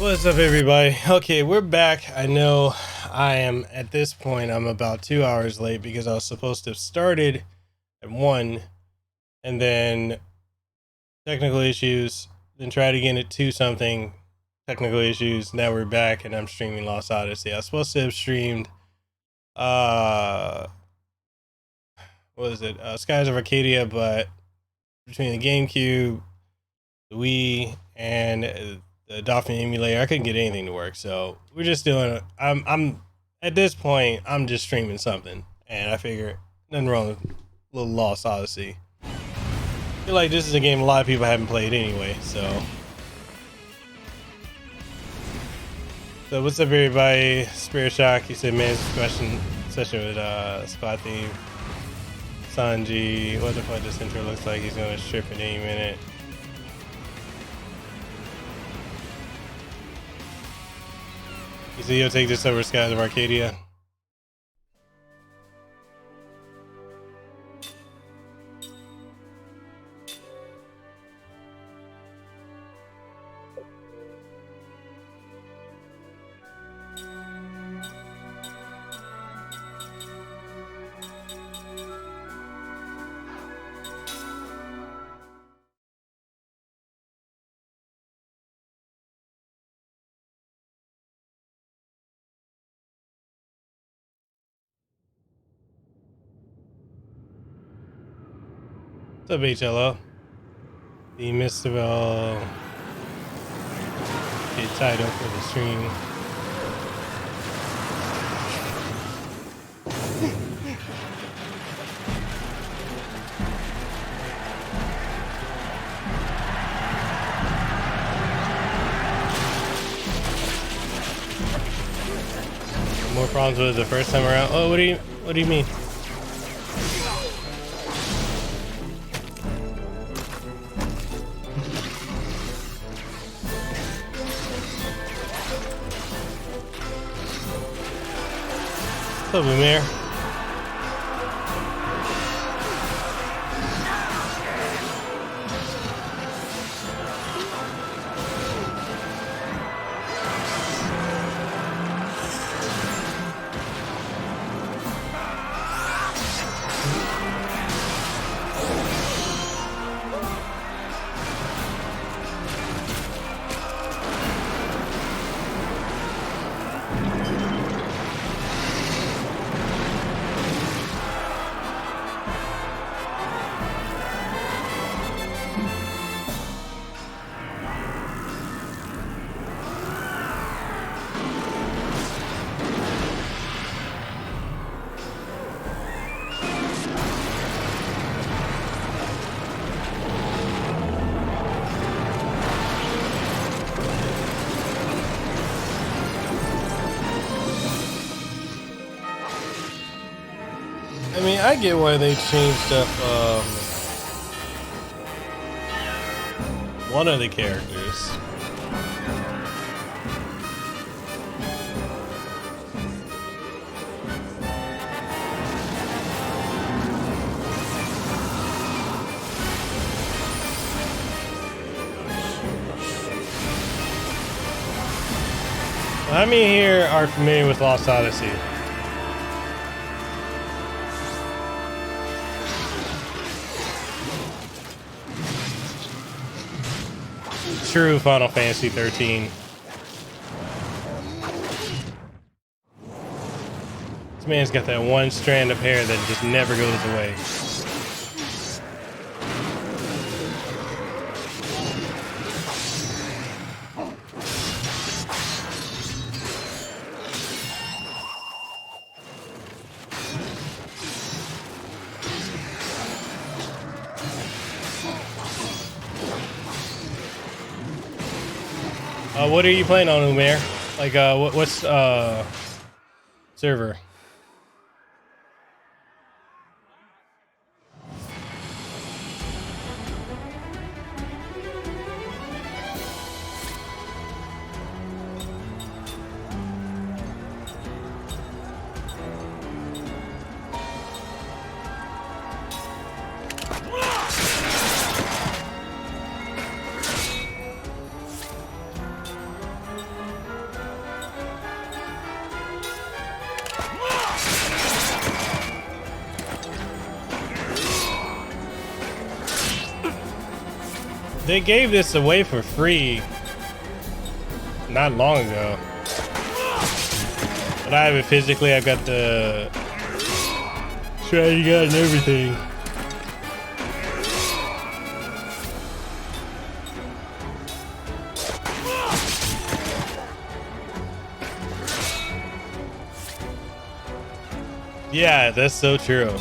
What's up, everybody? Okay, we're back. I know I am at this point, I'm about 2 hours late because I was supposed to have started at 1 and then technical issues, then tried again at 2 something, technical issues. Now we're back and I'm streaming Lost Odyssey. I was supposed to have streamed, what is it? Skies of Arcadia, but between the GameCube, the Wii, and the Dolphin emulator, I couldn't get anything to work. So we're just doing. I'm at this point, I'm just streaming something, and I figure nothing wrong with a little Lost Odyssey. I feel like this is a game a lot of people haven't played anyway. So what's up, everybody? Spirit Shock. He said, "Man, question session with Squad Theme." Sanji, what the fuck? This intro looks like he's gonna strip at any minute. You see, you'll take this over Skies of Arcadia. What's up, HLO? The Mistaville get tied up for the stream. More problems with it the first time around. Oh, what do you mean? What's up, Amir? I mean, I get why they changed up one of the characters. How many here are familiar with Lost Odyssey? True Final Fantasy 13. This man's got that one strand of hair that just never goes away. What are you playing on, Umair? Like, what's server? They gave this away for free not long ago. But I have it physically. I've got the strategy guide and everything. Yeah, that's so true.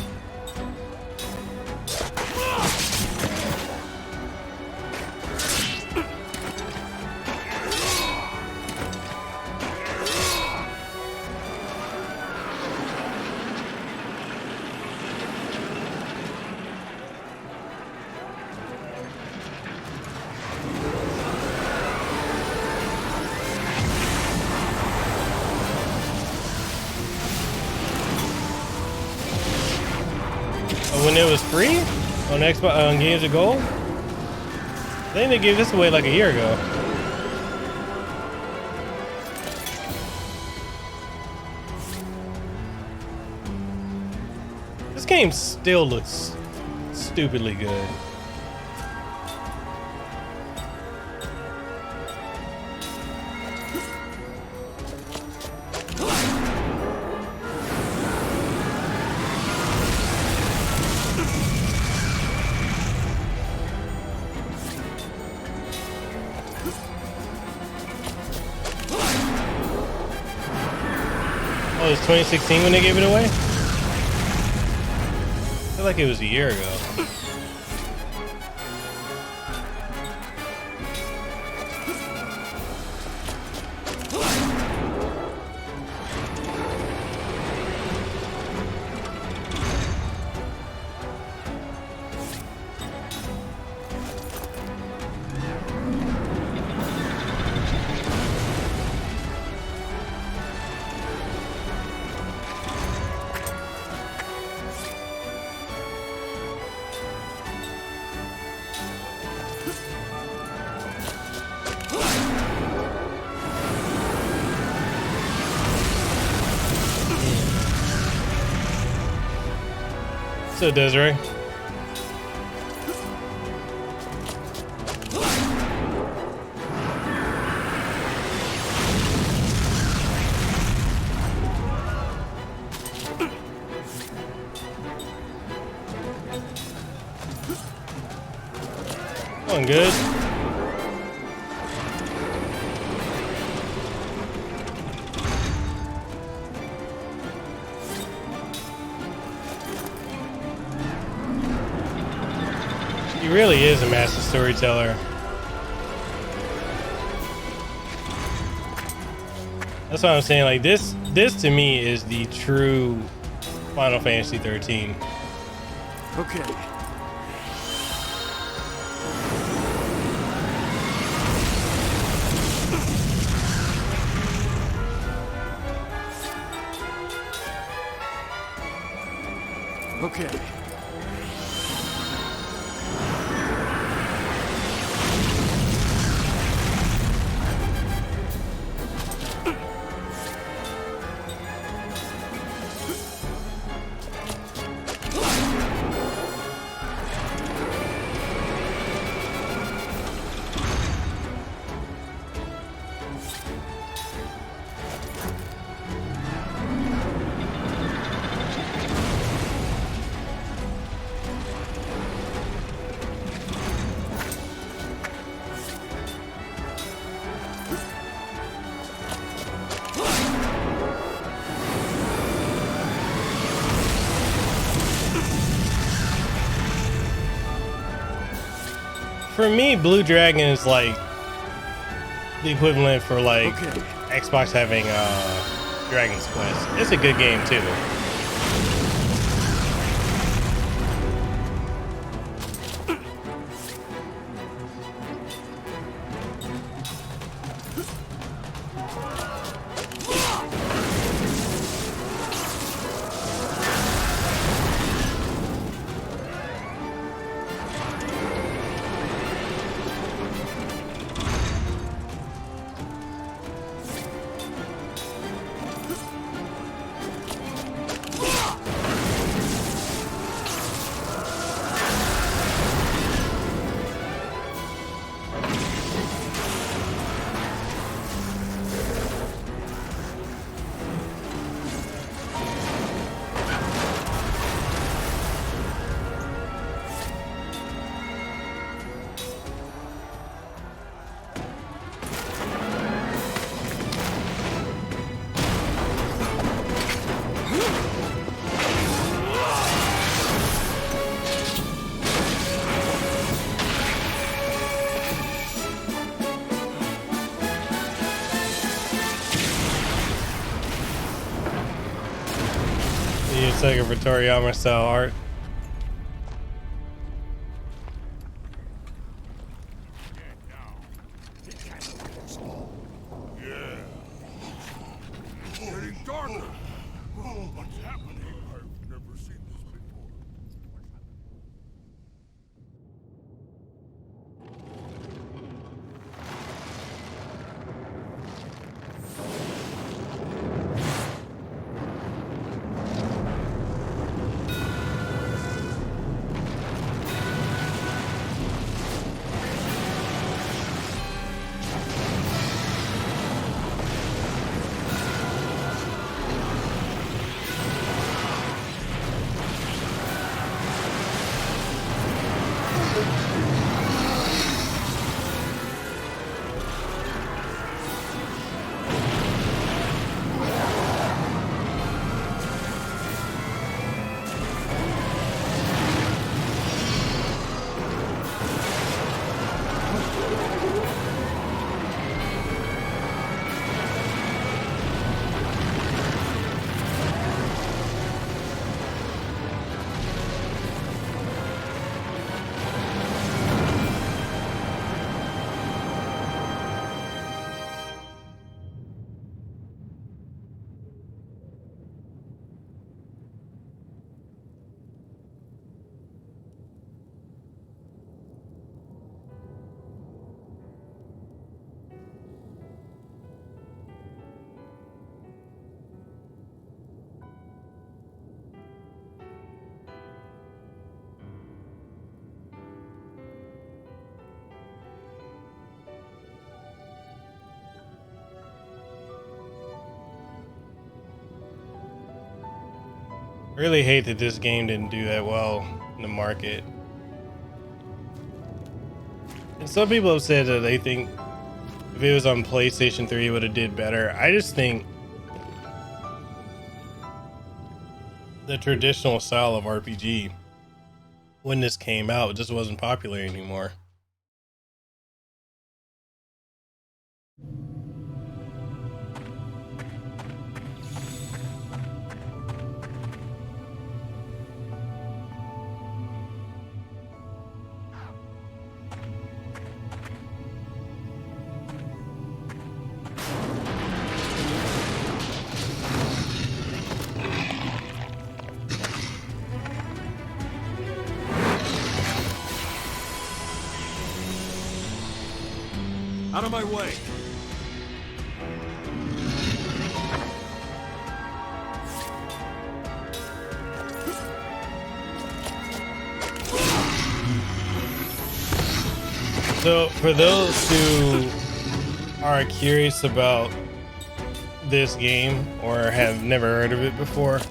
When it was free on Xbox on Games of Gold, I think they gave this away like a year ago. This game still looks stupidly good. Oh, it was 2016 when they gave it away? I feel like it was a year ago. So Desiree. Going good. He really is a master storyteller. That's what I'm saying. Like this to me is the true Final Fantasy 13. Okay. Okay. For me, Blue Dragon is like the equivalent for like Xbox having Dragon's Quest. It's a good game too. sucker for Toriyama style art. Getting darker. What's happening? I've never seen this before. Really hate that this game didn't do that well in the market. And some people have said that they think if it was on PlayStation 3 it would have did better. I just think the traditional style of RPG when this came out just wasn't popular anymore. Out of my way. So for those who are curious about this game or have never heard of it before,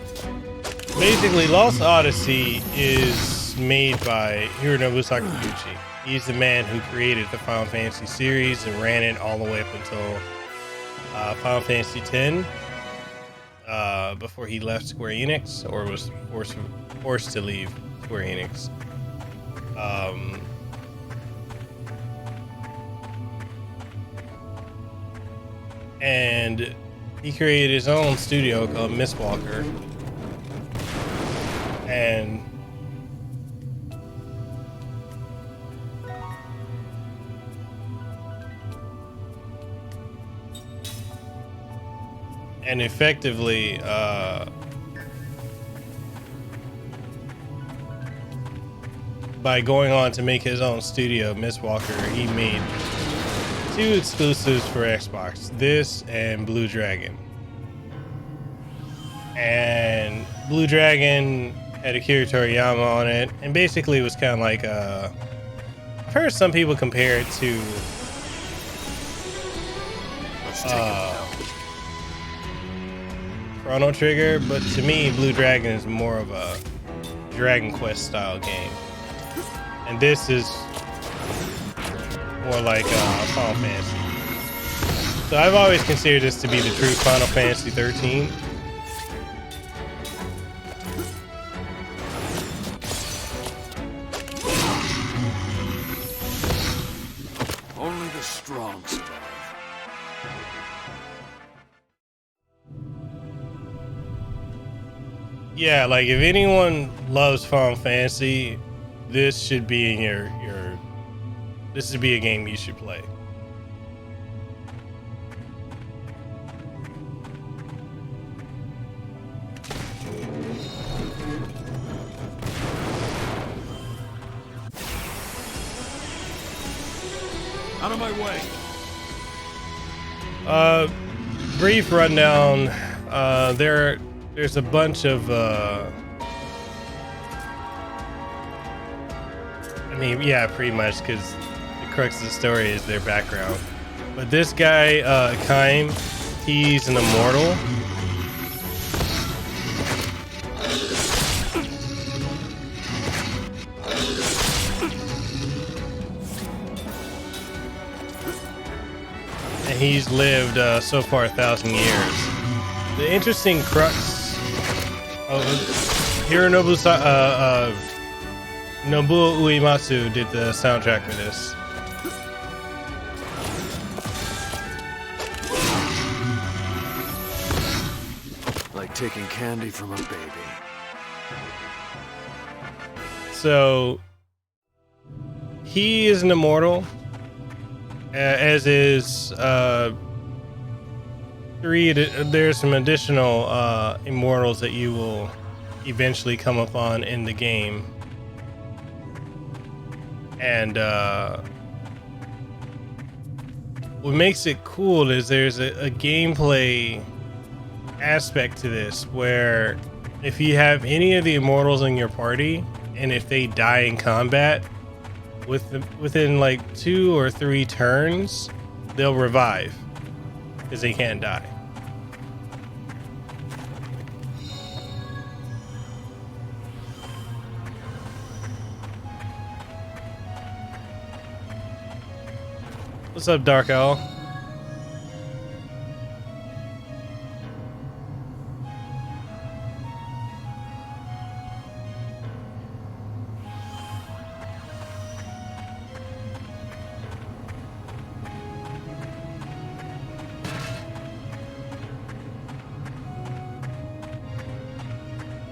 basically Lost Odyssey is made by Hironobu Sakaguchi. He's the man who created the Final Fantasy series and ran it all the way up until Final Fantasy X, before he left Square Enix or was forced to leave Square Enix. And he created his own studio called Mistwalker. And effectively, by going on to make his own studio, Mistwalker, he made 2 exclusives for Xbox, this and Blue Dragon. And Blue Dragon had Akira Toriyama on it, and basically it was kind of like I've heard some people compare it to Chrono Trigger, but to me Blue Dragon is more of a Dragon Quest style game, and this is more like Final Fantasy. So I've always considered this to be the true Final Fantasy 13. Only the strong survive. Yeah, like if anyone loves Final Fantasy, this should be in your this should be a game you should play. Out of my way. Brief rundown. There's a bunch of I mean, yeah, pretty much, because the crux of the story is their background. But this guy, Kaim, he's an immortal. And he's lived so far 1,000 years. The interesting crux of Hironobu Nobuo Uematsu did the soundtrack for this. Like taking candy from a baby. So he is an immortal, as is there's some additional immortals that you will eventually come upon in the game. And what makes it cool is there's a gameplay aspect to this, where if you have any of the immortals in your party, and if they die in combat, within like 2 or 3 turns, they'll revive because they can't die. What's up, Dark Owl?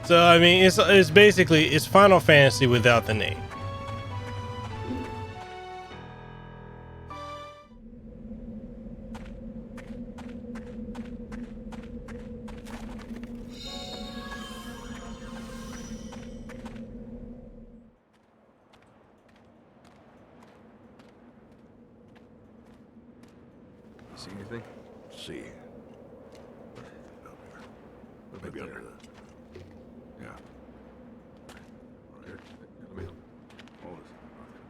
So I mean, it's basically Final Fantasy without the name. See anything? See. Maybe under the. Yeah. Right here. Come in. All this could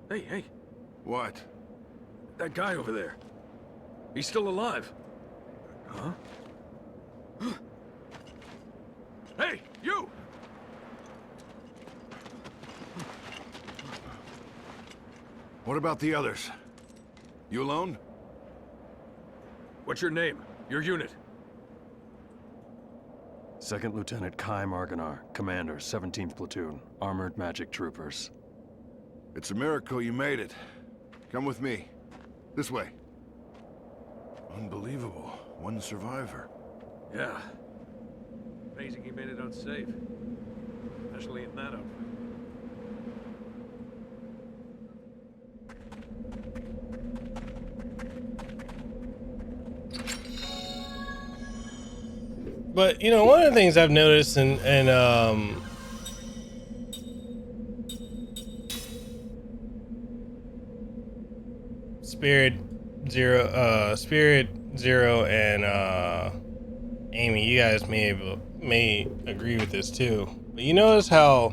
die. Hey, What? That guy over there. He's still alive. Huh? Hey, you! What about the others? You alone? What's your name? Your unit? Second Lieutenant Kai Marganar, Commander, 17th Platoon, Armored Magic Troopers. It's a miracle you made it. Come with me. This way. Unbelievable. One survivor. Yeah. Amazing he made it out safe. Especially in that outfit. But you know, one of the things I've noticed, and Spirit Zero, and Amy, you guys may agree with this too. But you notice how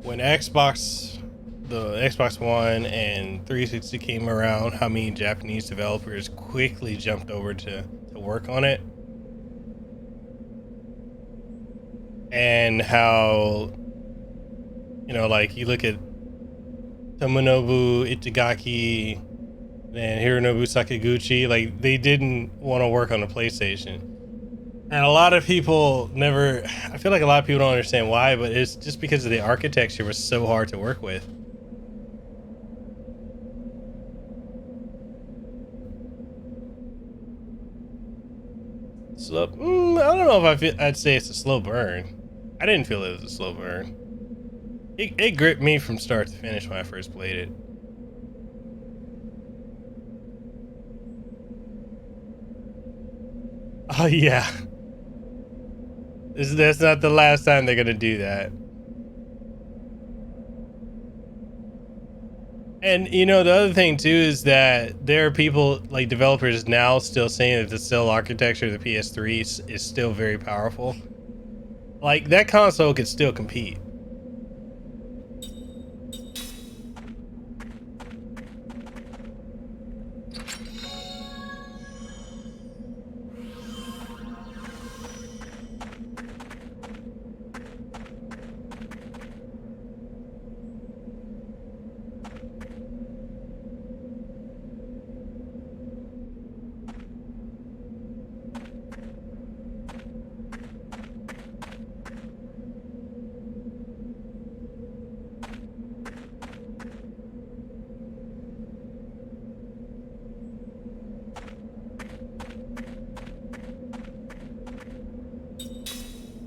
when the Xbox One and 360 came around, how many Japanese developers quickly jumped over to work on it? And how, you know, like you look at Tomonobu Itagaki and Hironobu Sakaguchi, like they didn't want to work on the PlayStation. And a lot of people I feel like a lot of people don't understand why, but it's just because of the architecture was so hard to work with. slow. I don't know if I'd say it's a slow burn. I didn't feel it was a slow burn. It gripped me from start to finish when I first played it. Oh yeah. That's not the last time they're gonna do that. And you know, the other thing too is that there are people like developers now still saying that the cell architecture of the PS3 is still very powerful. Like that console could still compete.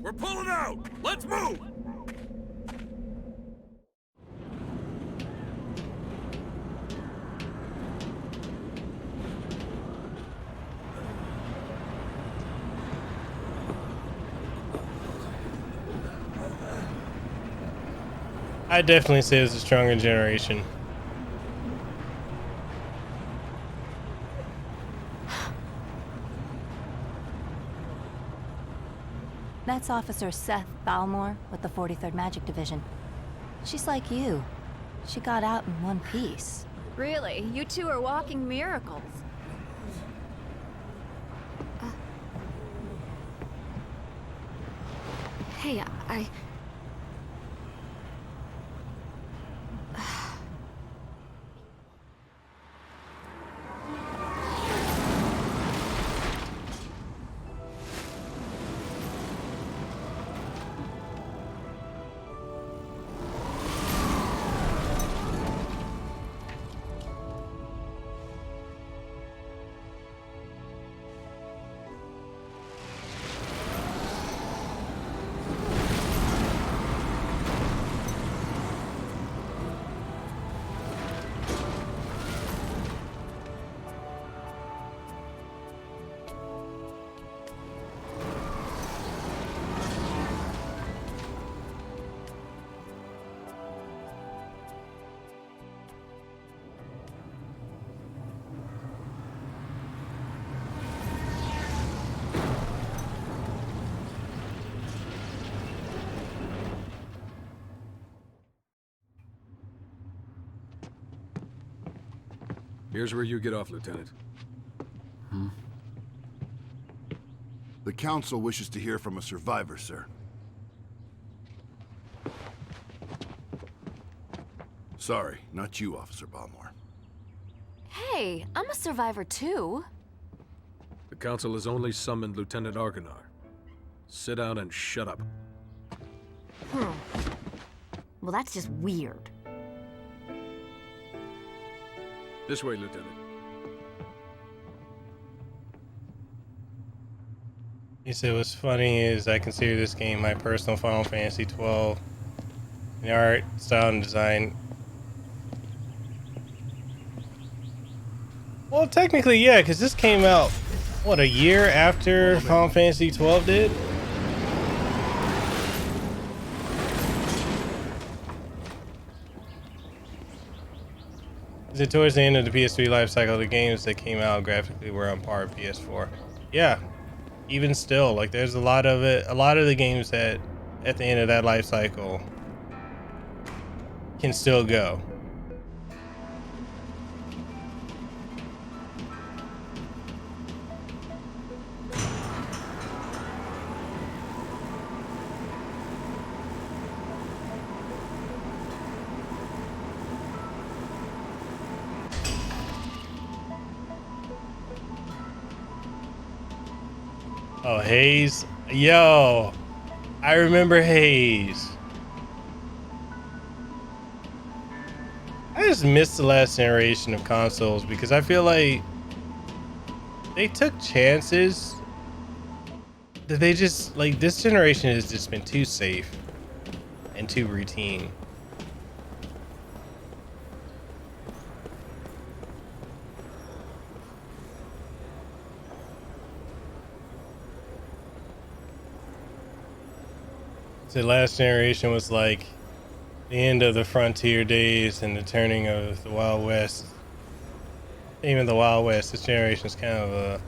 We're pulling out! Let's move! I definitely say it was a stronger generation. That's Officer Seth Balmore with the 43rd Magic Division. She's like you. She got out in one piece. Really? You two are walking miracles. Hey, I... Here's where you get off, Lieutenant. The Council wishes to hear from a survivor, sir. Sorry, not you, Officer Balmore. Hey, I'm a survivor too. The Council has only summoned Lieutenant Argonar. Sit down and shut up. Well, that's just weird. This way, Lieutenant. He said what's funny is I consider this game my personal Final Fantasy 12. The art, style, and design. Well, technically, yeah, because this came out, what, a year after Final Fantasy 12 did? Is it towards the end of the PS3 life cycle? The games that came out graphically were on par with PS4. Yeah, even still, like there's a lot of it. A lot of the games that at the end of that life cycle can still go. Oh, Hayes. Yo, I remember Hayes. I just missed the last generation of consoles because I feel like they took chances they just like this generation has just been too safe and too routine. The last generation was like the end of the frontier days and the turning of the Wild West. Even the Wild West, this generation is kind of a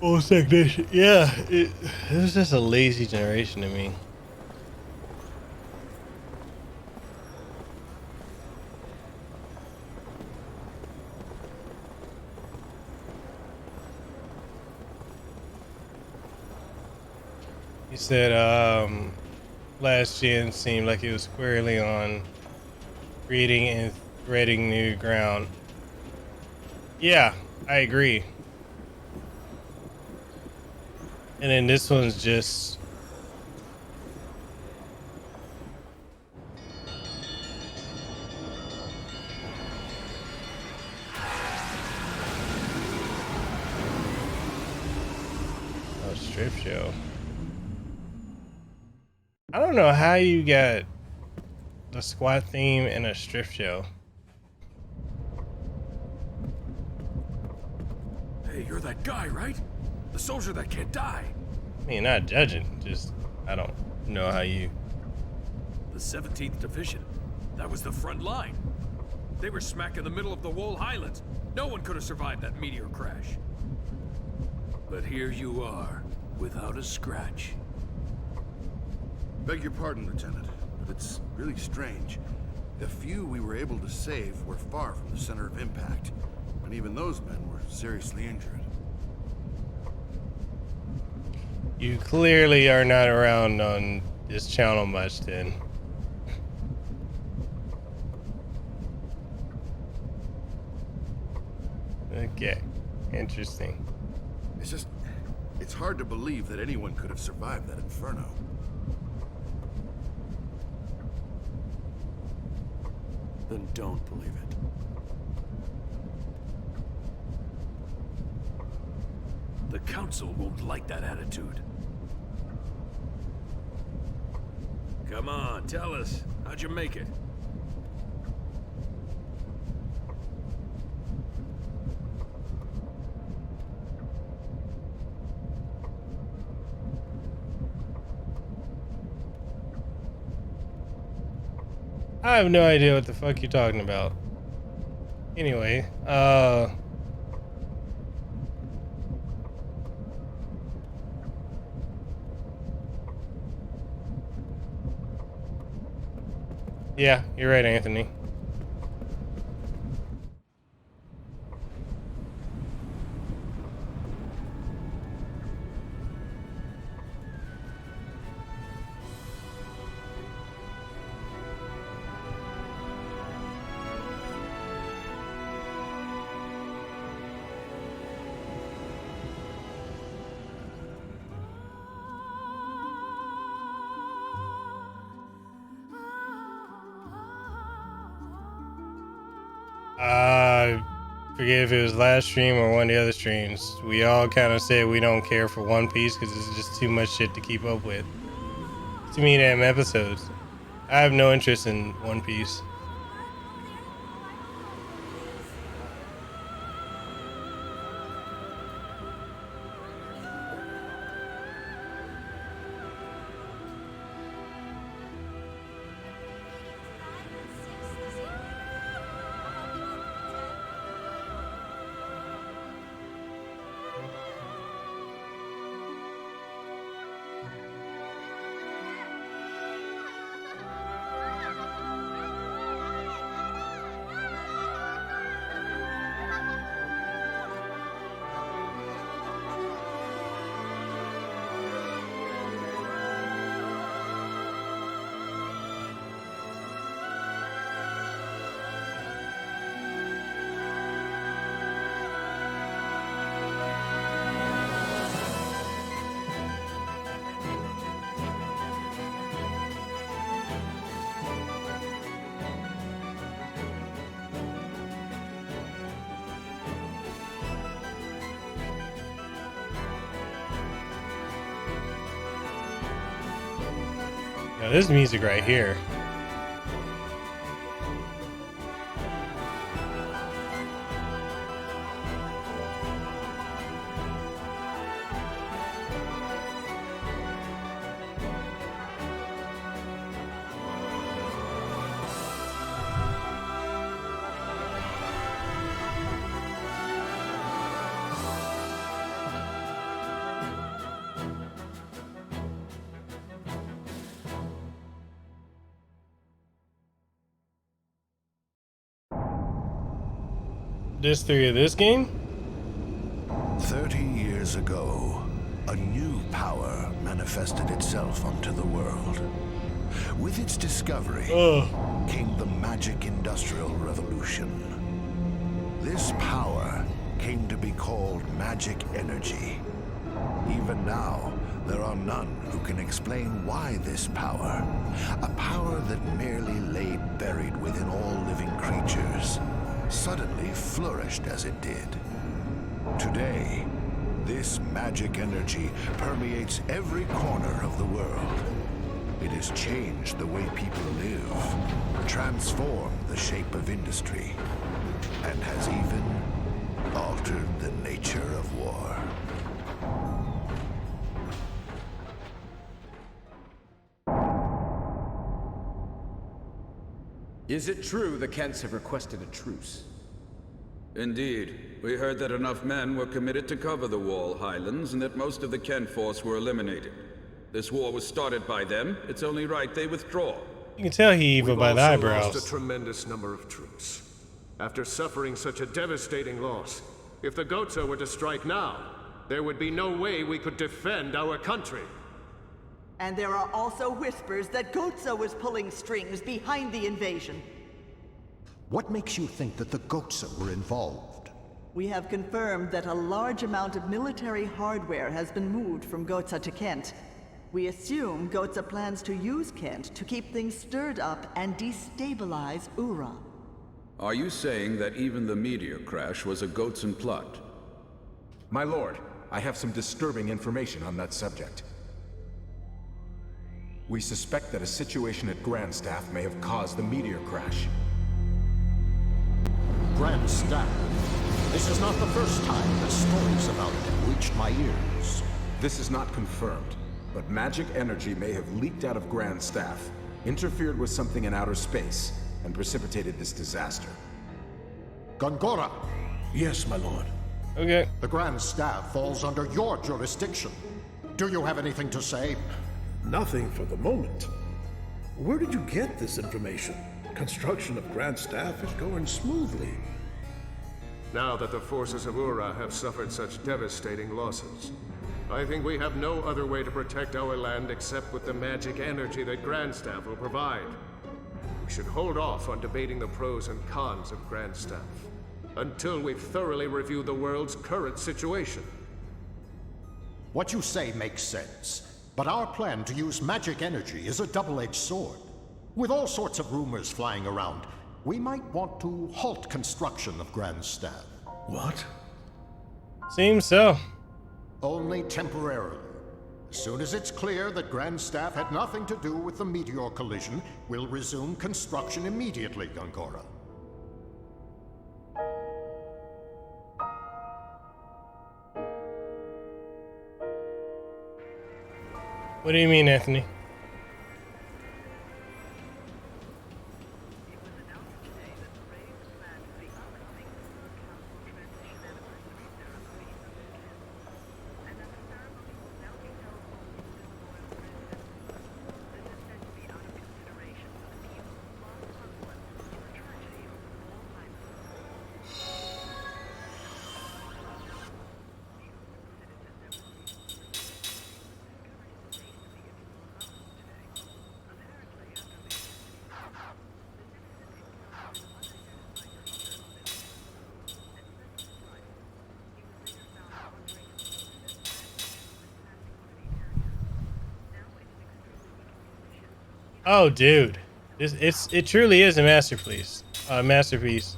old stagnation. Yeah, it was just a lazy generation to me. He said last gen seemed like it was squarely on creating and threading new ground. Yeah, I agree. And then this one's just a strip show. I don't know how you got the squat theme and a strip show. Hey, you're that guy, right? The soldier that can't die. I mean, not judging, just I don't know how you. The 17th Division. That was the front line. They were smack in the middle of the Wool Highlands. No one could have survived that meteor crash. But here you are, without a scratch. Beg your pardon, Lieutenant, but it's really strange. The few we were able to save were far from the center of impact, and even those men were seriously injured. You clearly are not around on this channel much, then. Okay, interesting. It's hard to believe that anyone could have survived that inferno. Then don't believe it. The Council won't like that attitude. Come on, tell us. How'd you make it? I have no idea what the fuck you're talking about. Anyway, yeah, you're right, Anthony. Forget if it was last stream or one of the other streams. We all kind of said we don't care for One Piece because it's just too much shit to keep up with. Too many damn episodes. I have no interest in One Piece. Now this music right here. Disc 3 of this game? 30 years ago, a new power manifested itself onto the world. With its discovery came the magic industrial revolution. This power came to be called magic energy. Even now, there are none who can explain why this power, a power that merely lay buried within all living creatures, suddenly flourished as it did. Today, this magic energy permeates every corner of the world. It has changed the way people live, transformed the shape of industry, and has even altered the nature of war. Is it true the Kents have requested a truce? Indeed. We heard that enough men were committed to cover the Wall Highlands and that most of the Kent force were eliminated. This war was started by them. It's only right they withdraw. You can tell he evil by the eyebrows. Lost a tremendous number of troops. After suffering such a devastating loss, if the Goatsa were to strike now, there would be no way we could defend our country. And there are also whispers that Goatsa was pulling strings behind the invasion. What makes you think that the Goatsa were involved? We have confirmed that a large amount of military hardware has been moved from Goatsa to Kent. We assume Goatsa plans to use Kent to keep things stirred up and destabilize Ura. Are you saying that even the meteor crash was a Goatsan plot? My lord, I have some disturbing information on that subject. We suspect that a situation at Grand Staff may have caused the meteor crash. Grand Staff? This is not the first time the stories about it have reached my ears. This is not confirmed, but magic energy may have leaked out of Grand Staff, interfered with something in outer space, and precipitated this disaster. Gongora! Yes, my lord. Okay. The Grand Staff falls under your jurisdiction. Do you have anything to say? Nothing for the moment. Where did you get this information? Construction of Grand Staff is going smoothly. Now that the forces of Ura have suffered such devastating losses, I think we have no other way to protect our land except with the magic energy that Grand Staff will provide. We should hold off on debating the pros and cons of Grand Staff until we've thoroughly reviewed the world's current situation. What you say makes sense. But our plan to use magic energy is a double-edged sword. With all sorts of rumors flying around, we might want to halt construction of Grand Staff. What? Seems so. Only temporarily. As soon as it's clear that Grand Staff had nothing to do with the meteor collision, we'll resume construction immediately, Gongora. What do you mean, Anthony? Oh, dude, it truly is a masterpiece. Masterpiece.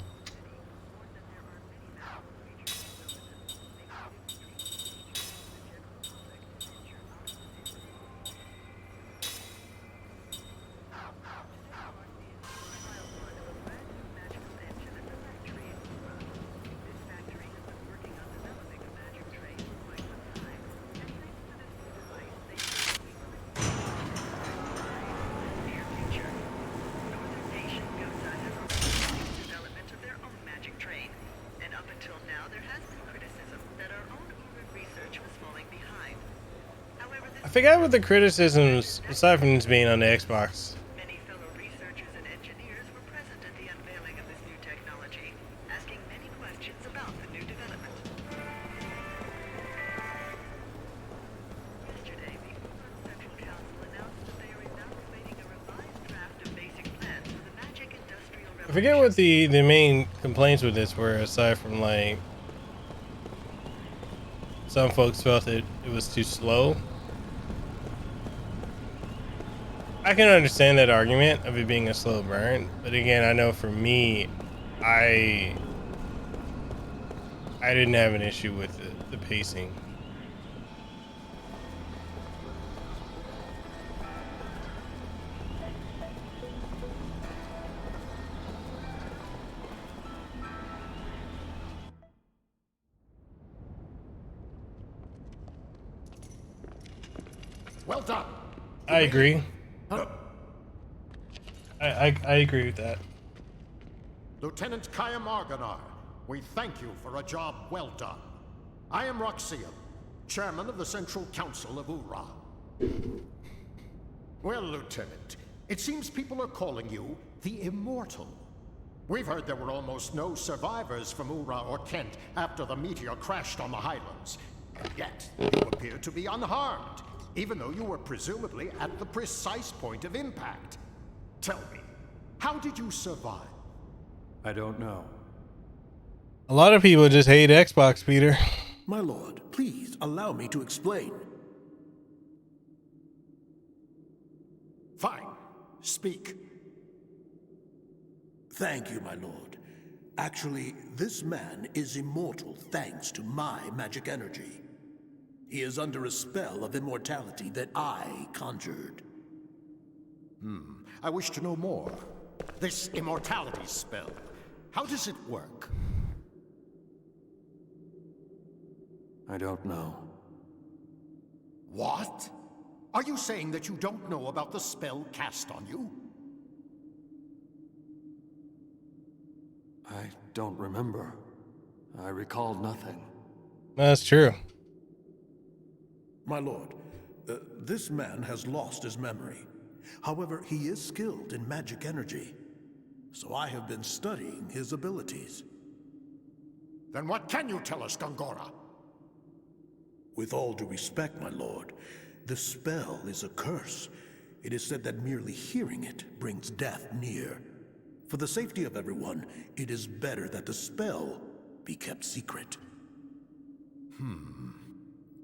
forgot what the criticisms, aside from this being on the Xbox. Many fellow researchers and engineers were present at the unveiling of this new technology, asking many questions about the new development. Yesterday, the Central Council announced that they are evaluating a revised draft of basic plans for the magic industrial I revolution. forget what the main complaints with this were, aside from like some folks felt it was too slow. I can understand that argument of it being a slow burn, but again, I know for me, I didn't have an issue with the pacing. Well done. I agree. I agree with that. Lieutenant Kayam Argonar, we thank you for a job well done. I am Roxium, chairman of the Central Council of Ura. Well, Lieutenant, it seems people are calling you the Immortal. We've heard there were almost no survivors from Ura or Kent after the meteor crashed on the Highlands. And yet, you appear to be unharmed, even though you were presumably at the precise point of impact. Tell me, how did you survive? I don't know. A lot of people just hate Xbox, Peter. My lord, please allow me to explain. Fine. Speak. Thank you, my lord. Actually, this man is immortal thanks to my magic energy. He is under a spell of immortality that I conjured. I wish to know more. This immortality spell, how does it work? I don't know. What? Are you saying that you don't know about the spell cast on you? I don't remember. I recall nothing. That's true. My lord, this man has lost his memory. However, he is skilled in magic energy, so I have been studying his abilities. Then what can you tell us, Gongora? With all due respect, my lord, the spell is a curse. It is said that merely hearing it brings death near. For the safety of everyone, it is better that the spell be kept secret.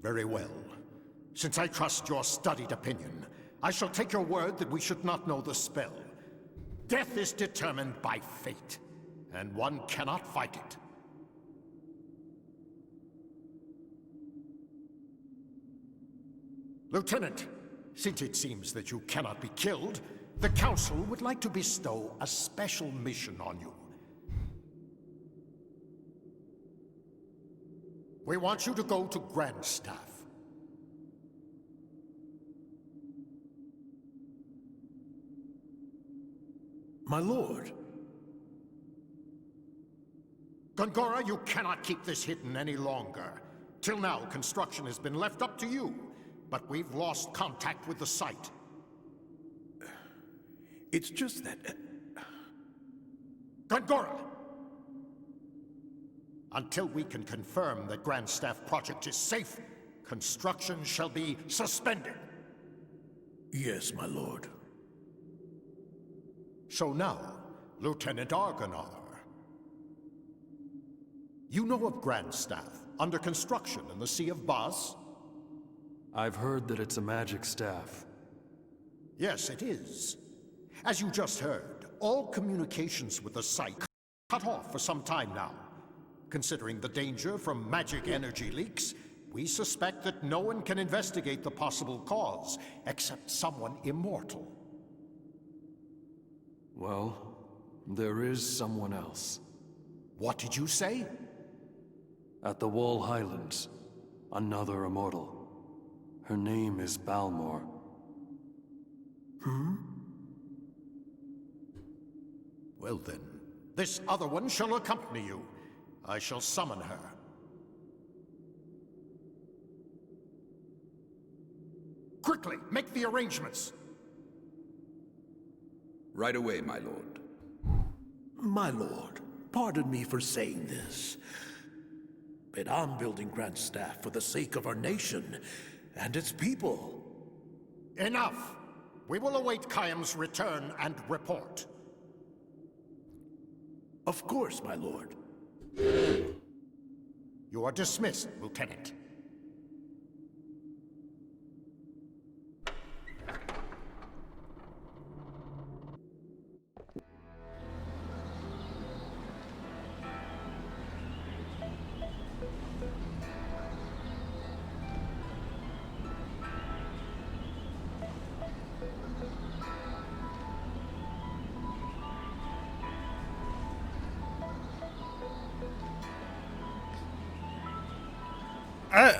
Very well. Since I trust your studied opinion, I shall take your word that we should not know the spell. Death is determined by fate, and one cannot fight it. Lieutenant, since it seems that you cannot be killed, the Council would like to bestow a special mission on you. We want you to go to Grandstaff. My lord. Gongora, you cannot keep this hidden any longer. Till now, construction has been left up to you, but we've lost contact with the site. It's just that... Gongora! Until we can confirm that Grandstaff project is safe, construction shall be suspended. Yes, my lord. So now, Lieutenant Argonar. You know of Grandstaff, under construction in the Sea of Baz? I've heard that it's a magic staff. Yes, it is. As you just heard, all communications with the site cut off for some time now. Considering the danger from magic energy leaks, we suspect that no one can investigate the possible cause except someone immortal. Well, there is someone else. What did you say? At the Wall Highlands, another immortal. Her name is Balmor. Well then, this other one shall accompany you. I shall summon her. Quickly, make the arrangements. Right away, my lord. My lord, pardon me for saying this, but I'm building Grand Staff for the sake of our nation and its people. Enough! We will await Kayam's return and report. Of course, my lord. You are dismissed, Lieutenant.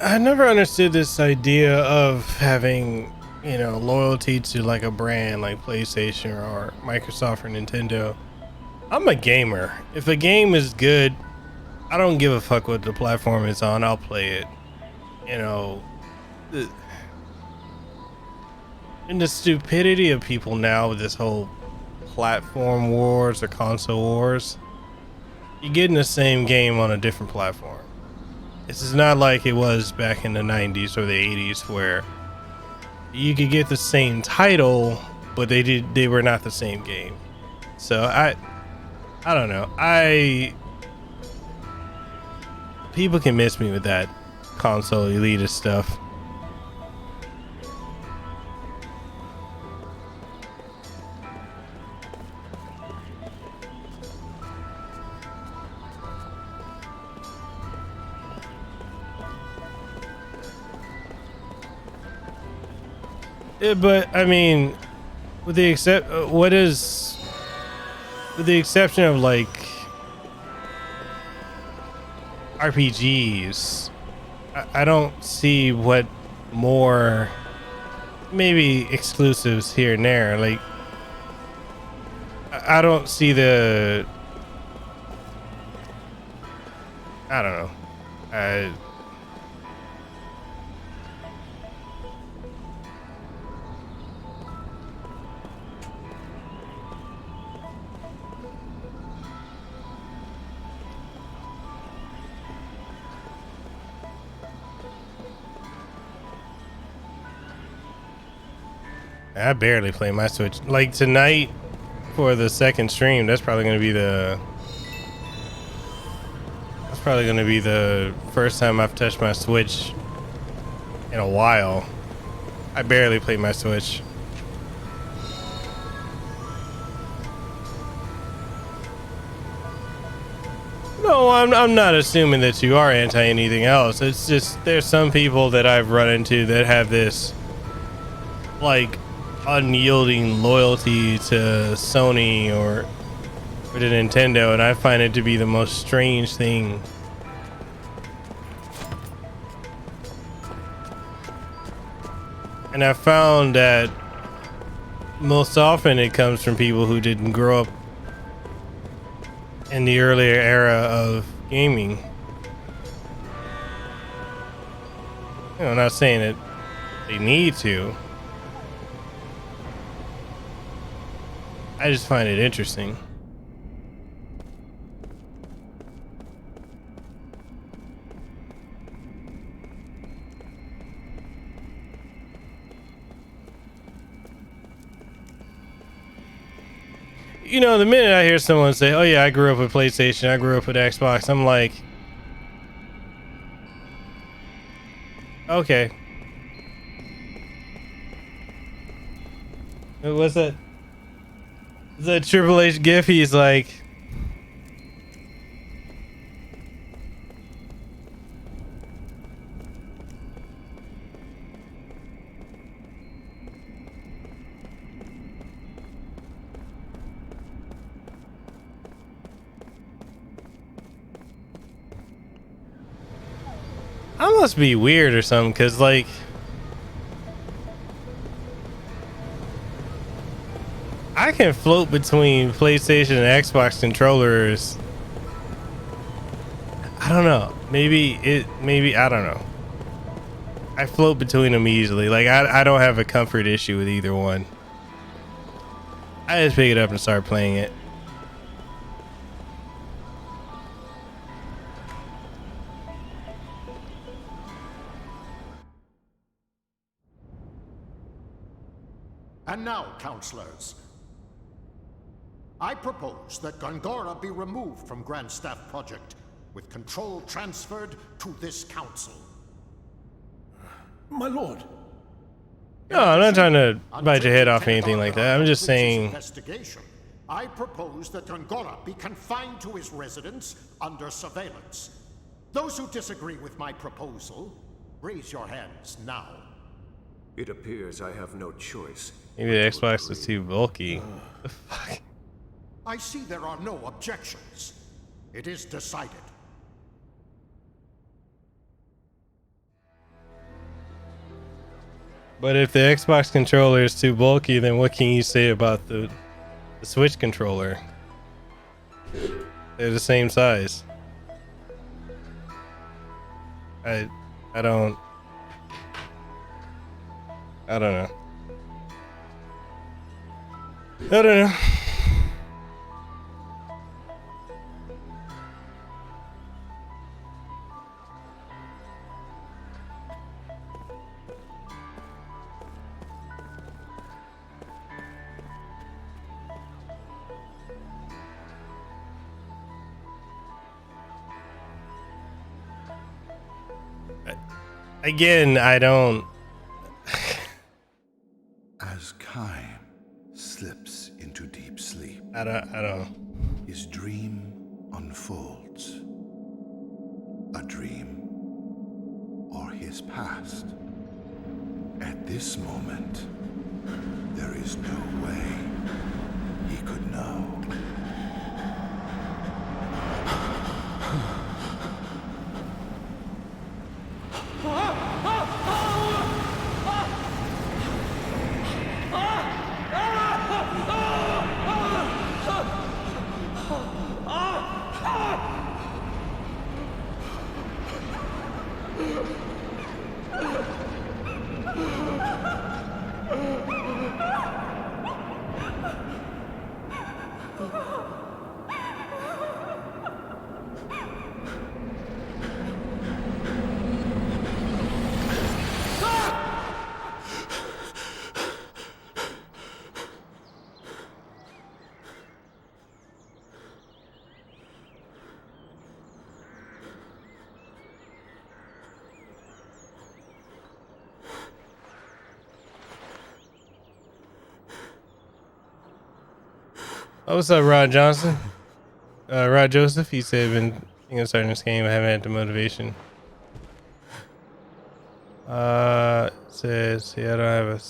I never understood this idea of having, you know, loyalty to like a brand like PlayStation or Microsoft or Nintendo. I'm a gamer. If a game is good, I don't give a fuck what the platform it's on. I'll play it. You know, and the stupidity of people now with this whole platform wars or console wars. You're getting the same game on a different platform. This is not like it was back in the 90s or the 80s where you could get the same title, but they were not the same game. So I don't know. People can miss me with that console elitist stuff. Yeah, but I mean, with the exception of like RPGs, I don't see what more, maybe exclusives here and there. Like, I don't see the, I don't know. I barely play my Switch. Like tonight for the second stream, that's probably gonna be the first time I've touched my Switch in a while. I barely play my Switch. No, I'm not assuming that you are anti anything else. It's just there's some people that I've run into that have this like unyielding loyalty to Sony or to Nintendo, and I find it to be the most strange thing. And I found that most often it comes from people who didn't grow up in the earlier era of gaming. You know, I'm not saying that they need to. I just find it interesting. You know, the minute I hear someone say, oh yeah, I grew up with PlayStation, I grew up with Xbox, I'm like, okay. What's that? Is that Triple H gif? He's like, I must be weird or something, because like I can float between PlayStation and Xbox controllers. I don't know. Maybe I don't know. I float between them easily. Like I don't have a comfort issue with either one. I just pick it up and start playing it. And now, counselors, I propose that Gongora be removed from Grand Staff Project, with control transferred to this council. My lord. No, I'm not trying to bite your head off or anything like that. I'm just saying. Investigation. I propose that Gongora be confined to his residence under surveillance. Those who disagree with my proposal, raise your hands now. It appears I have no choice. Maybe the Xbox is too bulky. The fuck? I see there are no objections. It is decided. But if the Xbox controller is too bulky, then what can you say about the Switch controller? They're the same size. I don't know. I don't know. Again, I don't. As Kaim slips into deep sleep, I don't. His dream unfolds. A dream or his past. At this moment, there is no way he could know. Oh, what's up, Rod Johnson? Rod Joseph, he said, been thinking of starting this game. I haven't had the motivation. Says, yeah, I don't have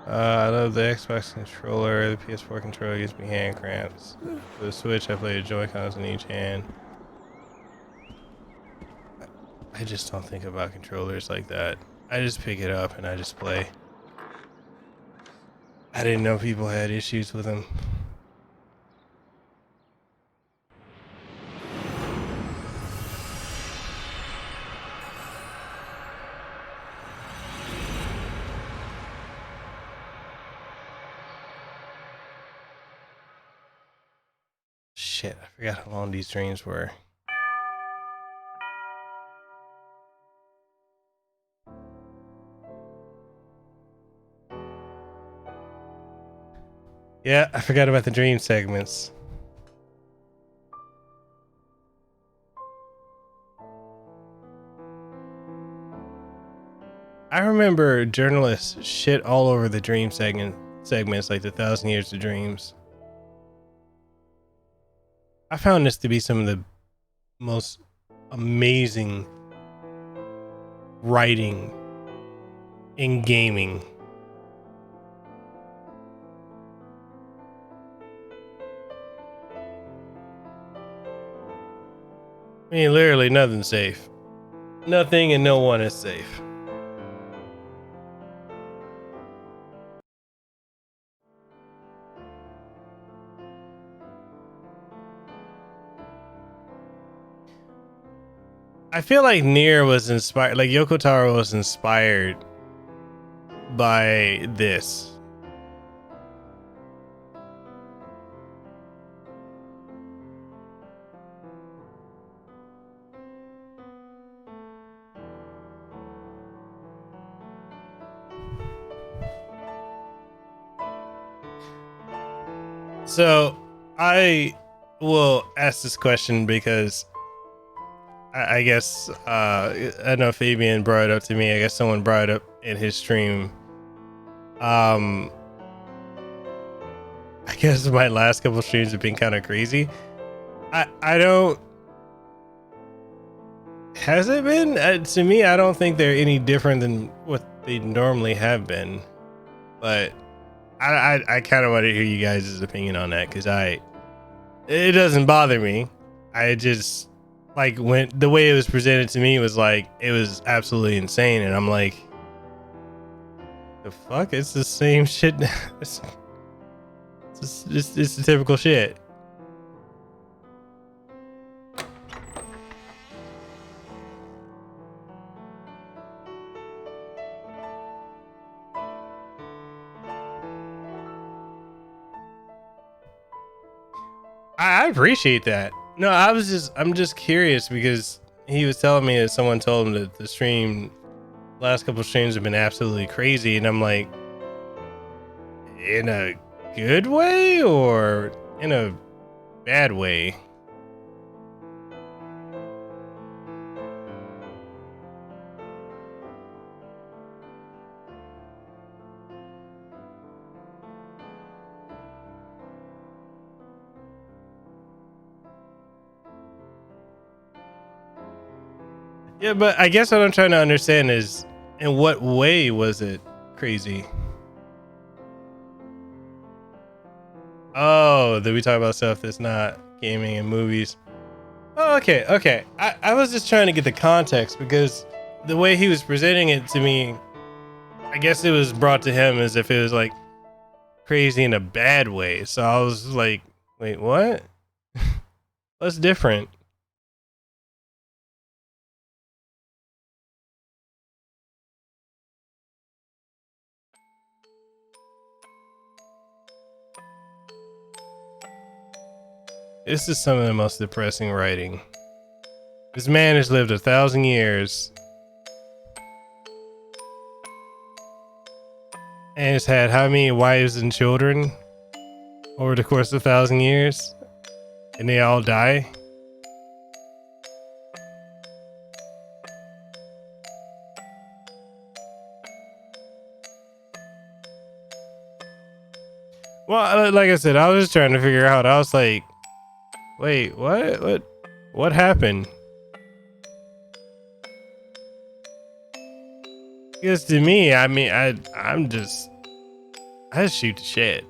I love the Xbox controller. The PS4 controller gives me hand cramps. For the Switch, I play the Joy-Cons in each hand. I just don't think about controllers like that. I just pick it up and I just play. I didn't know people had issues with them. Shit, I forgot how long these dreams were. Yeah, I forgot about the dream segments. I remember journalists shit all over the dream segments like the 1,000 Years of Dreams. I found this to be some of the most amazing writing in gaming. I mean, literally nothing's safe. Nothing and no one is safe. I feel like Nier was inspired, like Yoko Taro was inspired by this. So I will ask this question because I guess I know Fabian brought it up to me. I guess someone brought it up in his stream. I guess my last couple streams have been kind of crazy. I don't. Has it been? To me, I don't think they're any different than what they normally have been. But I kind of want to hear you guys' opinion on that, because it doesn't bother me. I just, like, when the way it was presented to me was like, it was absolutely insane, and I'm like, the fuck? It's the same shit. It's the typical shit. I appreciate that. No, I'm just curious, because he was telling me that someone told him that the last couple streams have been absolutely crazy, and I'm like, in a good way or in a bad way? Yeah, but I guess what I'm trying to understand is, in what way was it crazy? Oh, did we talk about stuff that's not gaming and movies? Oh, okay. I was just trying to get the context, because the way he was presenting it to me, I guess it was brought to him as if it was like crazy in a bad way. So I was like, wait, what? What's different? This is some of the most depressing writing. This man has lived 1,000 years and has had how many wives and children over the course of 1,000 years? And they all die? Well, like I said, I was just trying to figure out. I was like, wait, what happened? Because to me, I mean, I just shoot the shit.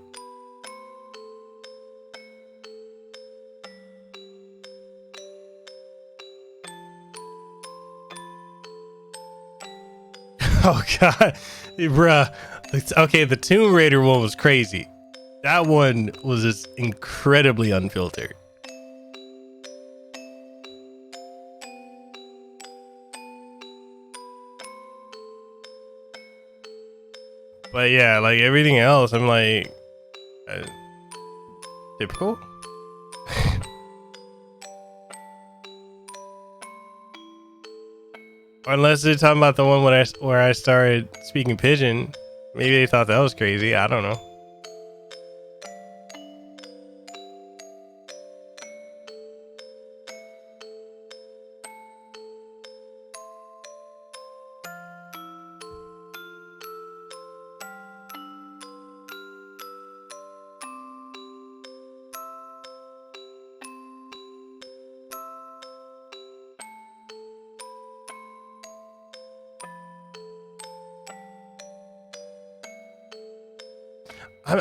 Oh god, bruh. Okay, the Tomb Raider one was crazy. That one was just incredibly unfiltered. But yeah, like everything else, I'm like, typical. Unless they're talking about the one where I started speaking pigeon. Maybe they thought that was crazy. I don't know.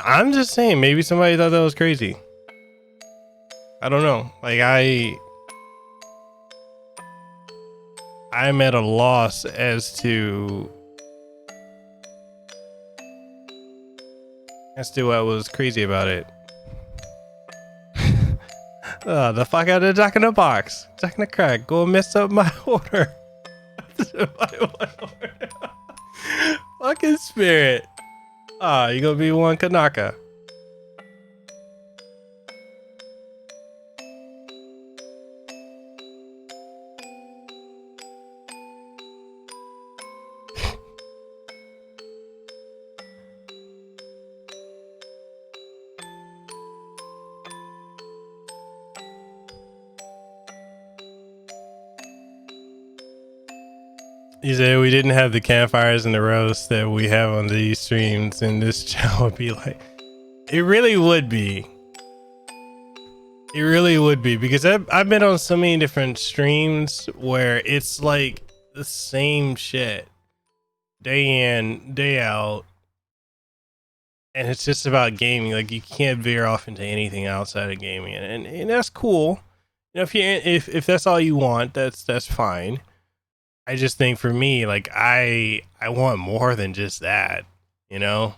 I'm just saying, maybe somebody thought that was crazy. I don't know. Like I'm at a loss as to what was crazy about it. The fuck out of Jack in the Box. Jack in the Crack. Go mess up my order. Fucking spirit. You gonna be one Kanaka. He said we didn't have the campfires and the roasts that we have on these streams, and this channel would be like, it really would be. It really would be, because I've been on so many different streams where it's like the same shit day in, day out, and it's just about gaming. Like, you can't veer off into anything outside of gaming, and that's cool. You know, if that's all you want, that's fine. I just think for me, like, I want more than just that, you know?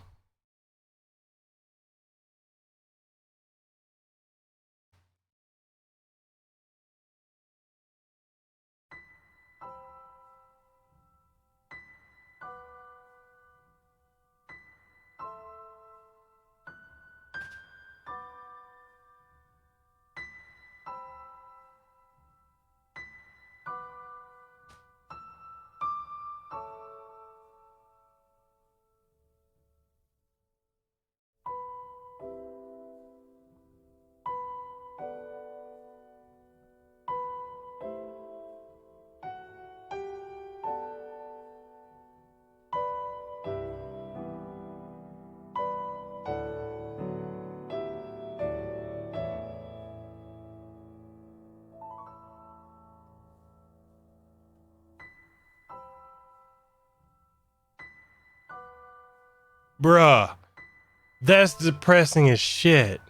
Bruh, that's depressing as shit.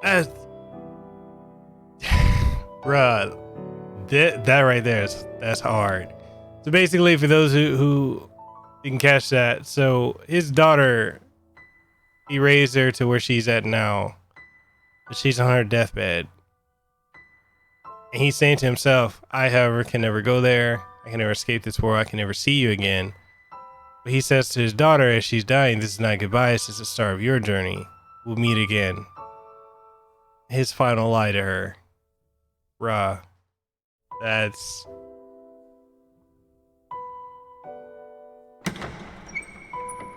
That's, bruh, that right there that's hard. So basically, for those who didn't catch that, so his daughter, he raised her to where she's at now. She's on her deathbed, and he's saying to himself, "I, however, can never go there. I can never escape this world. I can never see you again." But he says to his daughter as she's dying, "This is not goodbye. This is the start of your journey. We'll meet again." His final lie to her. Bruh. That's...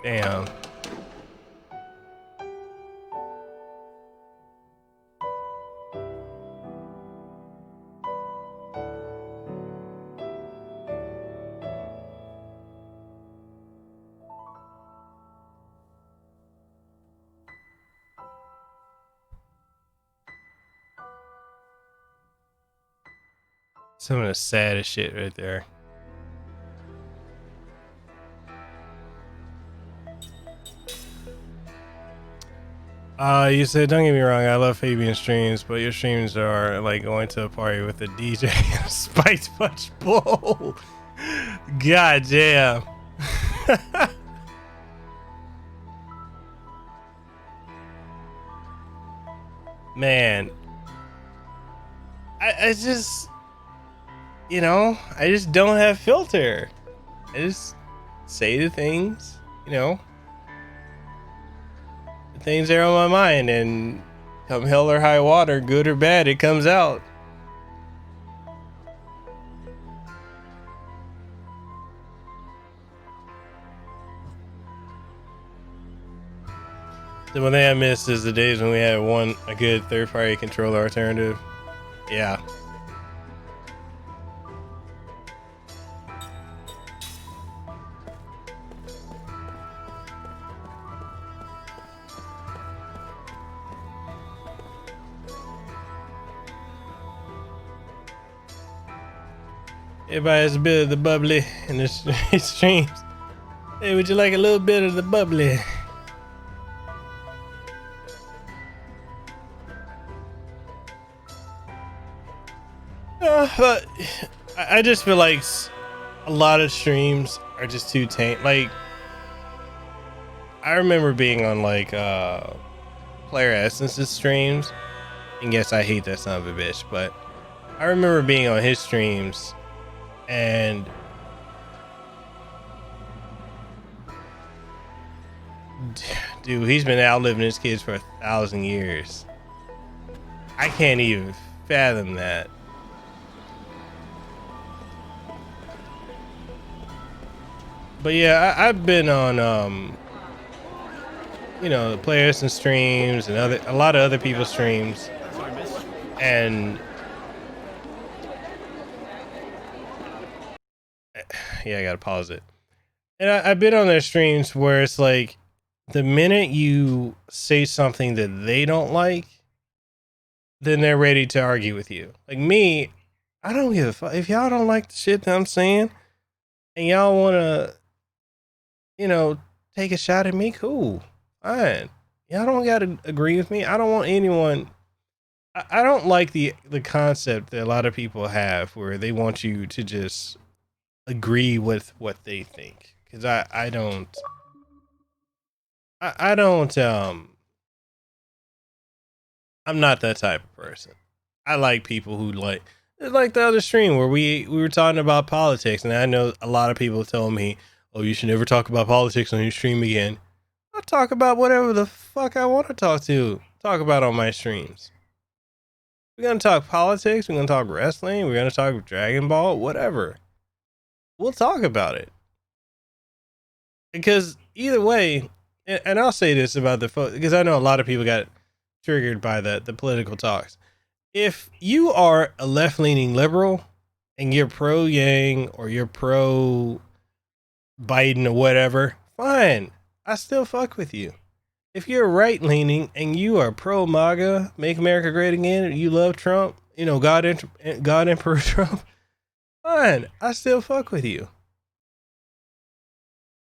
Damn. Some of the saddest shit right there. You said, don't get me wrong, I love Fabian streams, but your streams are like going to a party with a DJ and a Spice Punch Bowl. God damn. Man. I just... You know, I just don't have filter. I just say the things, you know, the things that are on my mind, and come hell or high water, good or bad, it comes out. The one thing I miss is the days when we had a good third-party controller alternative. Yeah. Everybody has a bit of the bubbly in the streams. Hey, would you like a little bit of the bubbly? But I just feel like a lot of streams are just too tame. Like, I remember being on like Player Essence's streams, and yes, I hate that son of a bitch, but I remember being on his streams, and dude, he's been outliving his kids for 1,000 years. I can't even fathom that. But yeah, I've been on you know, the players and streams and a lot of other people's streams, and yeah, I gotta pause it. And I've been on their streams where it's like, the minute you say something that they don't like, then they're ready to argue with you. Like me, I don't give a fuck if y'all don't like the shit that I'm saying, and y'all wanna, you know, take a shot at me. Cool. Fine. Y'all don't gotta agree with me. I don't want anyone. I don't like the concept that a lot of people have where they want you to just agree with what they think. Cause I don't I'm not that type of person. I like people who like the other stream where we were talking about politics, and I know a lot of people told me, oh, you should never talk about politics on your stream again. I'll talk about whatever the fuck I want to talk about on my streams. We're going to talk politics. We're going to talk wrestling. We're going to talk Dragon Ball, whatever. We'll talk about it. Because either way, and I'll say this about because I know a lot of people got triggered by the political talks. If you are a left-leaning liberal and you're pro-Yang or you're pro-Biden or whatever, fine. I still fuck with you. If you're right leaning and you are pro MAGA, make America great again, you love Trump, you know, God Emperor Trump, fine. I still fuck with you.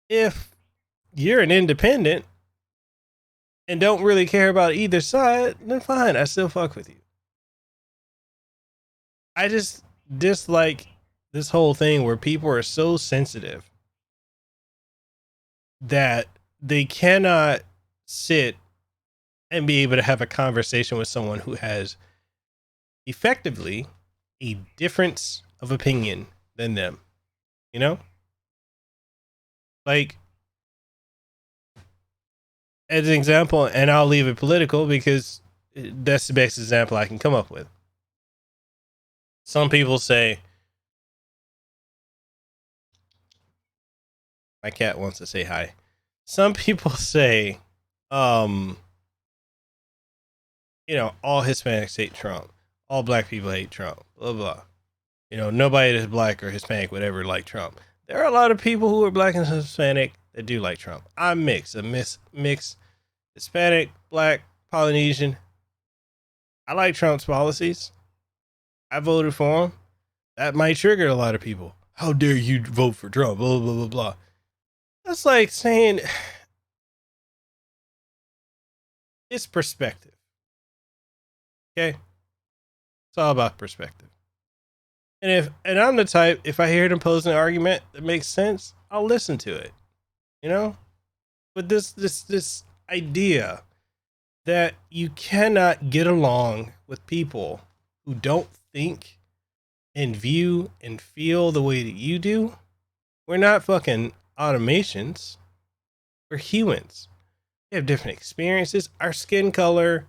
If you're an independent and don't really care about either side, then fine. I still fuck with you. I just dislike this whole thing where people are so sensitive that they cannot sit and be able to have a conversation with someone who has effectively a difference of opinion than them. You know? Like, as an example, and I'll leave it political because that's the best example I can come up with. Some people say, my cat wants to say hi. Some people say, you know, all Hispanics hate Trump. All black people hate Trump. Blah, blah. You know, nobody that's black or Hispanic would ever like Trump. There are a lot of people who are black and Hispanic that do like Trump. I'm mixed. I'm mixed Hispanic, black, Polynesian. I like Trump's policies. I voted for him. That might trigger a lot of people. How dare you vote for Trump? Blah, blah, blah, blah. That's like saying it's perspective. Okay? It's all about perspective. And I'm the type, if I hear them pose an argument that makes sense, I'll listen to it. You know? But this idea that you cannot get along with people who don't think and view and feel the way that you do, we're not fucking automations. We're humans. We have different experiences. Our skin color,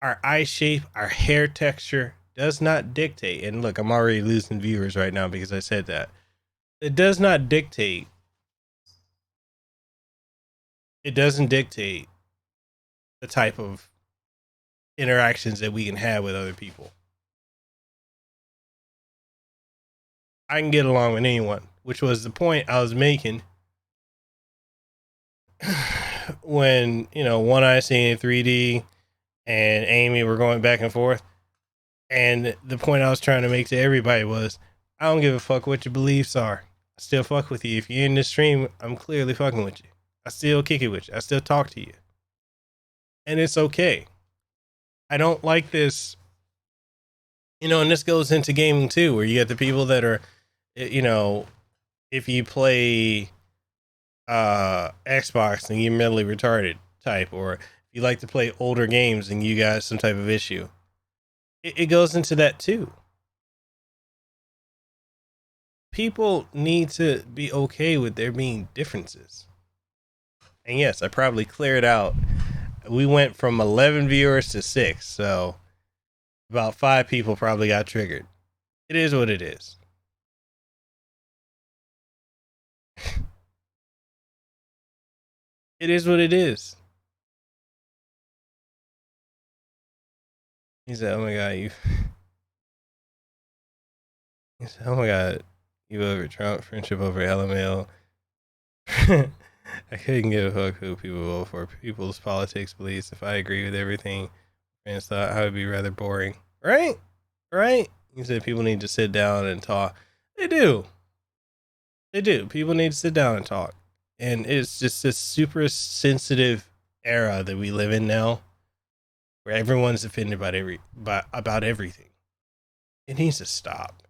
our eye shape, our hair texture does not dictate. And look, I'm already losing viewers right now because I said that. It does not dictate. It doesn't dictate the type of interactions that we can have with other people. I can get along with anyone, which was the point I was making when, you know, One Eye seeing 3D and Amy were going back and forth. And the point I was trying to make to everybody was, I don't give a fuck what your beliefs are. I still fuck with you. If you're in this stream, I'm clearly fucking with you. I still kick it with you. I still talk to you. And it's okay. I don't like this, you know, and this goes into gaming too, where you get the people that are, you know, if you play Xbox and you're mentally retarded type, or if you like to play older games and you got some type of issue, it goes into that too. People need to be okay with there being differences. And yes, I probably cleared out. We went from 11 viewers to 6, so about 5 people probably got triggered. It is what it is. It is what it is. He said, oh my god, you. He said, oh my god, you over Trump, friendship over LML. I couldn't give a fuck who people vote for. People's politics beliefs. If I agree with everything fans thought, I would be rather boring. Right? Right? He said people need to sit down and talk. They do. They do. People need to sit down and talk. And it's just this super sensitive era that we live in now, where everyone's offended about everything. It needs to stop.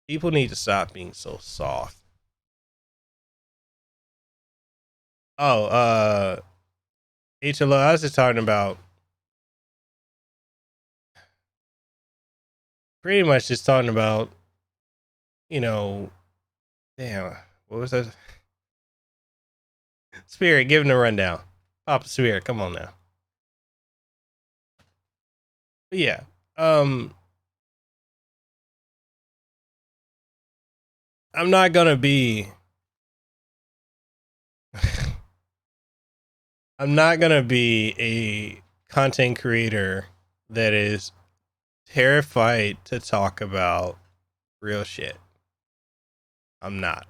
People need to stop being so soft. Oh, HLO, I was just talking about pretty much just talking about, you know, damn, what was that? Spirit, give him the rundown. Papa Spirit, come on now. But yeah, I'm not gonna be I'm not gonna be a content creator that is terrified to talk about real shit. I'm not.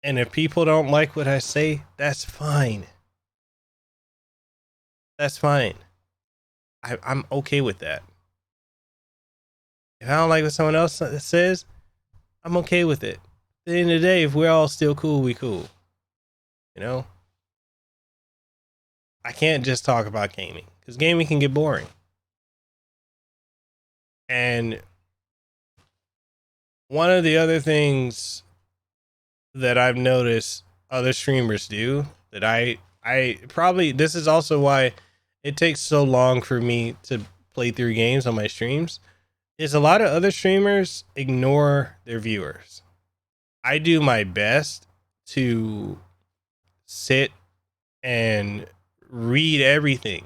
And if people don't like what I say, that's fine. That's fine. I'm okay with that. If I don't like what someone else says, I'm okay with it. At the end of the day, if we're all still cool, we cool. You know? I can't just talk about gaming, because gaming can get boring. And one of the other things that I've noticed other streamers do that I probably, this is also why it takes so long for me to play through games on my streams, is a lot of other streamers ignore their viewers. I do my best to sit and read everything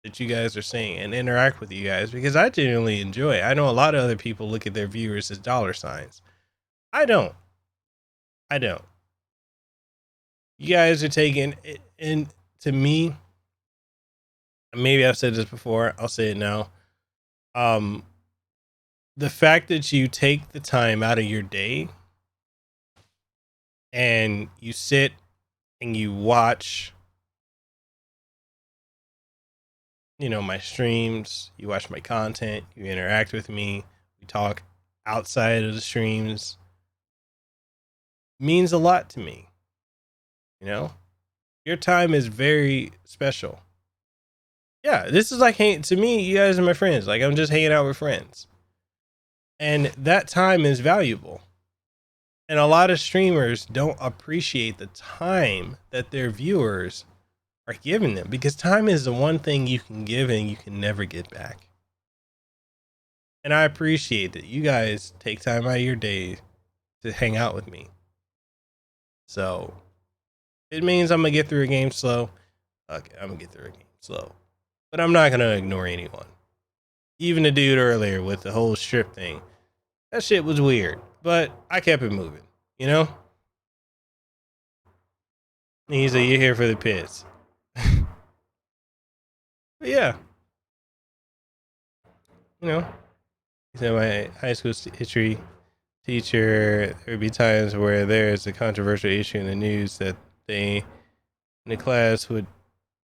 that you guys are saying and interact with you guys, because I genuinely enjoy it. I know a lot of other people look at their viewers as dollar signs. I don't. You guys are taking it, and to me, maybe I've said this before, I'll say it now. The fact that you take the time out of your day and you sit and you watch, you know, my streams, you watch my content, you interact with me, we talk outside of the streams, means a lot to me. You know, your time is very special. Yeah, this is like, to me, you guys are my friends. Like, I'm just hanging out with friends. And that time is valuable. And a lot of streamers don't appreciate the time that their viewers are giving them, because time is the one thing you can give and you can never get back. And I appreciate that you guys take time out of your day to hang out with me. So it means I'm gonna get through a game slow. Okay, I'm gonna get through a game slow. But I'm not gonna ignore anyone. Even the dude earlier with the whole strip thing. That shit was weird. But I kept it moving, you know? And he's like, you're here for the piss. But yeah. You know, he said my high school history teacher, there would be times where there's a controversial issue in the news that they in the class would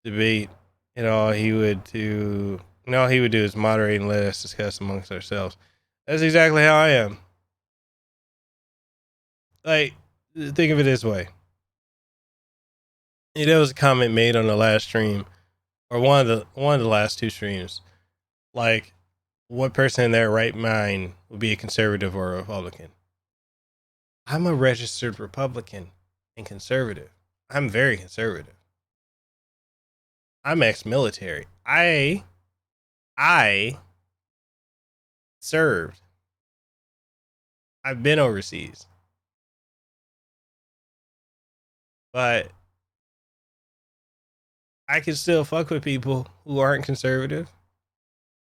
debate it all. He would do And all he would do is moderate and let us discuss amongst ourselves. That's exactly how I am. Like, think of it this way. There was a comment made on the last stream, or one of the last two streams. Like, what person in their right mind would be a conservative or a Republican? I'm a registered Republican and conservative. I'm very conservative. I'm ex-military. I served. I've been overseas. But I can still fuck with people who aren't conservative,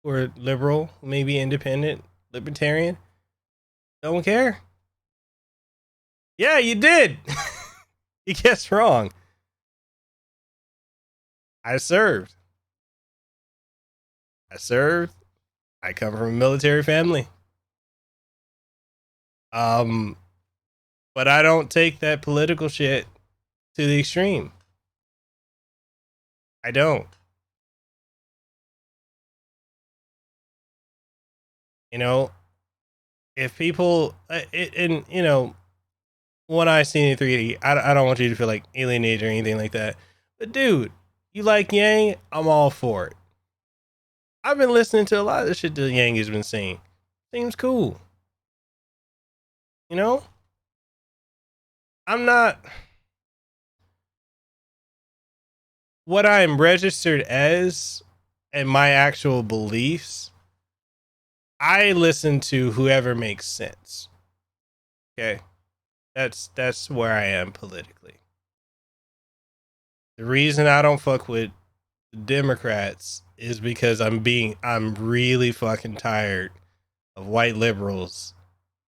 who are liberal, maybe independent, libertarian. Don't care. Yeah, you did. You guessed wrong. I served. I come from a military family. But I don't take that political shit to the extreme. I don't. You know, if people, and you know, when I see in 3D, I don't want you to feel like alienated or anything like that. But dude, you like Yang? I'm all for it. I've been listening to a lot of the shit that Yang has been saying. Seems cool. You know? I'm not... What I am registered as and my actual beliefs, I listen to whoever makes sense. Okay? That's where I am politically. The reason I don't fuck with the Democrats is because I'm really fucking tired of white liberals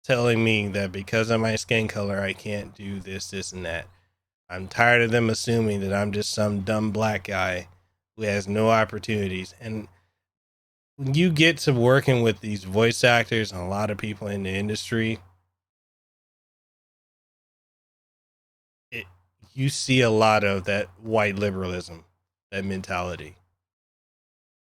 telling me that because of my skin color I can't do this, and that. I'm tired of them assuming that I'm just some dumb black guy who has no opportunities. And when you get to working with these voice actors and a lot of people in the industry, you see a lot of that white liberalism, that mentality.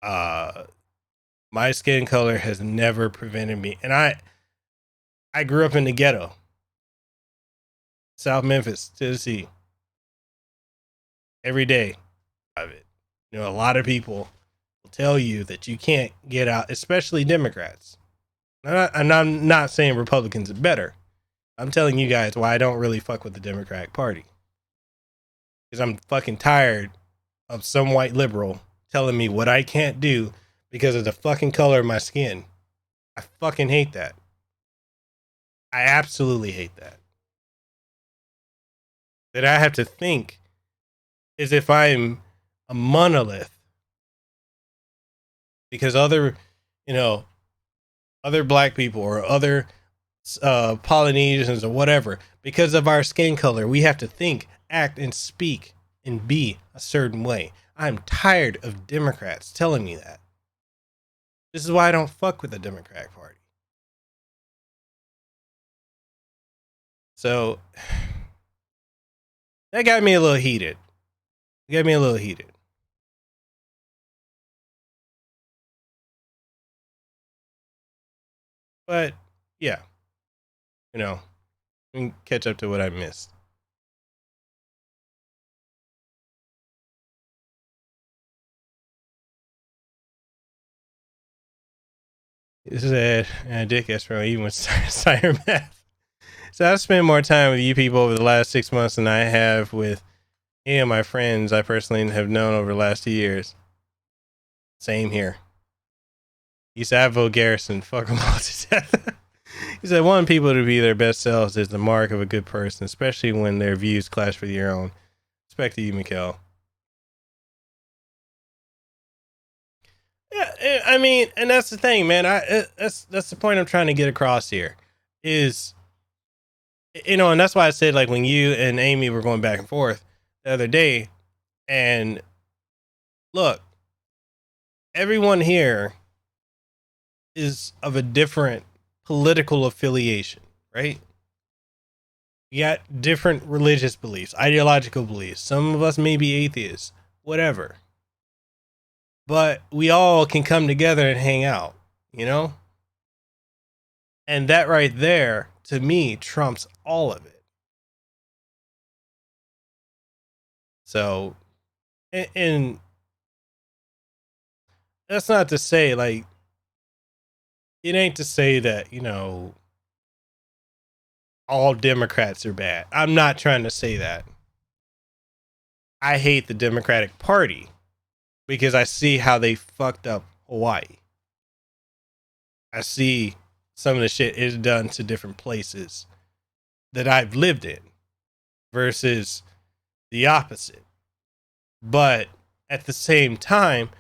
My skin color has never prevented me. And I grew up in the ghetto. South Memphis, Tennessee. Every day of it. You know, a lot of people will tell you that you can't get out, especially Democrats. And I'm not saying Republicans are better. I'm telling you guys why I don't really fuck with the Democratic Party. Because I'm fucking tired of some white liberal telling me what I can't do because of the fucking color of my skin. I fucking hate that. I absolutely hate that. That I have to think as if I'm a monolith because other black people or other Polynesians or whatever, because of our skin color, we have to think, act, and speak and be a certain way. I'm tired of Democrats telling me that. This is why I don't fuck with the Democratic Party. So that got me a little heated. But yeah, we can catch up to what I missed. This is a dick Espero even with Siren Math. So I've spent more time with you people over the last 6 months than I have with any of my friends I personally have known over the last 2 years. Same here. He said, I vote Garrison. Fuck them all to death. He said, wanting people to be their best selves is the mark of a good person, especially when their views clash with your own. Respect to you, Miguel. Yeah, I mean, and that's the thing, man. That's the point I'm trying to get across here. Is, and that's why I said, like, when you and Amy were going back and forth the other day, and look, everyone here is of a different political affiliation, right? You got different religious beliefs, ideological beliefs. Some of us may be atheists, whatever. but we all can come together and hang out, you know? And that right there, to me, trumps all of it. So, and that's not to say, like, it ain't to say that, you know, all Democrats are bad. I'm not trying to say that. I hate the Democratic Party because I see how they fucked up Hawaii. I see some of the shit is done to different places that I've lived in versus the opposite. But at the same time,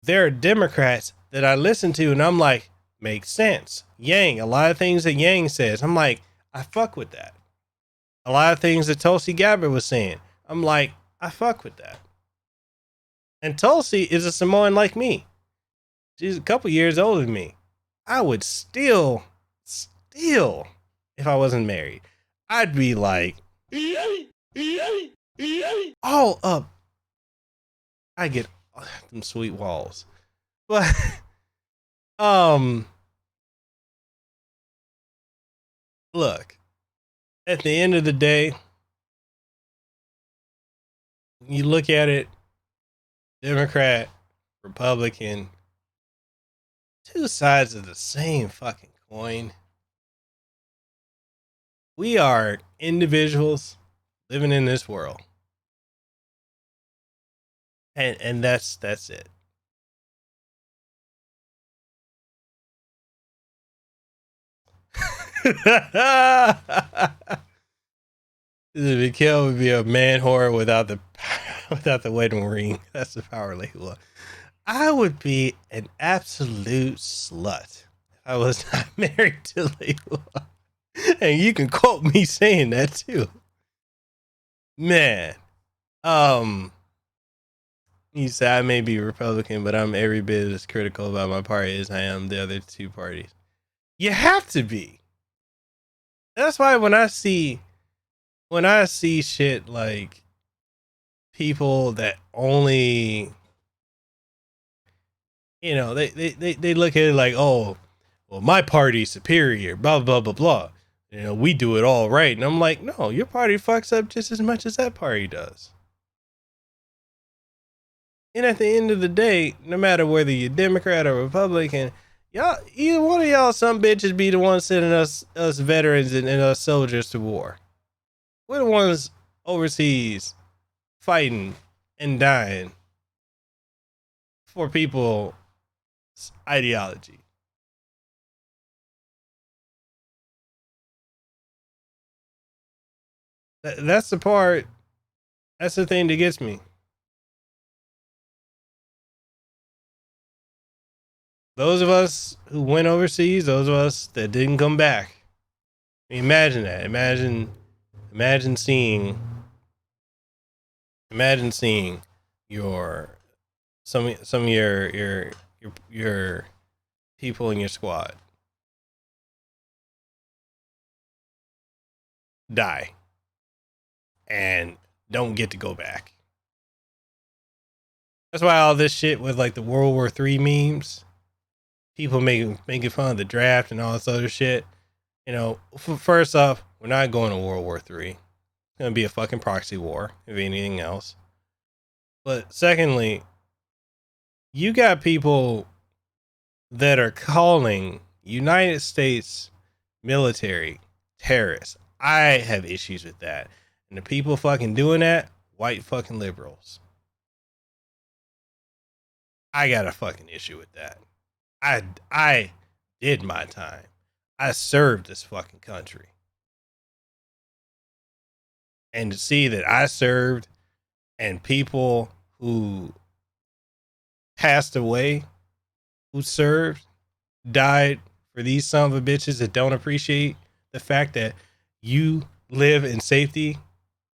there are Democrats that I listen to and I'm like, makes sense. Yang, a lot of things that Yang says, I'm like, I fuck with that. A lot of things that Tulsi Gabbard was saying, I'm like, I fuck with that. And Tulsi is a Samoan like me. She's a couple years older than me. I would still, if I wasn't married, I'd be like, all up. I get them sweet walls. But, look, at the end of the day, you look at it, Democrat, Republican, two sides of the same fucking coin. We are individuals living in this world. And that's it. Miguel would be a man whore without the wedding ring. That's the power label. I would be an absolute slut if I was not married to Layla. And you can quote me saying that too. Man. You say I may be Republican, but I'm every bit as critical about my party as I am the other two parties. You have to be. That's why when I see shit like people that only, you know, they look at it like, oh, well, my party's superior, blah, blah, blah, blah. You know, we do it all right. And I'm like, no, your party fucks up just as much as that party does. And at the end of the day, no matter whether you're Democrat or Republican, y'all, either one of y'all, some bitches be the ones sending us veterans and us soldiers to war. We're the ones overseas fighting and dying for people's ideology. That's the part. That's the thing that gets me. Those of us who went overseas, those of us that didn't come back. Imagine that. Imagine seeing some of your people in your squad die and don't get to go back. That's why all this shit with like the World War III memes, people making fun of the draft and all this other shit. You know, first off, we're not going to World War III. It's going to be a fucking proxy war, if anything else. But secondly, you got people that are calling United States military terrorists. I have issues with that. And the people fucking doing that, white fucking liberals. I got a fucking issue with that. I did my time. I served this fucking country. And to see that I served and people who passed away, who served, died for these son of a bitches that don't appreciate the fact that you live in safety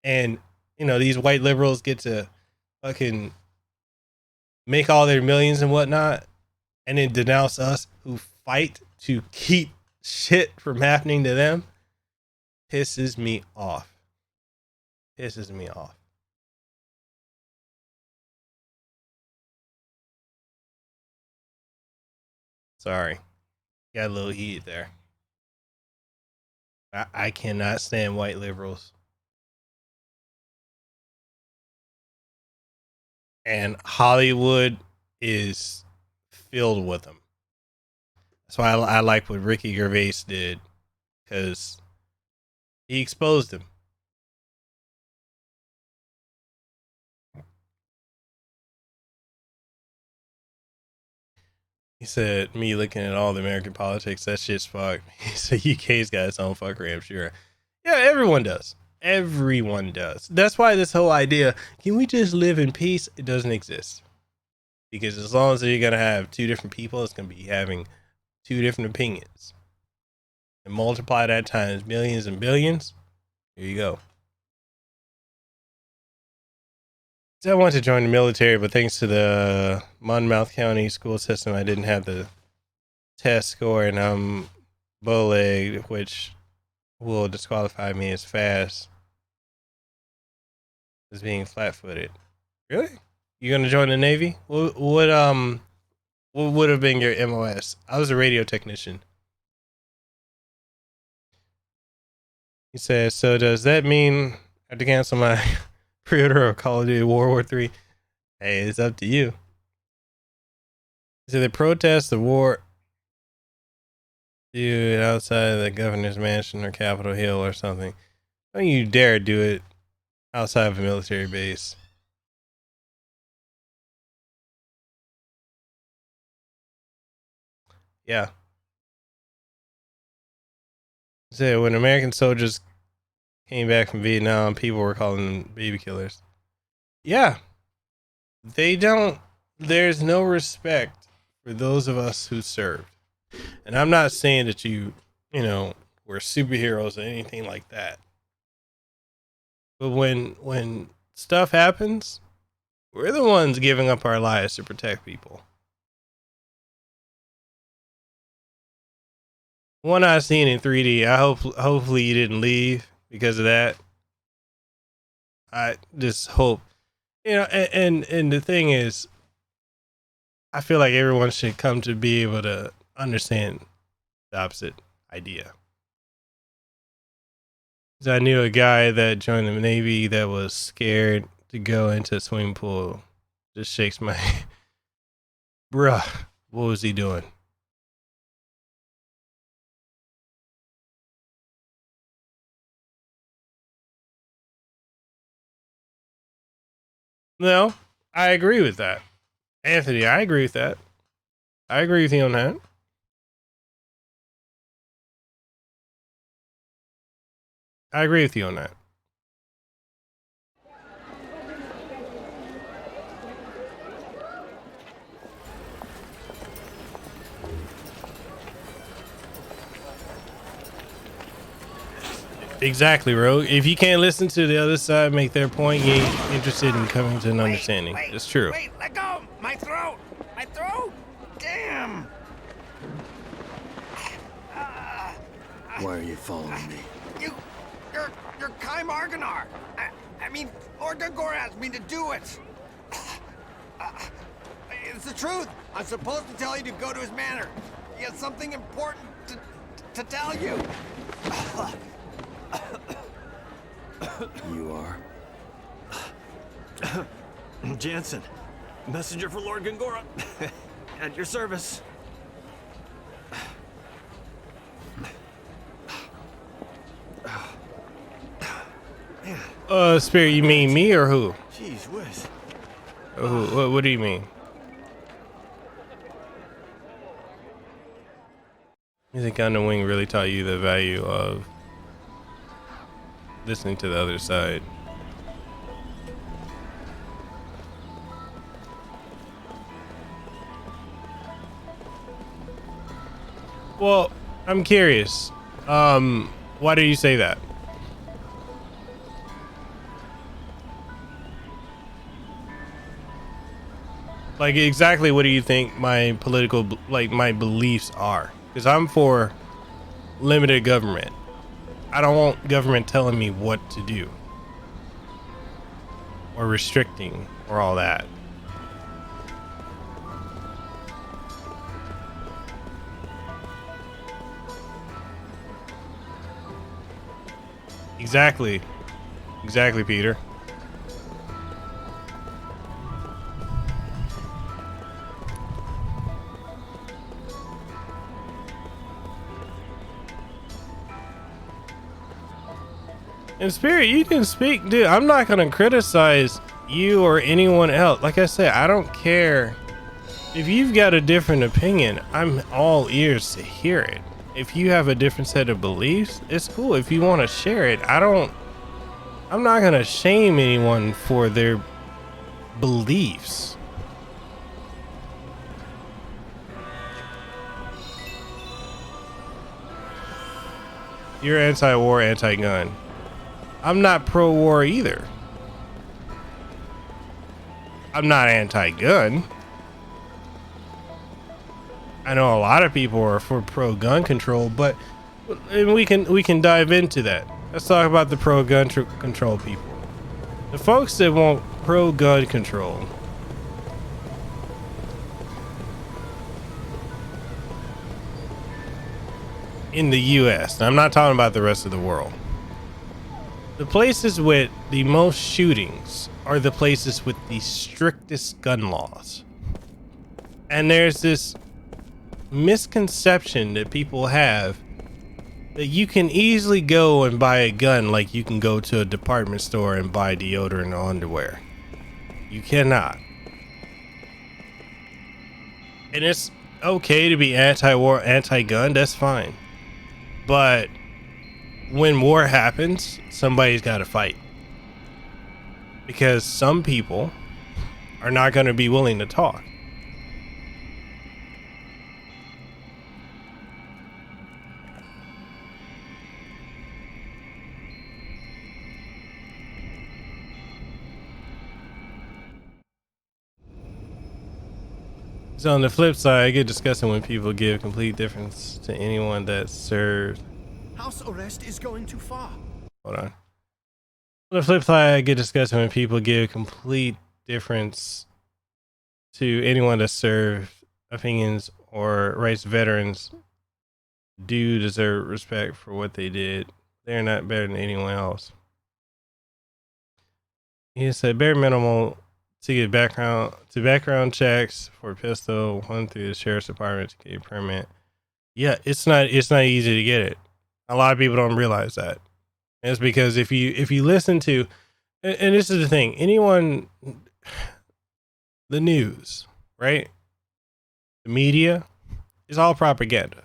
and, you know, these white liberals get to fucking make all their millions and whatnot and then denounce us who fight to keep shit from happening to them, pisses me off. Pisses me off. Sorry. Got a little heat there. I cannot stand white liberals. And Hollywood is filled with them. That's why I like what Ricky Gervais did, because he exposed them. He said, me looking at all the American politics, that shit's fucked. He said, UK's got its own fuckery, I'm sure. Yeah, everyone does. Everyone does. That's why this whole idea, can we just live in peace? It doesn't exist. Because as long as you're going to have two different people, it's going to be having two different opinions. And multiply that times millions and billions. Here you go. I wanted to join the military, but thanks to the Monmouth County school system, I didn't have the test score, and I'm bow-legged, which will disqualify me as fast as being flat-footed. Really? You gonna join the Navy? What would have been your MOS? I was a radio technician. He says, so does that mean I have to cancel my pre-order of Call of Duty World War III? Hey, it's up to you. He said, they protest the war, do it outside of the governor's mansion or Capitol Hill or something. Don't you dare do it outside of a military base. Yeah. So when American soldiers came back from Vietnam, people were calling them baby killers. Yeah. They don't, there's no respect for those of us who served. And I'm not saying that you know, were superheroes or anything like that. But when stuff happens, we're the ones giving up our lives to protect people. One I've seen in 3D. Hopefully you didn't leave because of that. I just hope, and the thing is, I feel like everyone should come to be able to understand the opposite idea. Because I knew a guy that joined the Navy that was scared to go into a swimming pool. Just shakes my bruh. What was he doing? No, I agree with that. Anthony, I agree with that. I agree with you on that. I agree with you on that. Exactly, Rogue. If you can't listen to the other side make their point, you ain't interested in coming to an understanding. It's true. Wait, let go! My throat! My throat! Damn! Why are you following me? You're Kai Marganar. I mean, Lord Gongora asked me to do it. It's the truth. I'm supposed to tell you to go to his manor. He has something important to tell you. You are? Jansen, messenger for Lord Gongora. At your service. Spirit, you mean me or who? Jeez whiz. Who? What do you mean? You think On the Wing really taught you the value of listening to the other side? Well, I'm curious. Why do you say that? Like, exactly what do you think my political, like, my beliefs are? Because I'm for limited government. I don't want government telling me what to do. Or restricting, or all that. Exactly. Exactly, Peter. In Spirit, you can speak, dude. I'm not gonna criticize you or anyone else. Like I said, I don't care if you've got a different opinion. I'm all ears to hear it. If you have a different set of beliefs, it's cool. If you want to share it, I'm not gonna shame anyone for their beliefs. You're anti-war, anti-gun. I'm not pro-war either. I'm not anti-gun. I know a lot of people are for pro-gun control, but we can dive into that. Let's talk about the pro-gun control people. The folks that want pro-gun control. In the US, I'm not talking about the rest of the world. The places with the most shootings are the places with the strictest gun laws. And there's this misconception that people have that you can easily go and buy a gun like you can go to a department store and buy deodorant or underwear. You cannot. And it's okay to be anti-war, anti-gun, that's fine. But when war happens, somebody's got to fight. Because some people are not going to be willing to talk. So on the flip side, I get disgusting when people give complete difference to anyone that served. House arrest is going too far. Hold on. On the flip side, I get disgusted when people give complete difference to anyone that served. Opinions or rights veterans do deserve respect for what they did. They're not better than anyone else. He said bare minimum to get background checks for a pistol, one through the sheriff's department to get a permit. Yeah, it's not easy to get it. A lot of people don't realize that. And it's because if you listen to, and this is the thing, anyone, the news, right? The media is all propaganda.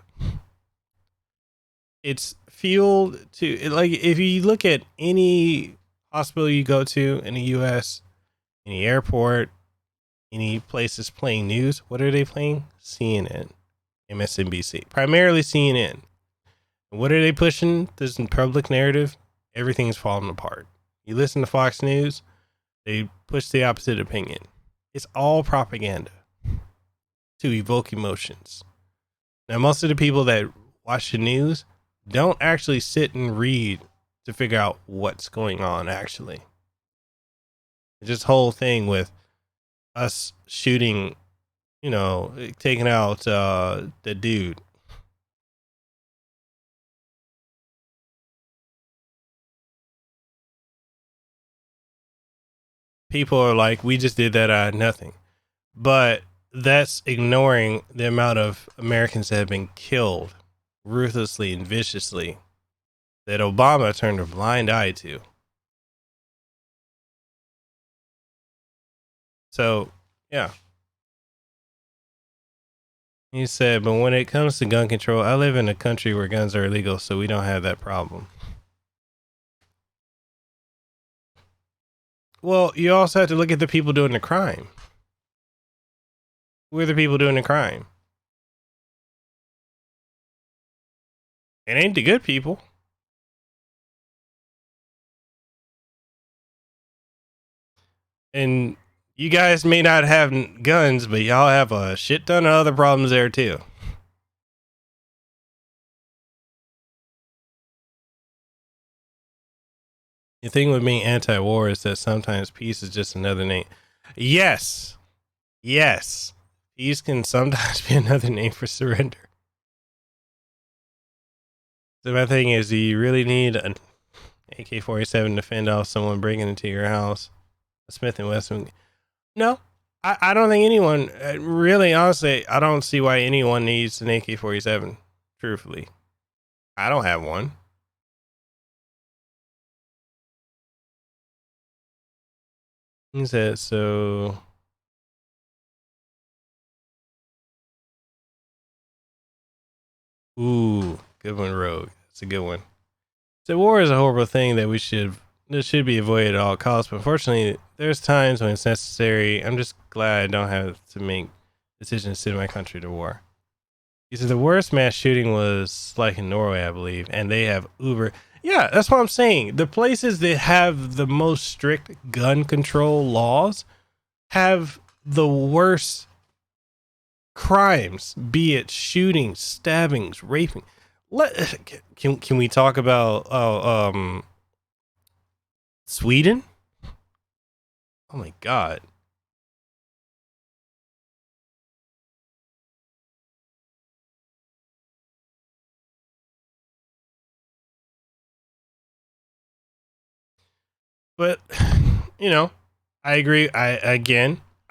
It's fueled to, like, if you look at any hospital you go to in the US, any airport, any places playing news, what are they playing? CNN, MSNBC, primarily CNN. And what are they pushing? This public narrative. Everything's falling apart. You listen to Fox News, they push the opposite opinion. It's all propaganda to evoke emotions. Now, most of the people that watch the news don't actually sit and read to figure out what's going on actually. This whole thing with us shooting, taking out the dude. People are like, we just did that out of nothing. But that's ignoring the amount of Americans that have been killed ruthlessly and viciously that Obama turned a blind eye to. So, yeah. He said, but when it comes to gun control, I live in a country where guns are illegal, so we don't have that problem. Well, you also have to look at the people doing the crime. Who are the people doing the crime? It ain't the good people. And you guys may not have guns, but y'all have a shit ton of other problems there too. The thing with being anti-war is that sometimes peace is just another name. Yes. Yes. Peace can sometimes be another name for surrender. So my thing is, do you really need AK-47 to fend off someone breaking into your house. A Smith & Wesson. No, I don't think anyone, really, honestly, I don't see why anyone needs an AK-47, truthfully. I don't have one. He said, so... Ooh, good one, Rogue. That's a good one. So war is a horrible thing that should be avoided at all costs, but unfortunately, there's times when it's necessary. I'm just glad I don't have to make decisions to send my country to war. He said the worst mass shooting was like in Norway, I believe, and they have Uber. Yeah, that's what I'm saying. The places that have the most strict gun control laws have the worst crimes, be it shootings, stabbings, raping. Can we talk about Sweden? Oh my God. But you know, I agree. I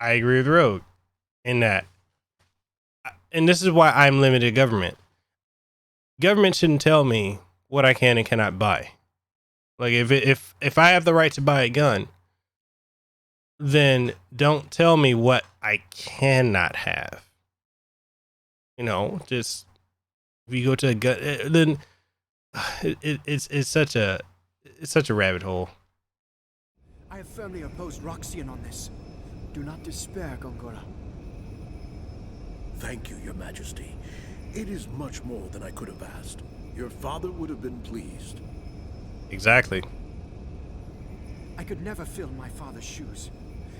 agree with Rogue in that. And this is why I'm limited government. Government shouldn't tell me what I can and cannot buy. Like if I have the right to buy a gun, then don't tell me what I cannot have. You know, just if you go to a gun, then it's such a rabbit hole. I have firmly opposed Roxian on this. Do not despair, Gongora. Thank you, Your Majesty. It is much more than I could have asked. Your father would have been pleased. Exactly. I could never fill my father's shoes.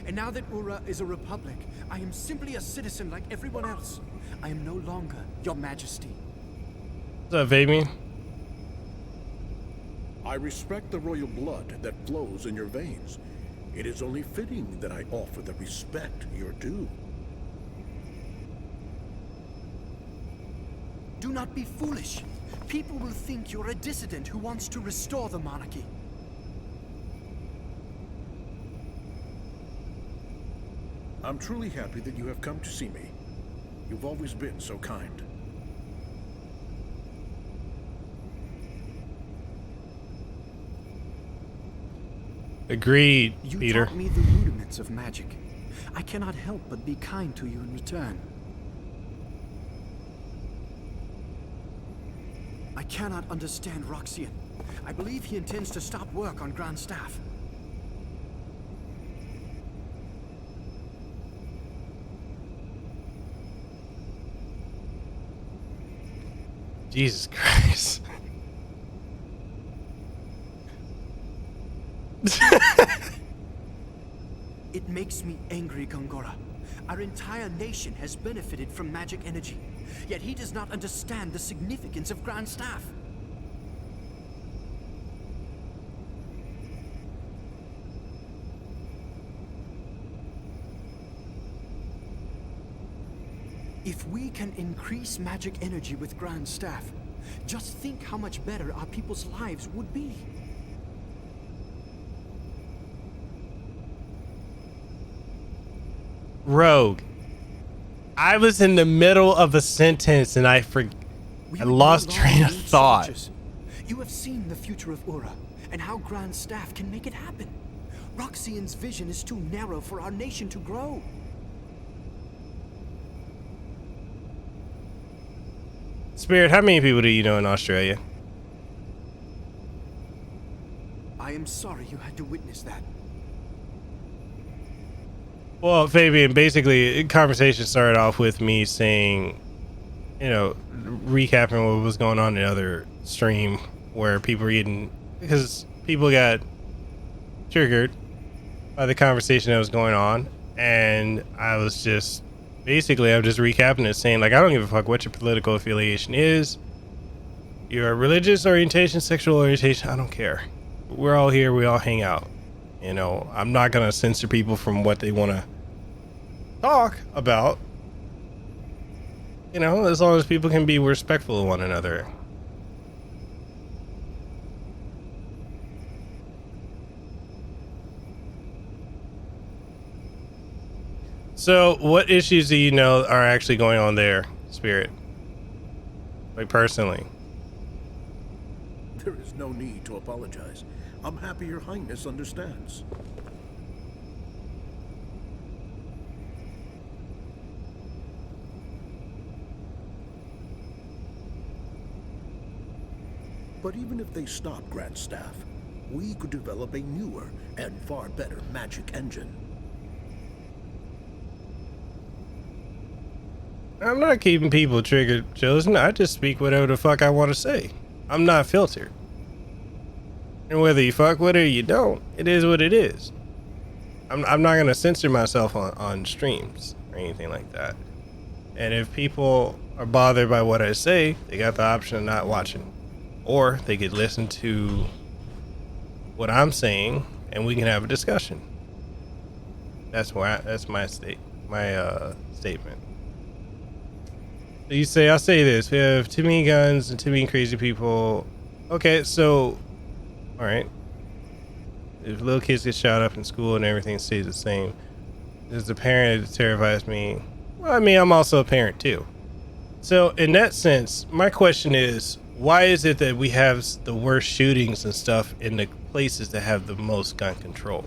And now that Ura is a republic, I am simply a citizen like everyone else. I am no longer Your Majesty. What's up, Fabian? I respect the royal blood that flows in your veins. It is only fitting that I offer the respect you're due. Do not be foolish. People will think you're a dissident who wants to restore the monarchy. I'm truly happy that you have come to see me. You've always been so kind. Agreed, You Peter. taught me the rudiments of magic. I cannot help but be kind to you in return. I cannot understand Roxian. I believe he intends to stop work on Grand Staff. Jesus Christ. It makes me angry, Gongora. Our entire nation has benefited from magic energy, yet he does not understand the significance of Grand Staff. If we can increase magic energy with Grand Staff, just think how much better our people's lives would be. Rogue. I was in the middle of a sentence and I lost train of thought. Soldiers. You have seen the future of Ura and how Grand Staff can make it happen. Roxian's vision is too narrow for our nation to grow. Spirit, how many people do you know in Australia? I am sorry you had to witness that. Well, Fabian, basically, the conversation started off with me saying, you know, recapping what was going on in the other stream where people were getting, because people got triggered by the conversation that was going on. And I was just, basically, I'm just recapping it saying, like, I don't give a fuck what your political affiliation is, your religious orientation, sexual orientation, I don't care. We're all here, we all hang out. You know, I'm not going to censor people from what they want to talk about. You know, as long as people can be respectful of one another. So, what issues do you know are actually going on there, Spirit? Like, personally? There is no need to apologize. I'm happy Your Highness understands. But even if they stop Grand Staff, we could develop a newer and far better magic engine. I'm not keeping people triggered, Chosen. I just speak whatever the fuck I want to say. I'm not filtered. And whether you fuck with it or you don't, it is what it is. I'm not going to censor myself on streams or anything like that. And if people are bothered by what I say, they got the option of not watching. Or they could listen to what I'm saying and we can have a discussion. That's my statement. So you say, I'll say this, we have too many guns and too many crazy people. Okay, so, all right. If little kids get shot up in school and everything stays the same, as a parent, it terrifies me. Well, I mean, I'm also a parent too. So in that sense, my question is, why is it that we have the worst shootings and stuff in the places that have the most gun control?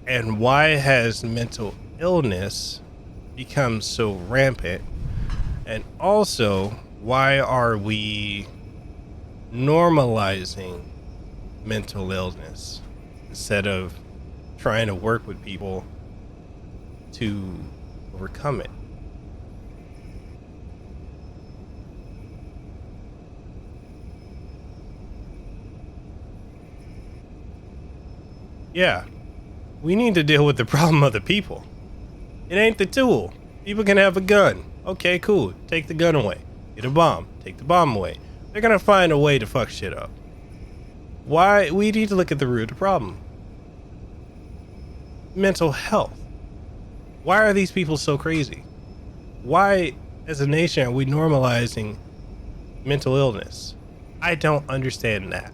And why has mental illness become so rampant? And also, why are we normalizing mental illness instead of trying to work with people to overcome it? Yeah, we need to deal with the problem of the people. It ain't the tool. People can have a gun. Okay, cool. Take the gun away. Get a bomb. Take the bomb away. They're gonna find a way to fuck shit up. Why? We need to look at the root of the problem. Mental health. Why are these people so crazy? Why, as a nation, are we normalizing mental illness? I don't understand that.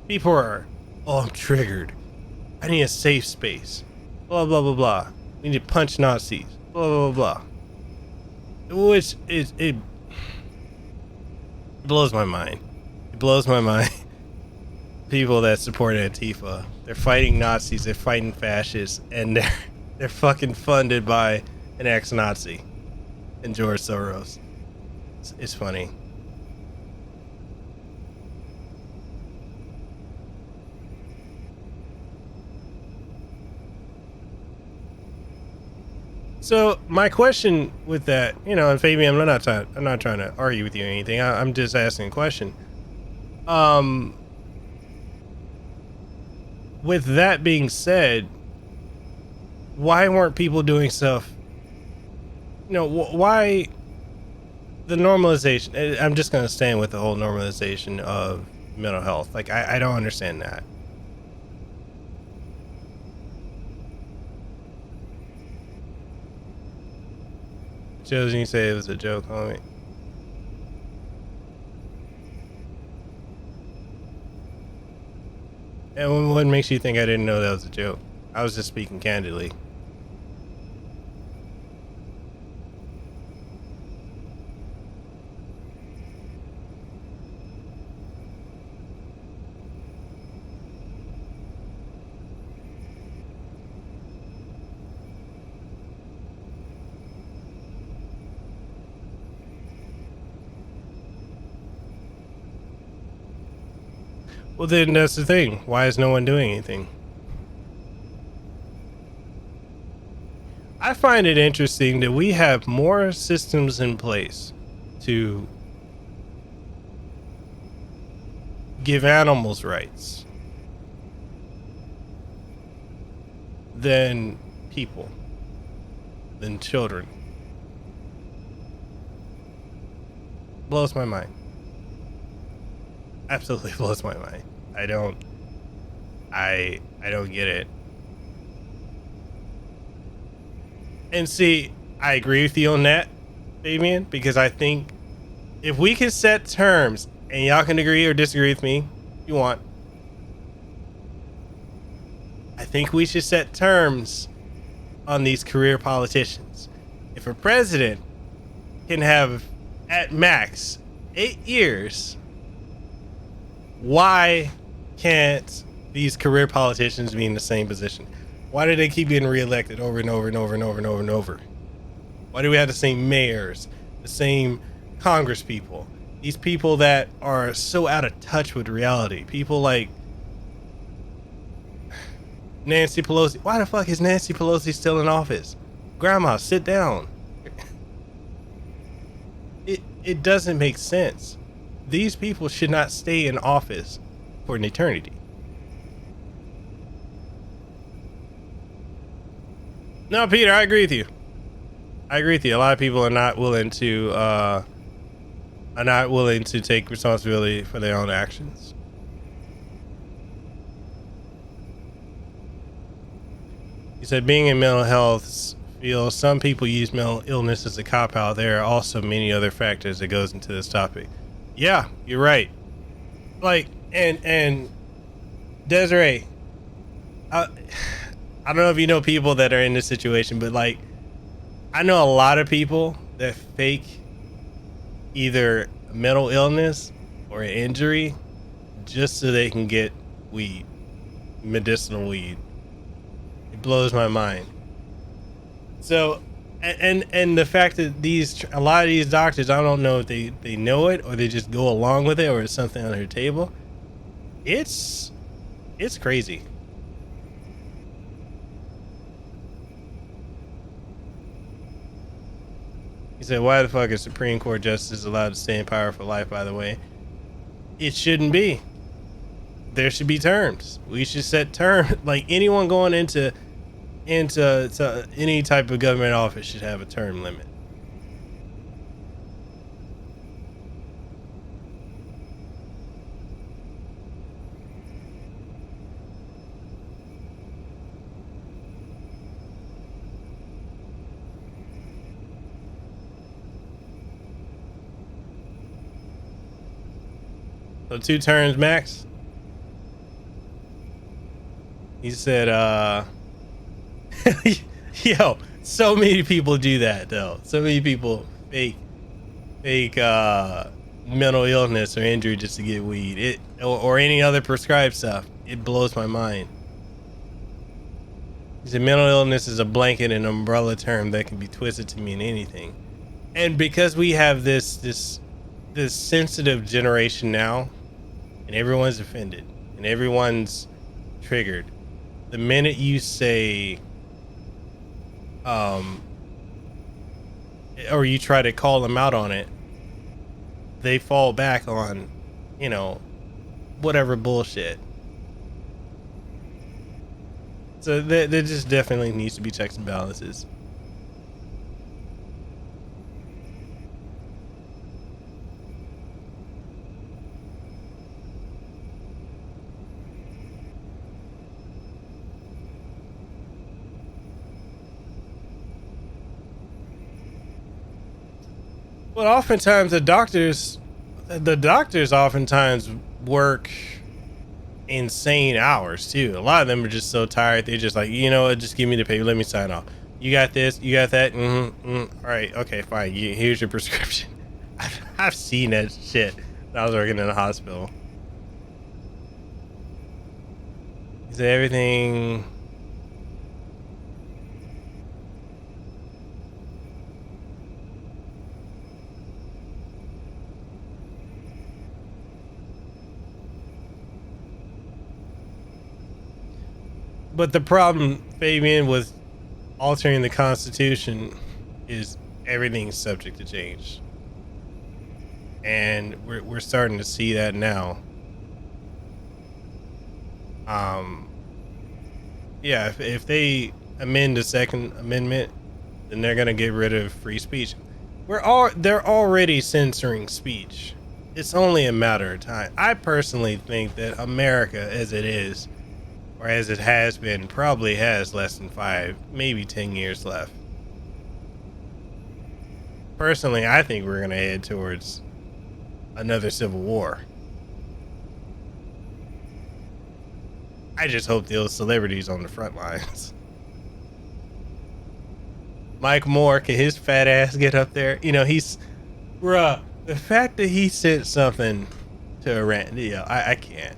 People are, oh, I'm triggered. I need a safe space. Blah, blah, blah, blah. We need to punch Nazis. Blah, blah, blah, blah. Which is, it blows my mind. It blows my mind. People that support Antifa, they're fighting Nazis, they're fighting fascists, and they're fucking funded by an ex-Nazi and George Soros. It's funny. So my question with that, and Fabian, I'm not trying to argue with you or anything. I'm just asking a question. With that being said, why weren't people doing stuff? Why the normalization? I'm just gonna stand with the whole normalization of mental health. Like I don't understand that. Chosen, you say it was a joke, homie. And what makes you think I didn't know that was a joke? I was just speaking candidly. Well, then that's the thing. Why is no one doing anything? I find it interesting that we have more systems in place to give animals rights than people, than children. Blows my mind. Absolutely blows my mind. I don't get it. And see, I agree with you on that, Fabian, because I think if we can set terms and y'all can agree or disagree with me if you want, think we should set terms on these career politicians. If a president can have at max 8 years, why can't these career politicians be in the same position? Why do they keep getting reelected over and over and over and over and over and over? Why do we have the same mayors, the same Congress people? These people that are so out of touch with reality. People like Nancy Pelosi. Why the fuck is Nancy Pelosi still in office? Grandma, sit down. It doesn't make sense. These people should not stay in office for an eternity. No, Peter, I agree with you. I agree with you. A lot of people are not willing to take responsibility for their own actions. He said, being in mental health field, some people use mental illness as a cop-out. There are also many other factors that goes into this topic. Yeah, you're right. Like, and Desiree, I don't know if you know people that are in this situation, but like, I know a lot of people that fake either mental illness or an injury just so they can get weed, medicinal weed. It blows my mind. So, and the fact that a lot of these doctors, I don't know if they know it or they just go along with it or it's something on their table. It's crazy. He said, why the fuck is Supreme Court justices allowed to stay in power for life, by the way? It shouldn't be. There should be terms. We should set terms. Like, anyone going into any type of government office should have a term limit. So 2 turns max. He said, yo, so many people do that though. So many people fake mental illness or injury just to get weed. Or any other prescribed stuff. It blows my mind. He said mental illness is a blanket and umbrella term that can be twisted to mean anything. And because we have this sensitive generation now, and everyone's offended and everyone's triggered, the minute you say or you try to call them out on it, they fall back on, whatever bullshit. So there just definitely needs to be checks and balances. Well, oftentimes the doctors oftentimes work insane hours too. A lot of them are just so tired. They're just like, just give me the paper. Let me sign off. You got this. You got that. All right. Okay, fine. Here's your prescription. I've seen that shit when I was working in a hospital. Is everything... But the problem, Fabian, with altering the Constitution is everything's subject to change. And we're starting to see that now. Yeah, if they amend the Second Amendment, then they're gonna get rid of free speech. They're already censoring speech. It's only a matter of time. I personally think that America, as it is, or as it has been, probably has less than 5, maybe 10 years left. Personally, I think we're gonna head towards another civil war. I just hope those celebrities on the front lines. Mike Moore, can his fat ass get up there? You know, bruh, the fact that he sent something to Iran, I can't.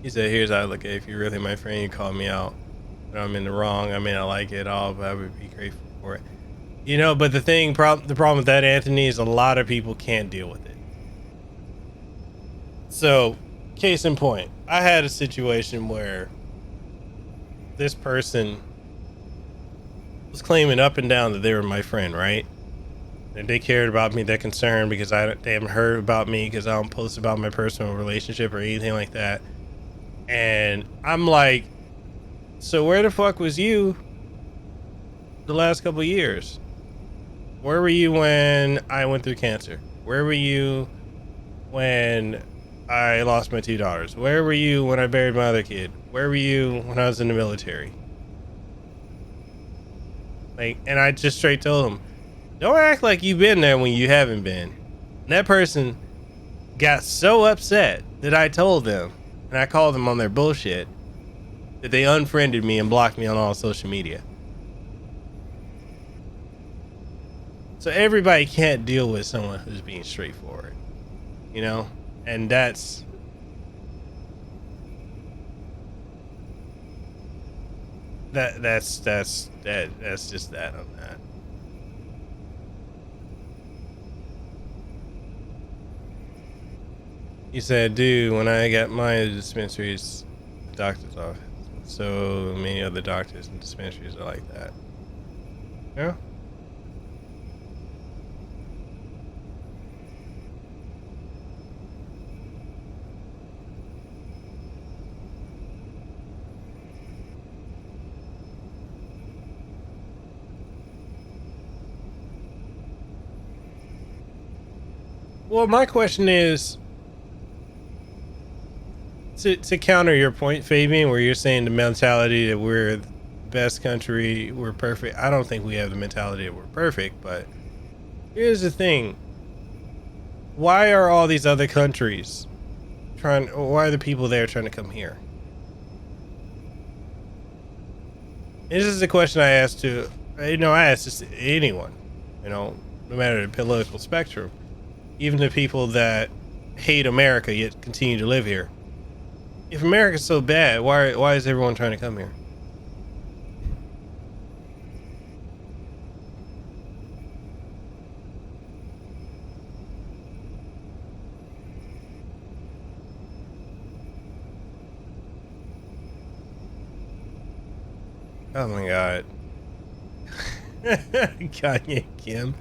He said, here's how I look at it. If you're really my friend, you call me out. But I'm in the wrong. I mean, I like it all, but I would be grateful for it. You know, but the problem with that, Anthony, is a lot of people can't deal with it. So, case in point, I had a situation where this person was claiming up and down that they were my friend, right? And they cared about me, they're concerned because they haven't heard about me because I don't post about my personal relationship or anything like that. And I'm like, so where the fuck was you the last couple of years? Where were you when I went through cancer? Where were you when I lost my 2 daughters? Where were you when I buried my other kid? Where were you when I was in the military? Like, and I just straight told him, don't act like you've been there when you haven't been. And that person got so upset that I told them, and I called them on their bullshit, that they unfriended me and blocked me on all social media. So everybody can't deal with someone who's being straightforward, you know? And that's just that on that. He said, dude, when I got my dispensaries, the doctor's office, so many other doctors and dispensaries are like that. Yeah. Well, my question is, to counter your point, Fabian, where you're saying the mentality that we're the best country, we're perfect. I don't think we have the mentality that we're perfect, but here's the thing. Why are all these other countries why are the people there trying to come here? This is a question I asked I asked this to anyone, no matter the political spectrum. Even the people that hate America yet continue to live here. If America's so bad, why is everyone trying to come here? Oh my God. Kanye Kim.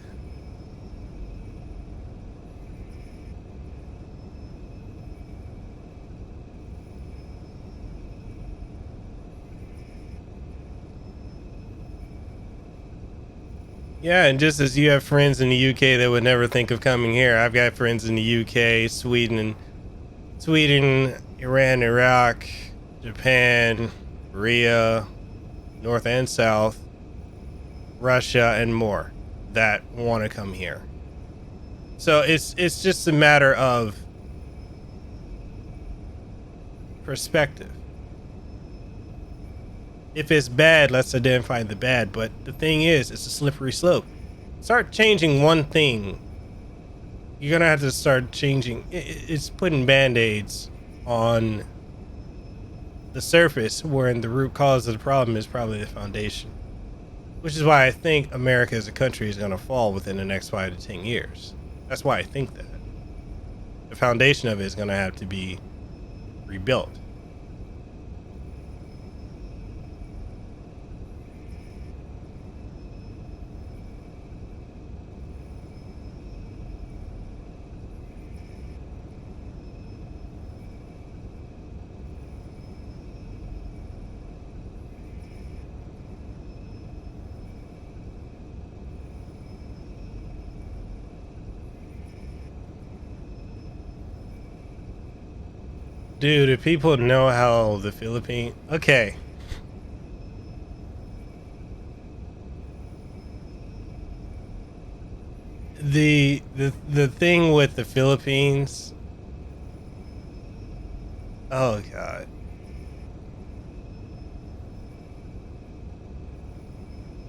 Yeah, and just as you have friends in the UK that would never think of coming here, I've got friends in the UK, Sweden, Iran, Iraq, Japan, Korea, North and South, Russia, and more that want to come here. So it's just a matter of perspective. If it's bad, let's identify the bad. But the thing is, it's a slippery slope. Start changing one thing, you're gonna have to start changing. It's putting band-aids on the surface, wherein the root cause of the problem is probably the foundation. Which is why I think America as a country is gonna fall within the next 5 to 10 years. That's why I think that. The foundation of it is gonna have to be rebuilt. Dude, if people know how the Philippines... Okay. the thing with the Philippines. Oh God.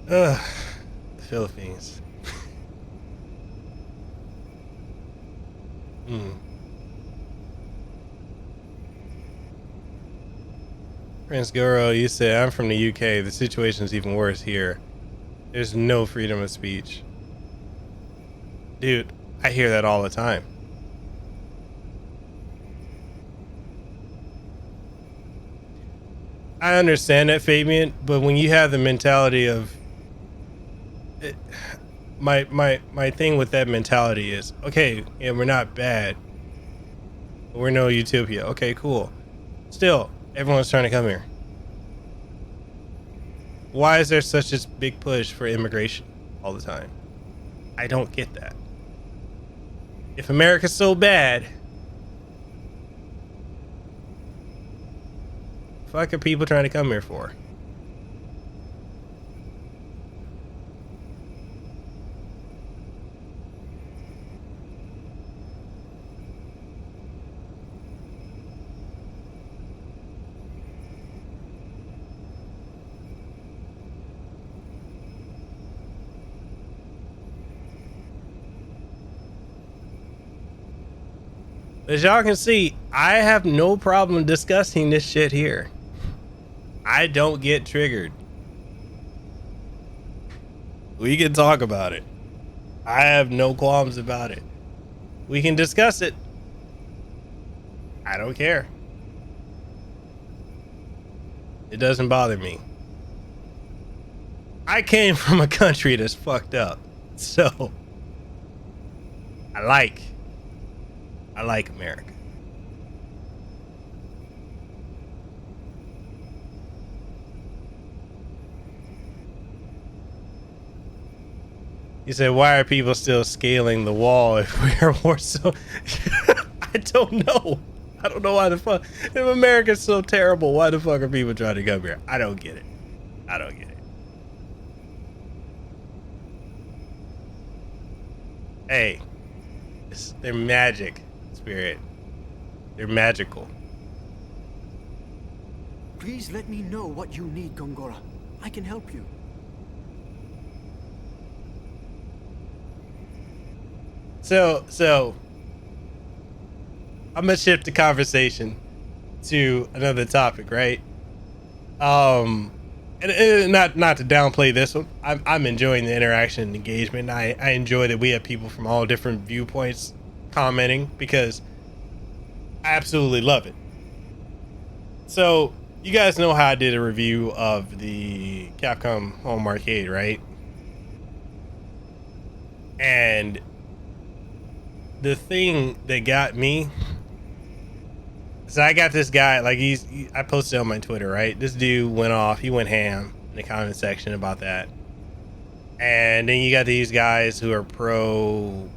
Ugh, the Philippines. Prince Goro, you said, I'm from the UK. The situation's even worse here. There's no freedom of speech. Dude, I hear that all the time. I understand that, Fabian, but when you have the mentality of my thing with that mentality is, okay, yeah, we're not bad. We're no utopia. Okay, cool. Still, everyone's trying to come here. Why is there such a big push for immigration all the time? I don't get that. If America's so bad, fuck are people trying to come here for? As y'all can see, I have no problem discussing this shit here. I don't get triggered. We can talk about it. I have no qualms about it. We can discuss it. I don't care. It doesn't bother me. I came from a country that's fucked up. So I like America. You said, why are people still scaling the wall if we are more so? I don't know. I don't know why the fuck. If America's so terrible, why the fuck are people trying to come here? I don't get it. I don't get it. Hey, they're magic, Spirit. They're magical. Please let me know what you need, Gongora. I can help you. So I'm gonna shift the conversation to another topic, right? And not to downplay this one. I'm enjoying the interaction and engagement. I enjoy that we have people from all different viewpoints commenting because I absolutely love it. So you guys know how I did a review of the Capcom Home Arcade, right? And the thing that got me, so I got this guy, like I posted on my Twitter, right? This dude went off, he went ham in the comment section about that. And then you got these guys who are pro,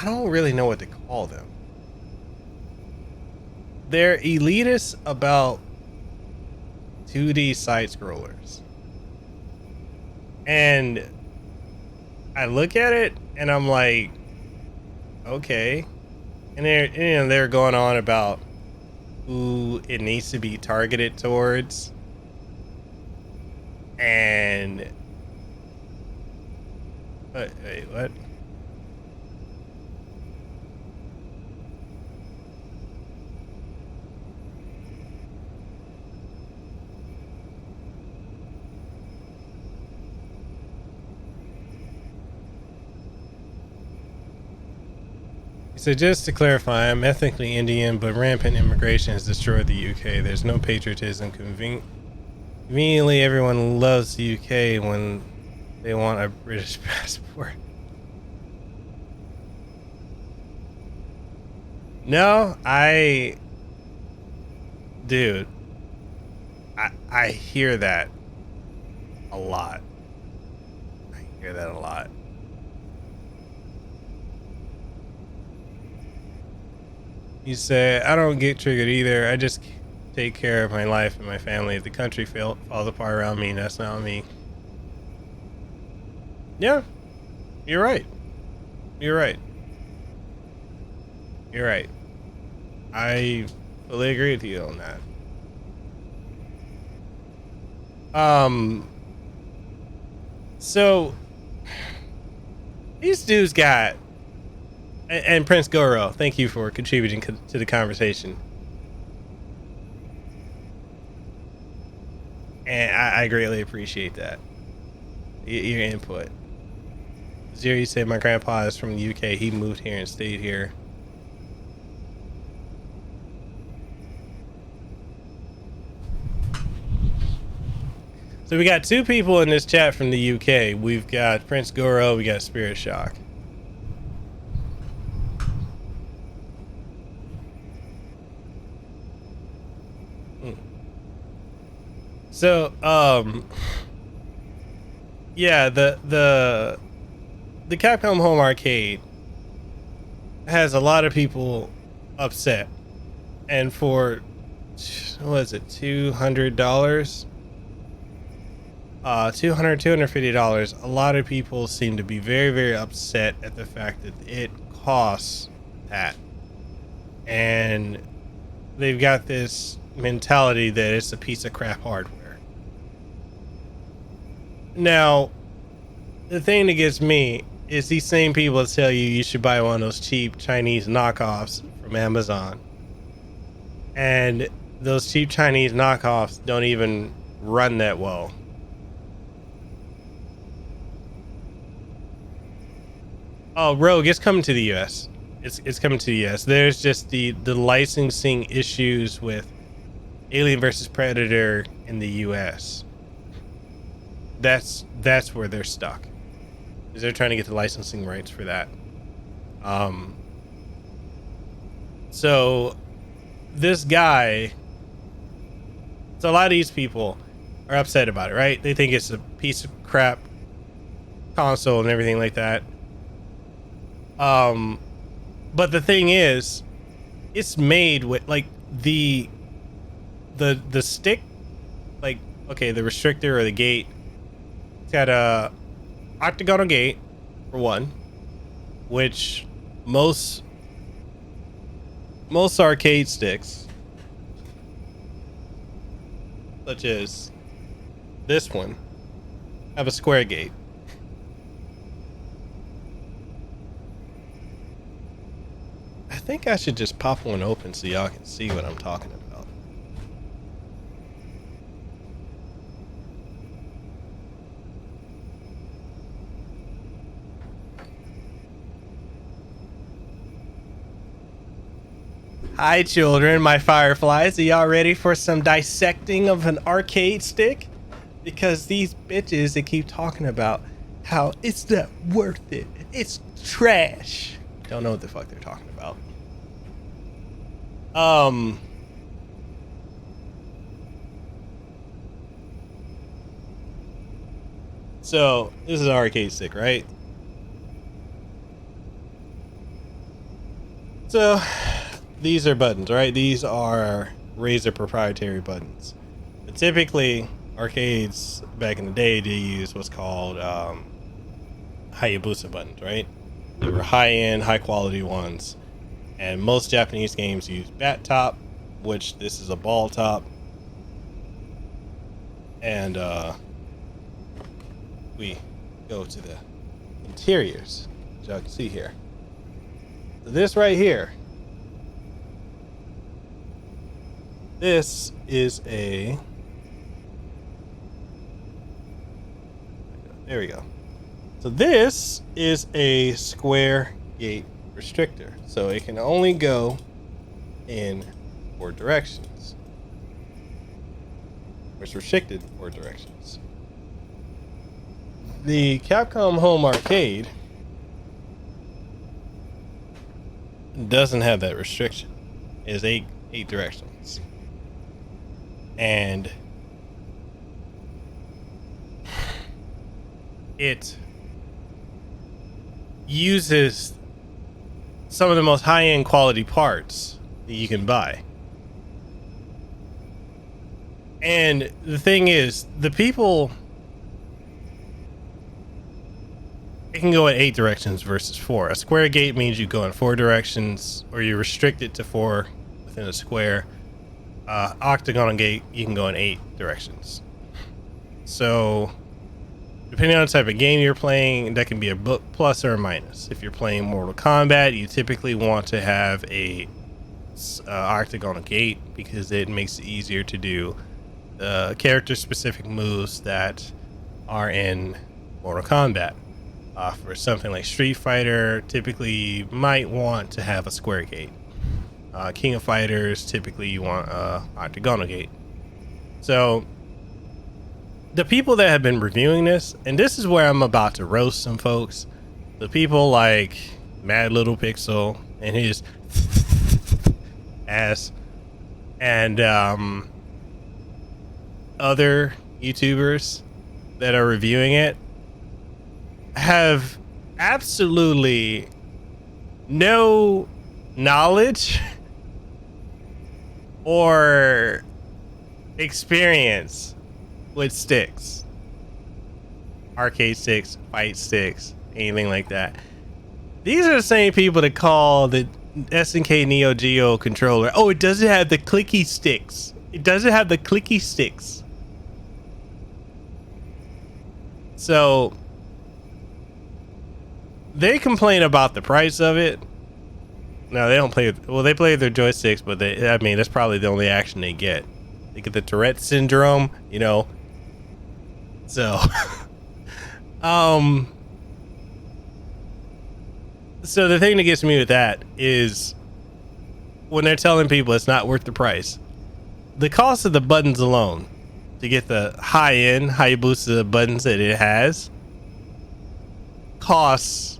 I don't really know what to call them. They're elitist about 2D side scrollers. And I look at it and I'm like, okay. And they're going on about who it needs to be targeted towards. And wait, what? So just to clarify, I'm ethnically Indian, but rampant immigration has destroyed the UK. There's no patriotism. Conveniently, everyone loves the UK when they want a British passport. No, dude, I hear that a lot. I hear that a lot. You say, I don't get triggered either. I just take care of my life and my family. If the country falls apart around me, that's not me. Yeah. You're right. You're right. You're right. I fully agree with you on that. So these dudes got, and Prince Goro, thank you for contributing to the conversation. And I greatly appreciate that. Your input. Zero, you said my grandpa is from the UK. He moved here and stayed here. So we got two people in this chat from the UK. We've got Prince Goro, we got Spirit Shock. So, yeah, the Capcom Home Arcade has a lot of people upset, and for what is it, $200, $250, a lot of people seem to be very, very upset at the fact that it costs that, and they've got this mentality that it's a piece of crap hardware. Now, the thing that gets me is these same people tell you should buy one of those cheap Chinese knockoffs from Amazon. And those cheap Chinese knockoffs don't even run that well. Oh, Rogue, it's coming to the US. It's coming to the US. There's just the licensing issues with Alien vs. Predator in the US. That's where they're stuck. Is they're trying to get the licensing rights for that. So this guy, so a lot of these people are upset about it, right? They think it's a piece of crap console and everything like that. But the thing is, it's made with like the stick, like, okay, the restrictor or the gate, it's got a octagonal gate for one, which most arcade sticks, such as this one, have a square gate. I think I should just pop one open so y'all can see what I'm talking about. Hi children, my fireflies. Are y'all ready for some dissecting of an arcade stick? Because these bitches, they keep talking about how it's not worth it. It's trash. Don't know what the fuck they're talking about. So this is an arcade stick, right? So these are buttons, right? These are Razer proprietary buttons. But typically, arcades back in the day, they used what's called Hayabusa buttons, right? They were high-end, high-quality ones. And most Japanese games use bat top, which this is a ball top. And we go to the interiors, which y'all can see here. So this right here, this is a, there we go. So this is a square gate restrictor, so it can only go in 4 directions. It's restricted 4 directions. The Capcom Home Arcade doesn't have that restriction. It is 8 directions. And it uses some of the most high-end quality parts that you can buy. And the thing is, the people it can go in 8 directions versus 4. A square gate means you go in 4 directions, or you restrict it to 4 within a square. Octagonal gate, you can go in 8 directions. So depending on the type of game you're playing, that can be a plus or a minus. If you're playing Mortal Kombat, you typically want to have a octagonal gate because it makes it easier to do character specific moves that are in Mortal Kombat. For something like Street Fighter, typically you might want to have a square gate. King of Fighters, typically you want a octagonal gate. So the people that have been reviewing this, and this is where I'm about to roast some folks, the people like Mad Little Pixel and his ass, and other YouTubers that are reviewing it, have absolutely no knowledge or experience with sticks, arcade sticks, fight sticks, anything like that. These are the same people that call the SNK Neo Geo controller, oh, it doesn't have the clicky sticks. It doesn't have the clicky sticks. So they complain about the price of it. No, they don't play. Well, they play with their joysticks, but I mean, that's probably the only action they get. They get the Tourette syndrome, you know. So, so the thing that gets me with that is when they're telling people it's not worth the price. The cost of the buttons alone to get the high-end Hayabusa buttons that it has costs.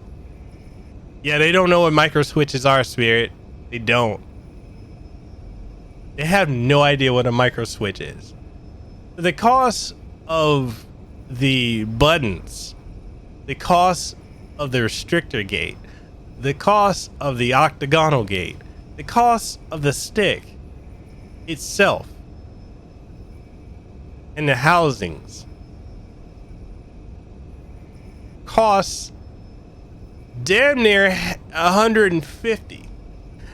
Yeah, they don't know what micro switches are, Spirit. They don't. They have no idea what a micro switch is. The cost of the buttons, the cost of the restrictor gate, the cost of the octagonal gate, the cost of the stick itself, and the housings costs damn near 150.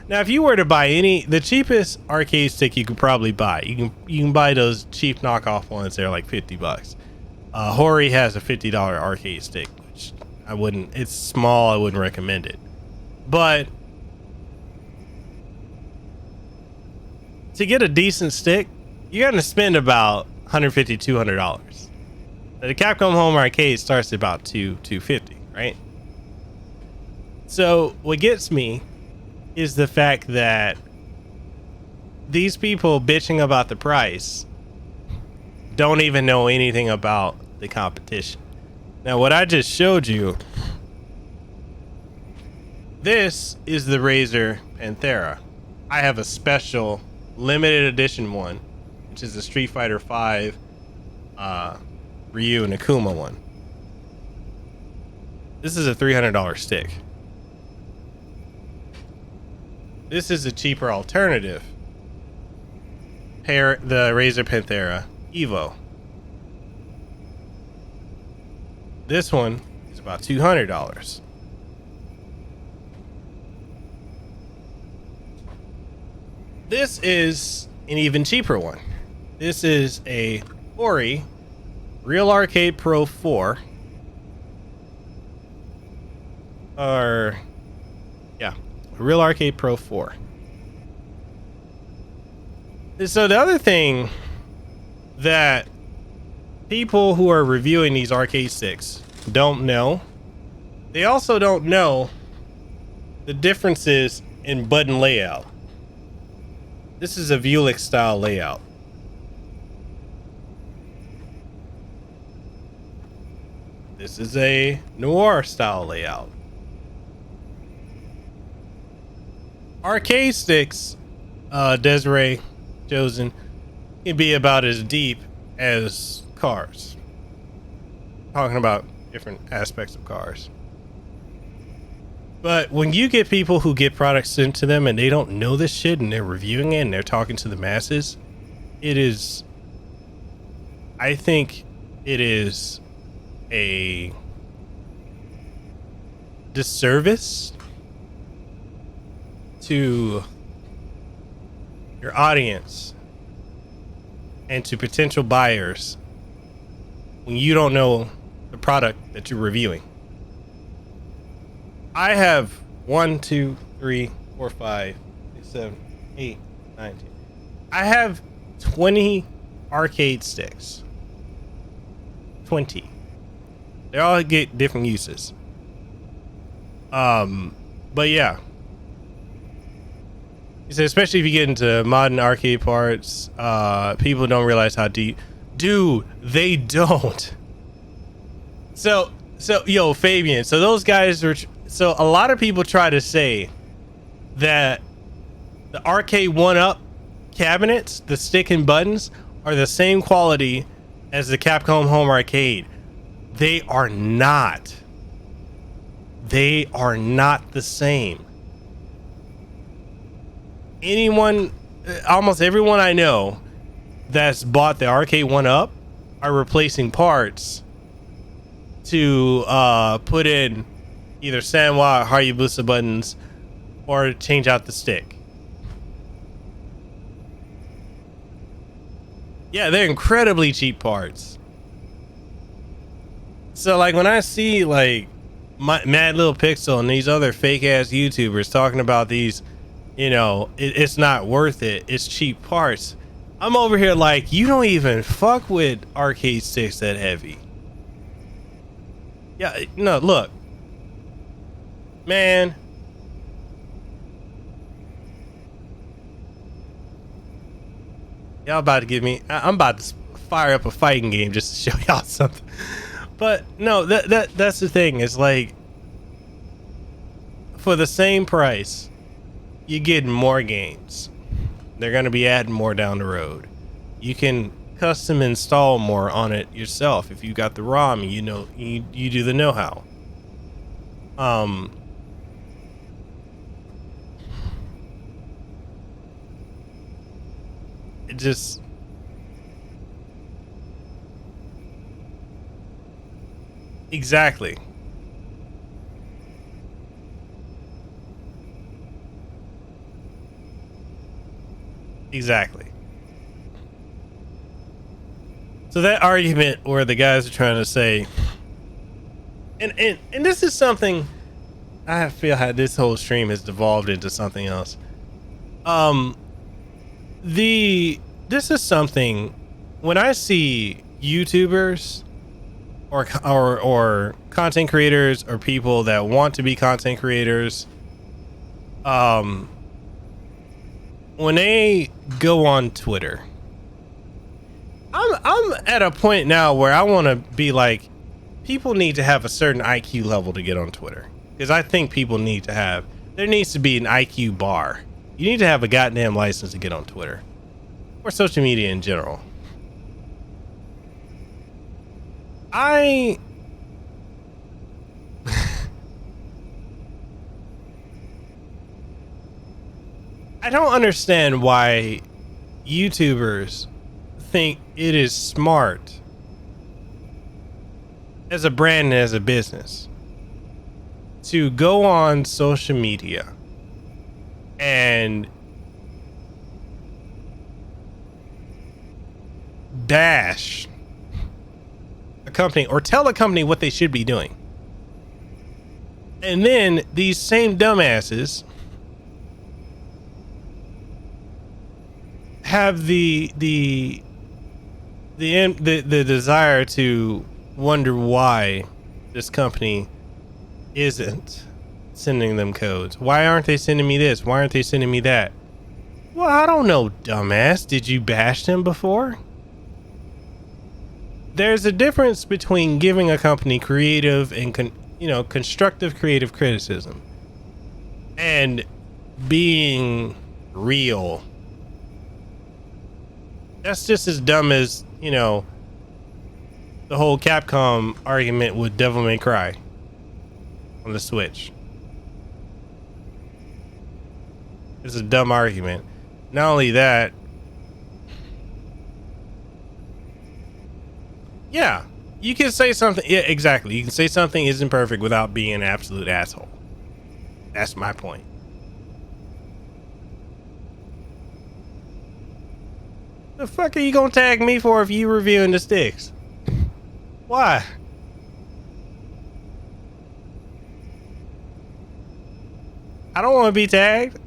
Now, if you were to buy the cheapest arcade stick you could probably buy, you can buy those cheap knockoff ones. They're like $50. Wolery has a $50 arcade stick, which I wouldn't. It's small. I wouldn't recommend it. But to get a decent stick, you're gonna spend about $150, $200. The Capcom Home Arcade starts at about $250, right? So what gets me is the fact that these people bitching about the price don't even know anything about the competition. Now, what I just showed you, this is the Razer Panthera. I have a special limited edition one, which is the Street Fighter V Ryu and Akuma one. This is a $300 stick. This is a cheaper alternative. The Razer Panthera Evo. This one is about $200. This is an even cheaper one. This is a Wolery Real Arcade Pro 4. Real Arcade Pro 4. So the other thing that people who are reviewing these arcade sticks don't know, they also don't know the differences in button layout. This is a Vuelich style layout. This is a Noir style layout. Arcade sticks, Desiree Chosen, can be about as deep as cars. Talking about different aspects of cars. But when you get people who get products sent to them and they don't know this shit and they're reviewing it and they're talking to the masses, I think it is a disservice to your audience and to potential buyers when you don't know the product that you're reviewing. I have 1, 2, 3, 4, 5, 6, 7, 8, 9, 10. I have 20 arcade sticks. 20. They all get different uses. But yeah. He said, especially if you get into modern arcade parts, people don't realize how deep. Dude, they don't. So yo, Fabian. So those guys are. So a lot of people try to say that the arcade 1-up cabinets, the stick and buttons, are the same quality as the Capcom Home Arcade. They are not. They are not the same. Anyone, almost everyone I know that's bought the arcade 1-up are replacing parts to put in either Sanwa or Hayabusa buttons or change out the stick. Yeah, they're incredibly cheap parts. So like when I see like Mad Little Pixel and these other fake ass YouTubers talking about these, you know, it's not worth it, it's cheap parts, I'm over here like, you don't even fuck with arcade sticks that heavy. Yeah, no, look, man. Y'all about to give me, I'm about to fire up a fighting game just to show y'all something. But no, that's the thing. It's like, for the same price, you get more games. They're going to be adding more down the road. You can custom install more on it yourself if you got the ROM. You know, you do the know-how. It just, exactly. Exactly. So that argument where the guys are trying to say, and this is something I feel how this whole stream has devolved into something else. This is something when I see YouTubers or content creators or people that want to be content creators, when they go on Twitter, I'm at a point now where I want to be like, people need to have a certain IQ level to get on Twitter, because I think people need to have, there needs to be an IQ bar. You need to have a goddamn license to get on Twitter or social media in general. I don't understand why YouTubers think it is smart as a brand and as a business to go on social media and bash a company or tell a company what they should be doing. And then these same dumbasses have the desire to wonder why this company isn't sending them codes. Why aren't they sending me this? Why aren't they sending me that? Well, I don't know, dumbass. Did you bash them before? There's a difference between giving a company creative and constructive creative criticism and being real. That's just as dumb as, the whole Capcom argument with Devil May Cry on the Switch. It's a dumb argument. Not only that, yeah, You can say something. Yeah, exactly. You can say something isn't perfect without being an absolute asshole. That's my point. The fuck are you gonna tag me for if you reviewing the sticks? Why? I don't want to be tagged.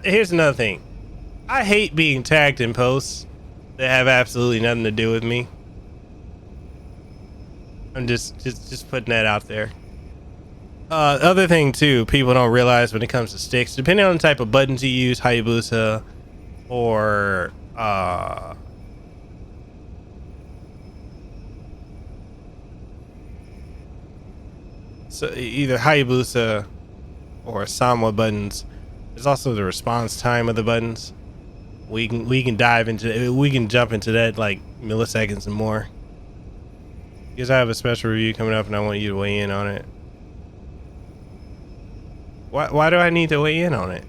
Here's another thing. I hate being tagged in posts that have absolutely nothing to do with me. I'm just putting that out there. Other thing too, people don't realize when it comes to sticks, depending on the type of buttons you use, Hayabusa or so either Hayabusa or Samwa buttons, there's also the response time of the buttons. We can jump into that like milliseconds and more. Because I have a special review coming up and I want you to weigh in on it. Why do I need to weigh in on it?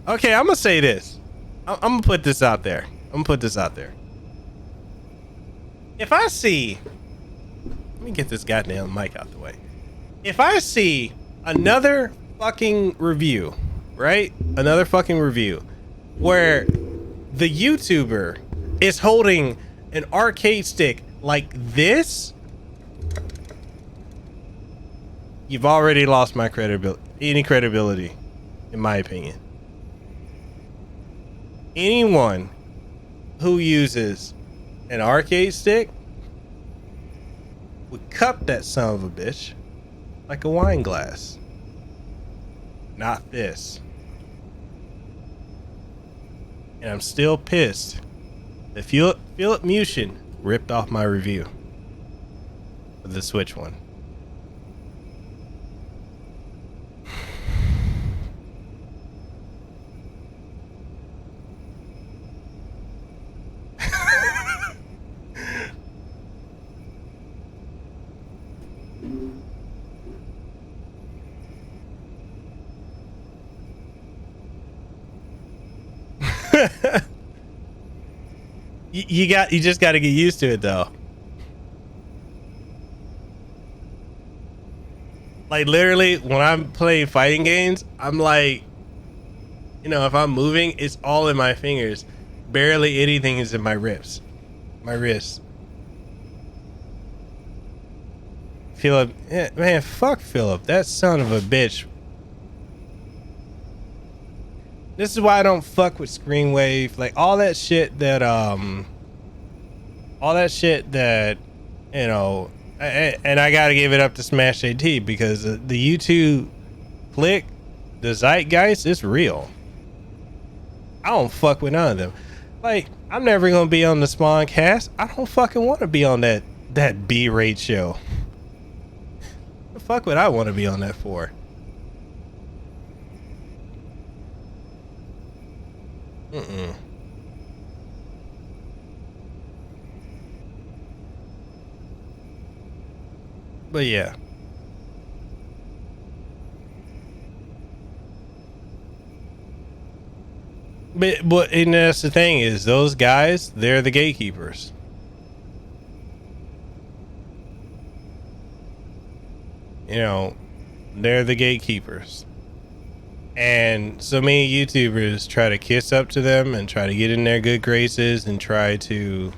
Okay, I'm gonna say this. I'm gonna put this out there. If I see, let me get this goddamn mic out the way. If I see another fucking review, right? Another fucking review where the YouTuber is holding an arcade stick like this, you've already lost my credibility, in my opinion. Anyone who uses an arcade stick would cup that son of a bitch like a wine glass. Not this. And I'm still pissed that Philip Mushin ripped off my review of the Switch one. You just got to get used to it though. Like literally when I'm playing fighting games, I'm like, you know, if I'm moving, it's all in my fingers. Barely anything is in my wrists. Philip, yeah, man, fuck Philip. That son of a bitch. This is why I don't fuck with Screenwave. Like all that shit that you know, and I gotta give it up to Smash AT because the YouTube click, the zeitgeist, is real. I don't fuck with none of them. Like, I'm never gonna be on the Spawn cast. I don't fucking want to be on that B-rate show. The fuck would I want to be on that for? But yeah. But and that's the thing is those guys, they're the gatekeepers. You know, they're the gatekeepers. And so many YouTubers try to kiss up to them and try to get in their good graces and try to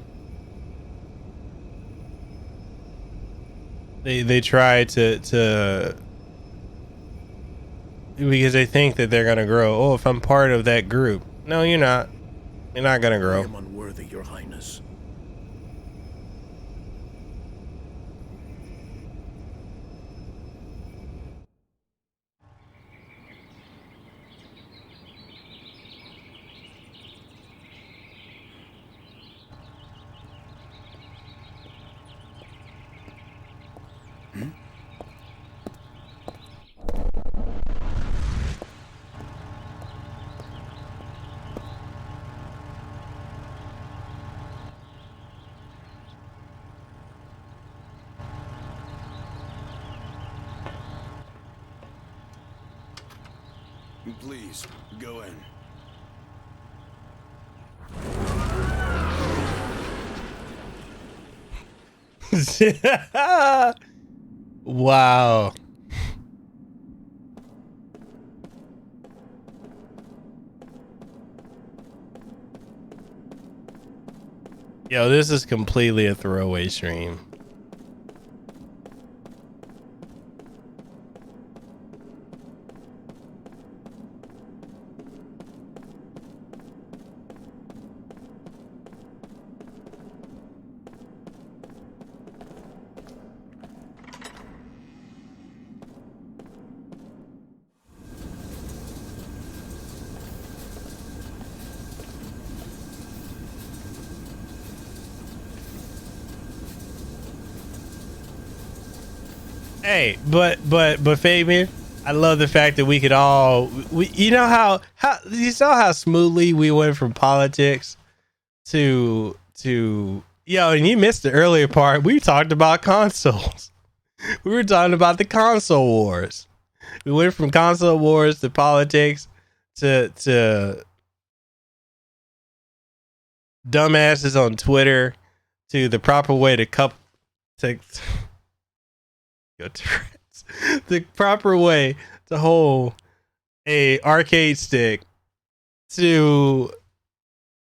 they try to because they think that they're gonna grow. Oh, if I'm part of that group. No, you're not. You're not gonna grow. I am unworthy, Your Highness. Please, go in. Wow. Yo, this is completely a throwaway stream. Hey, but Fabian, I love the fact that we could all you know how you saw how smoothly we went from politics to yo, and you missed the earlier part. We talked about consoles. We were talking about the console wars. We went from console wars to politics to dumbasses on Twitter to the proper way to the proper way to hold a arcade stick to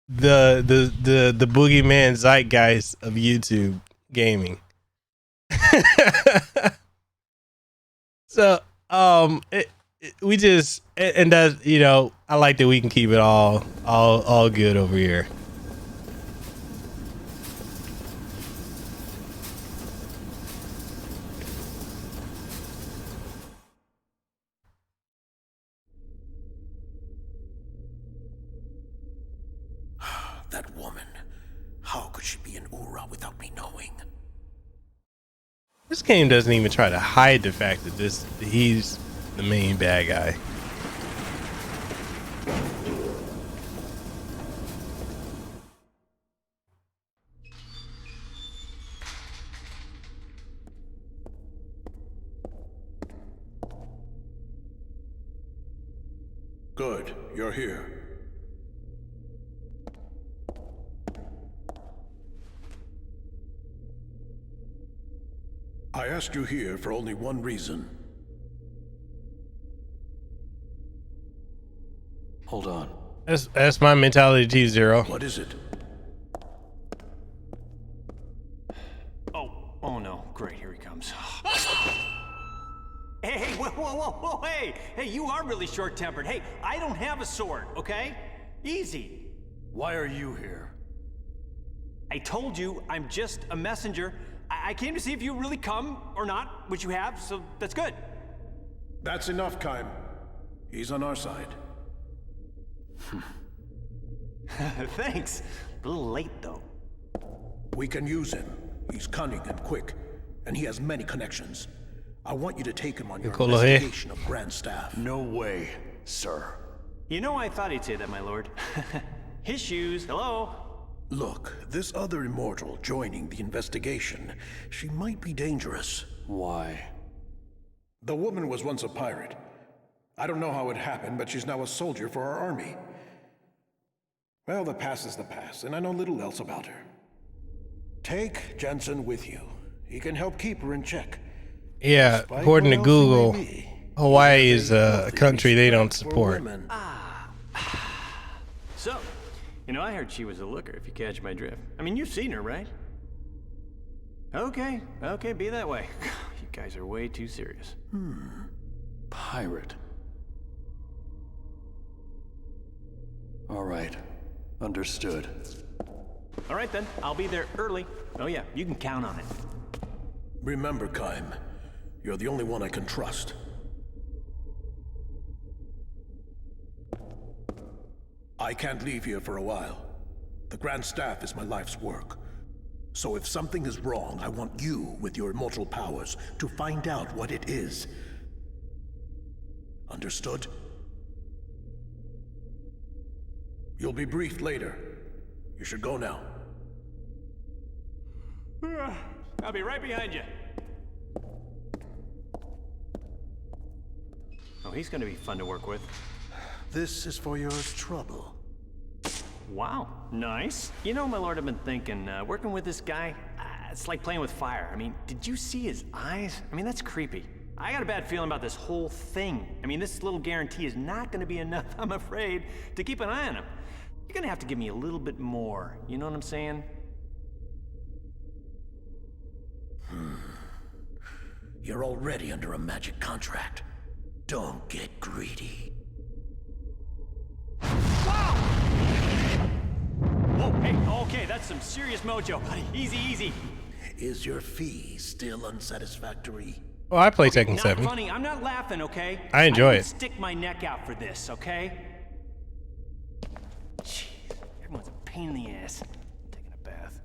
the boogeyman zeitgeist of YouTube gaming. So we just and that, you know, I like that we can keep it all good over here. That woman. How could she be in Ura without me knowing? This game doesn't even try to hide the fact that he's the main bad guy. Good, you're here. I asked you here for only one reason. Hold on. That's my mentality, T0. What is it? Oh no, great, here he comes. Hey, whoa, hey, you are really short-tempered. Hey, I don't have a sword, okay? Easy. Why are you here? I told you, I'm just a messenger. I came to see if you really come or not, which you have, so that's good. That's enough, Kaim. He's on our side. Thanks. A little late, though. We can use him. He's cunning and quick, and he has many connections. I want you to take him on your investigation of Grand Staff. No way, sir. You know, I thought he'd say that, my lord. His shoes, hello? Look, this other immortal joining the investigation, she might be dangerous. Why? The woman was once a pirate. I don't know how it happened, but she's now a soldier for our army. Well, the past is the past, and I know little else about her. Take Jensen with you. He can help keep her in check. Yeah, according to Google, Hawaii is a country they don't support. So, you know, I heard she was a looker, if you catch my drift. I mean, you've seen her, right? Okay, be that way. You guys are way too serious. Pirate. All right, understood. All right then, I'll be there early. Oh yeah, you can count on it. Remember, Kaim, you're the only one I can trust. I can't leave here for a while. The Grand Staff is my life's work. So if something is wrong, I want you, with your immortal powers, to find out what it is. Understood? You'll be briefed later. You should go now. I'll be right behind you. Oh, he's gonna be fun to work with. This is for your trouble. Wow, nice. You know, my lord, I've been thinking, working with this guy, it's like playing with fire. I mean, did you see his eyes? I mean, that's creepy. I got a bad feeling about this whole thing. I mean, this little guarantee is not gonna be enough, I'm afraid, to keep an eye on him. You're gonna have to give me a little bit more, you know what I'm saying? You're already under a magic contract. Don't get greedy. Whoa, hey, okay, that's some serious mojo, buddy. Easy, easy. Is your fee still unsatisfactory? Well, I play Tekken 7. Not funny, I'm not laughing, okay? I enjoy it. Stick my neck out for this, okay? Jeez, everyone's a pain in the ass. I'm taking a bath.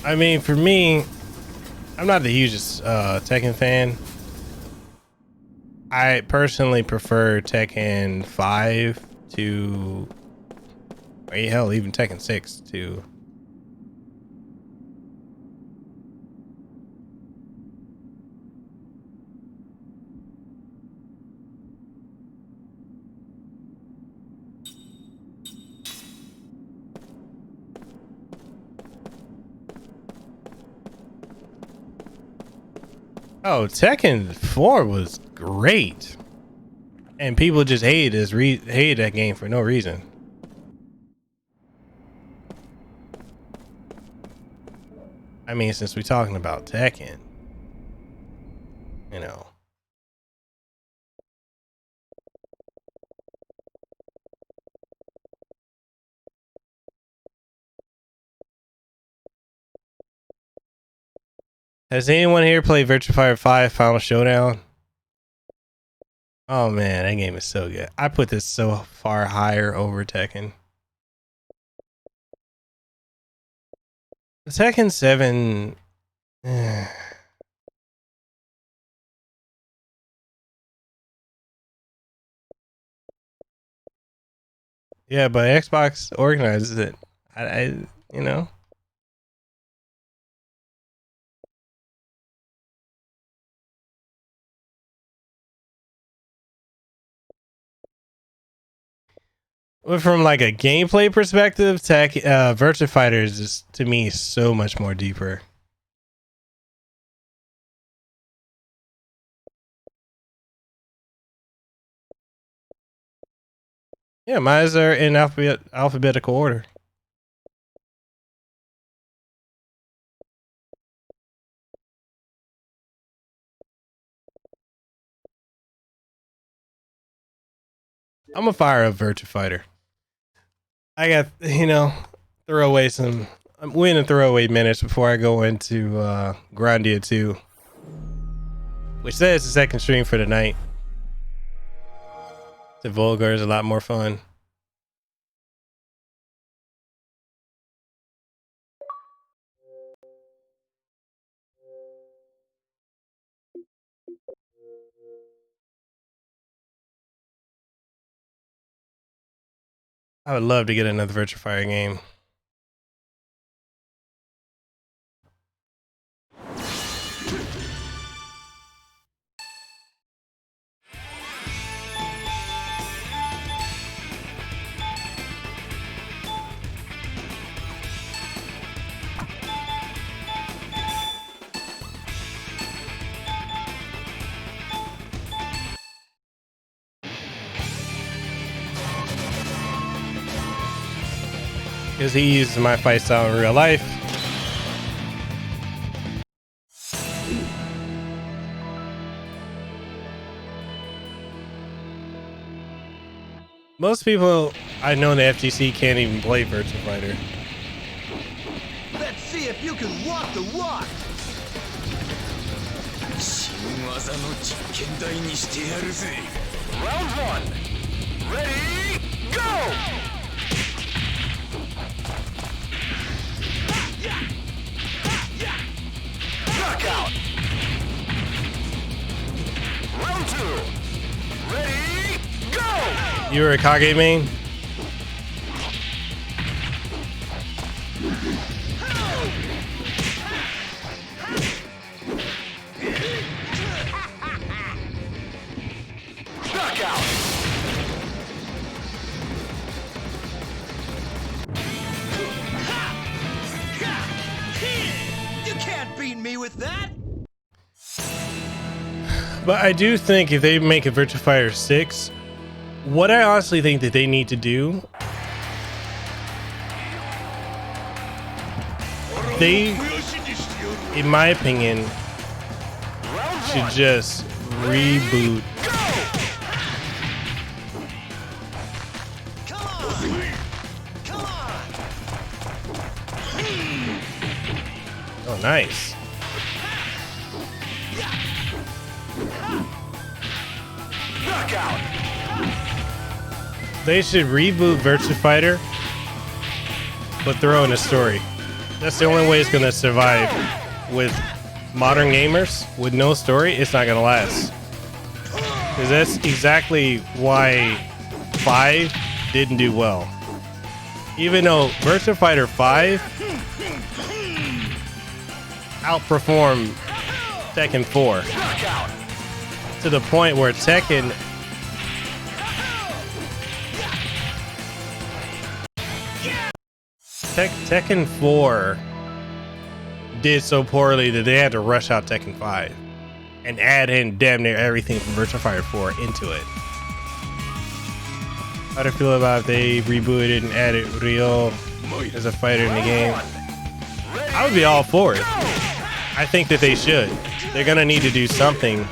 I mean, for me, I'm not the hugest Tekken fan. I personally prefer Tekken 5 to, hell, even Tekken 6 to. Oh, Tekken 4 was great, and people just hated that game for no reason. I mean, since we're talking about Tekken, you know. Has anyone here played Virtua Fighter 5 Final Showdown? Oh man, that game is so good. I put this so far higher over Tekken. Tekken 7. Yeah, but Xbox organizes it. I you know. But from like a gameplay perspective, Virtua Fighter is just, to me, so much more deeper. Yeah, mine are in alphabetical order. I'm gonna fire up Virtua Fighter. I got, throw away some. I'm winning throwaway minutes before I go into Grandia 2, which says the second stream for the night. The Vulgar is a lot more fun. I would love to get another Virtua Fighter game. Because he uses my fight style in real life. Most people I know in the FGC can't even play Virtua Fighter. Let's see if you can walk the walk. Round one. Ready, go! Knockout! Round two! Ready, go! You were a Kage main? threaten me with that? But I do think if they make a Virtua Fighter 6, what I honestly think that they need to do, they, in my opinion, should just reboot Oh, nice. They should reboot Virtua Fighter, but throw in a story. That's the only way it's gonna survive. With modern gamers, with no story, it's not gonna last. Because that's exactly why 5 didn't do well. Even though Virtua Fighter 5 outperformed Tekken 4 to the point where Tekken Tekken 4 did so poorly that they had to rush out Tekken 5 and add in damn near everything from Virtua Fighter 4 into it. How do you feel about if they rebooted and added Ryo as a fighter in the game? I would be all for it. I think that they should. They're gonna need to do something.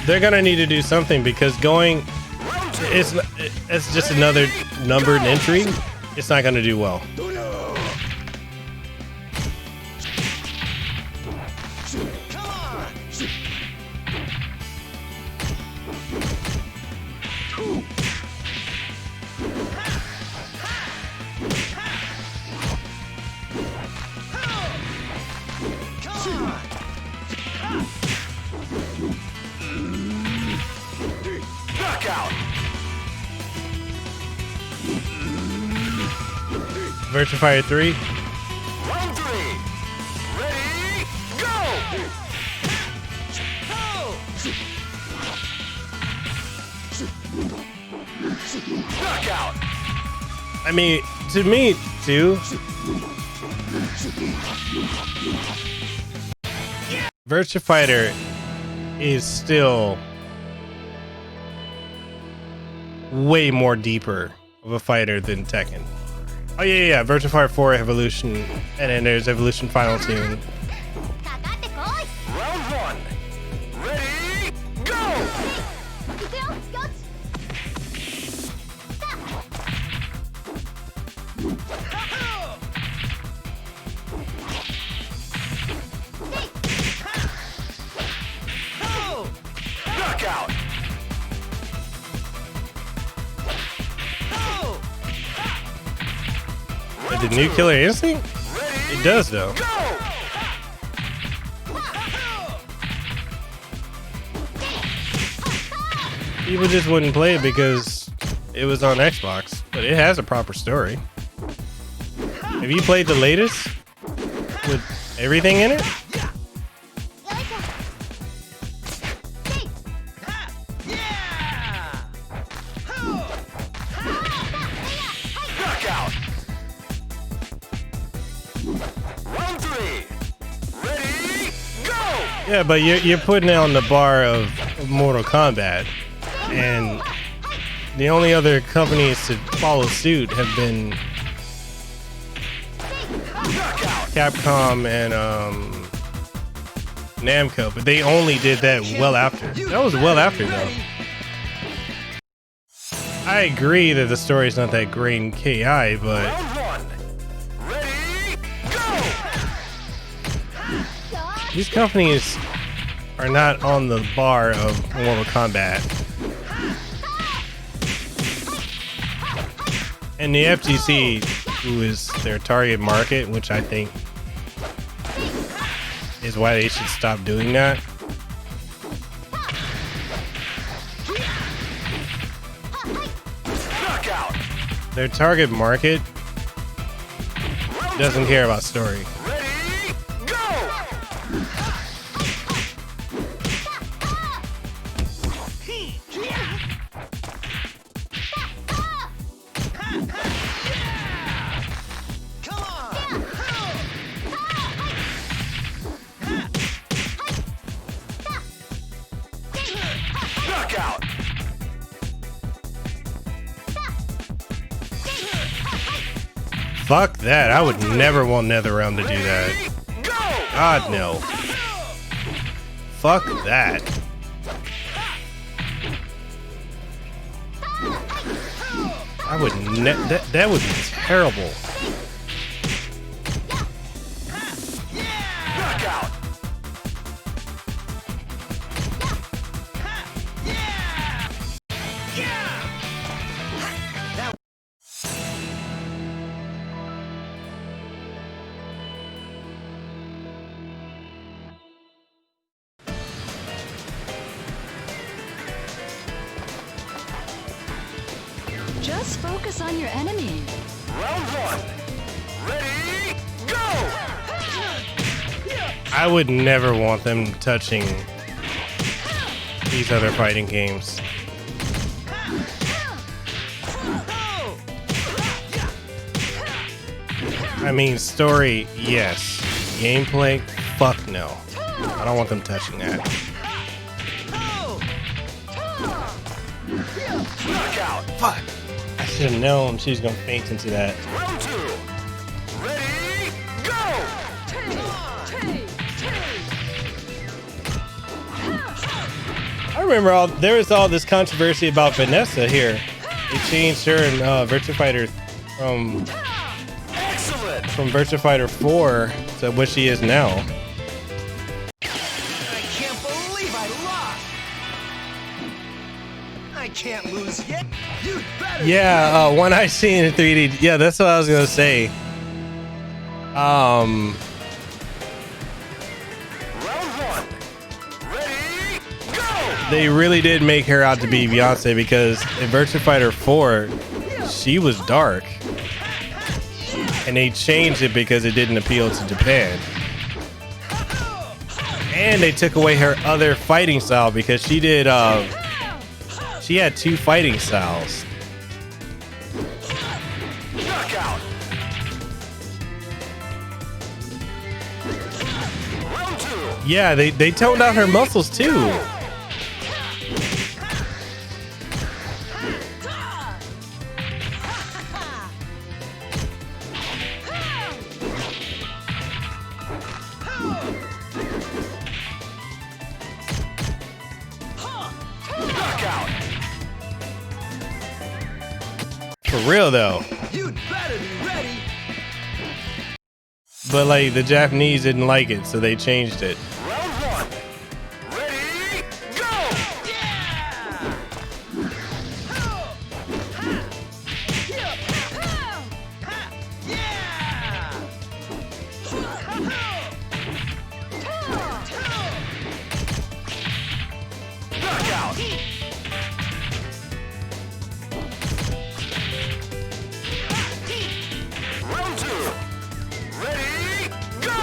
They're gonna need to do something because going, it's just another numbered entry. It's not gonna do well. Virtua Fighter 3. Round 3. Ready, go! Knockout. I mean, to me, too, Virtua Fighter is still way more deeper of a fighter than Tekken. Oh yeah, Virtua Fighter 4 Evolution, and then there's Evolution Final Tune. Round 1. Ready, go! Knockout. The new Killer Instinct? It does though. People just wouldn't play it because it was on Xbox, but it has a proper story. Have you played the latest with everything in it? Yeah, but you're putting it on the bar of Mortal Kombat, and the only other companies to follow suit have been Capcom and Namco, but they only did that well after. That was well after though. I agree that the story's not that great in KI, but these companies are not on the bar of Mortal Kombat. And the FGC, who is their target market, which I think is why they should stop doing that. Their target market doesn't care about story. Fuck that. I would never want NetherRealm to do that. God, no. Fuck that. I would that would be terrible. Just focus on your enemy. Round one. Ready, go! I would never want them touching these other fighting games. I mean, story, yes. Gameplay, fuck no. I don't want them touching that. Fuck. I should have known she was gonna faint into that. Round two. Ready, go! I remember there was all this controversy about Vanessa here. They changed her in Virtua Fighter from Virtua Fighter 4 to what she is now. I can't believe I lost. I can't lose yet. You better. Yeah, One I seen in 3D. Yeah, that's what I was gonna say. Round one. Ready, go! They really did make her out to be Beyonce because in Virtua Fighter 4, she was dark. And they changed it because it didn't appeal to Japan. And they took away her other fighting style because she did, she had two fighting styles. Knockout. Round two. Yeah, they toned down her muscles too. For real though. You'd better be ready. But like the Japanese didn't like it, so they changed it. Round one. Ready, go! Knockout. Round two. Ready, go!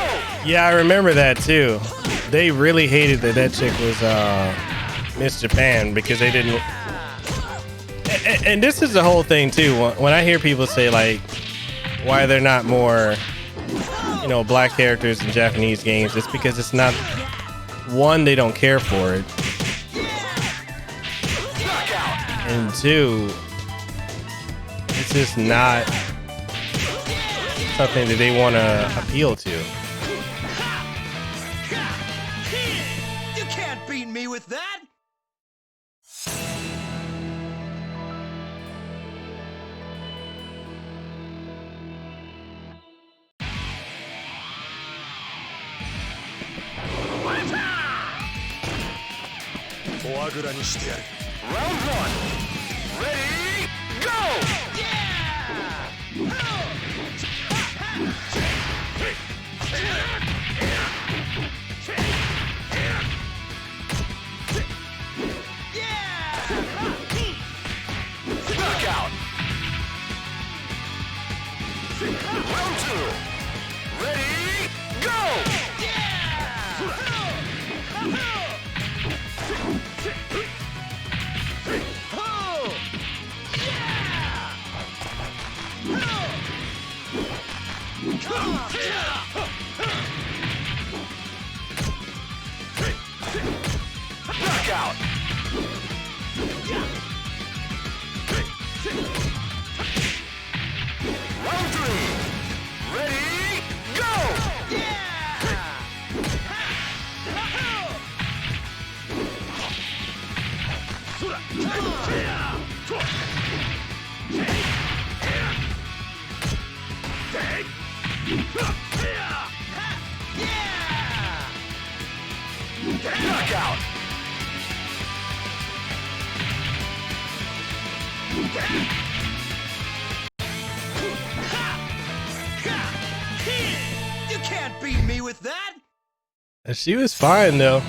Yeah, I remember that too. They really hated that chick was Miss Japan because they didn't. And this is the whole thing too. When I hear people say like, why they're not more, you know, black characters in Japanese games, it's because it's not. One, they don't care for it. And two, it's just not something that they want to appeal to. You can't beat me with that. Round one. Ready, go! Knockout. Ready, go! Knockout! Round 3. Ready, go! Knockout! You can't beat me with that! She was fine though.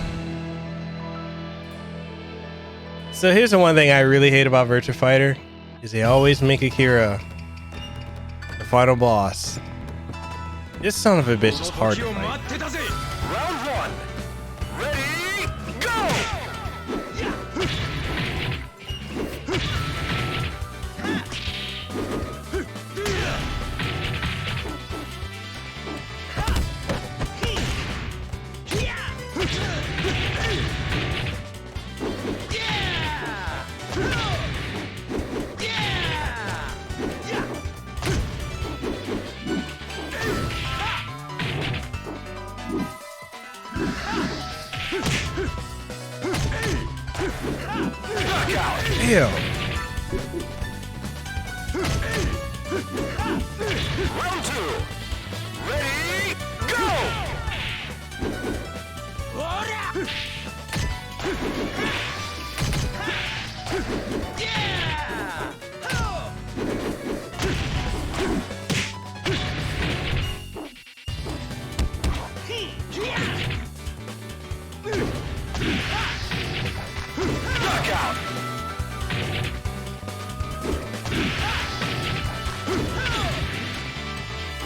So here's the one thing I really hate about Virtua Fighter is they always make Akira the final boss. This son of a bitch is hard to fight. Round 1. Ready, go! Ew. Round 2. Ready, go! Knockout!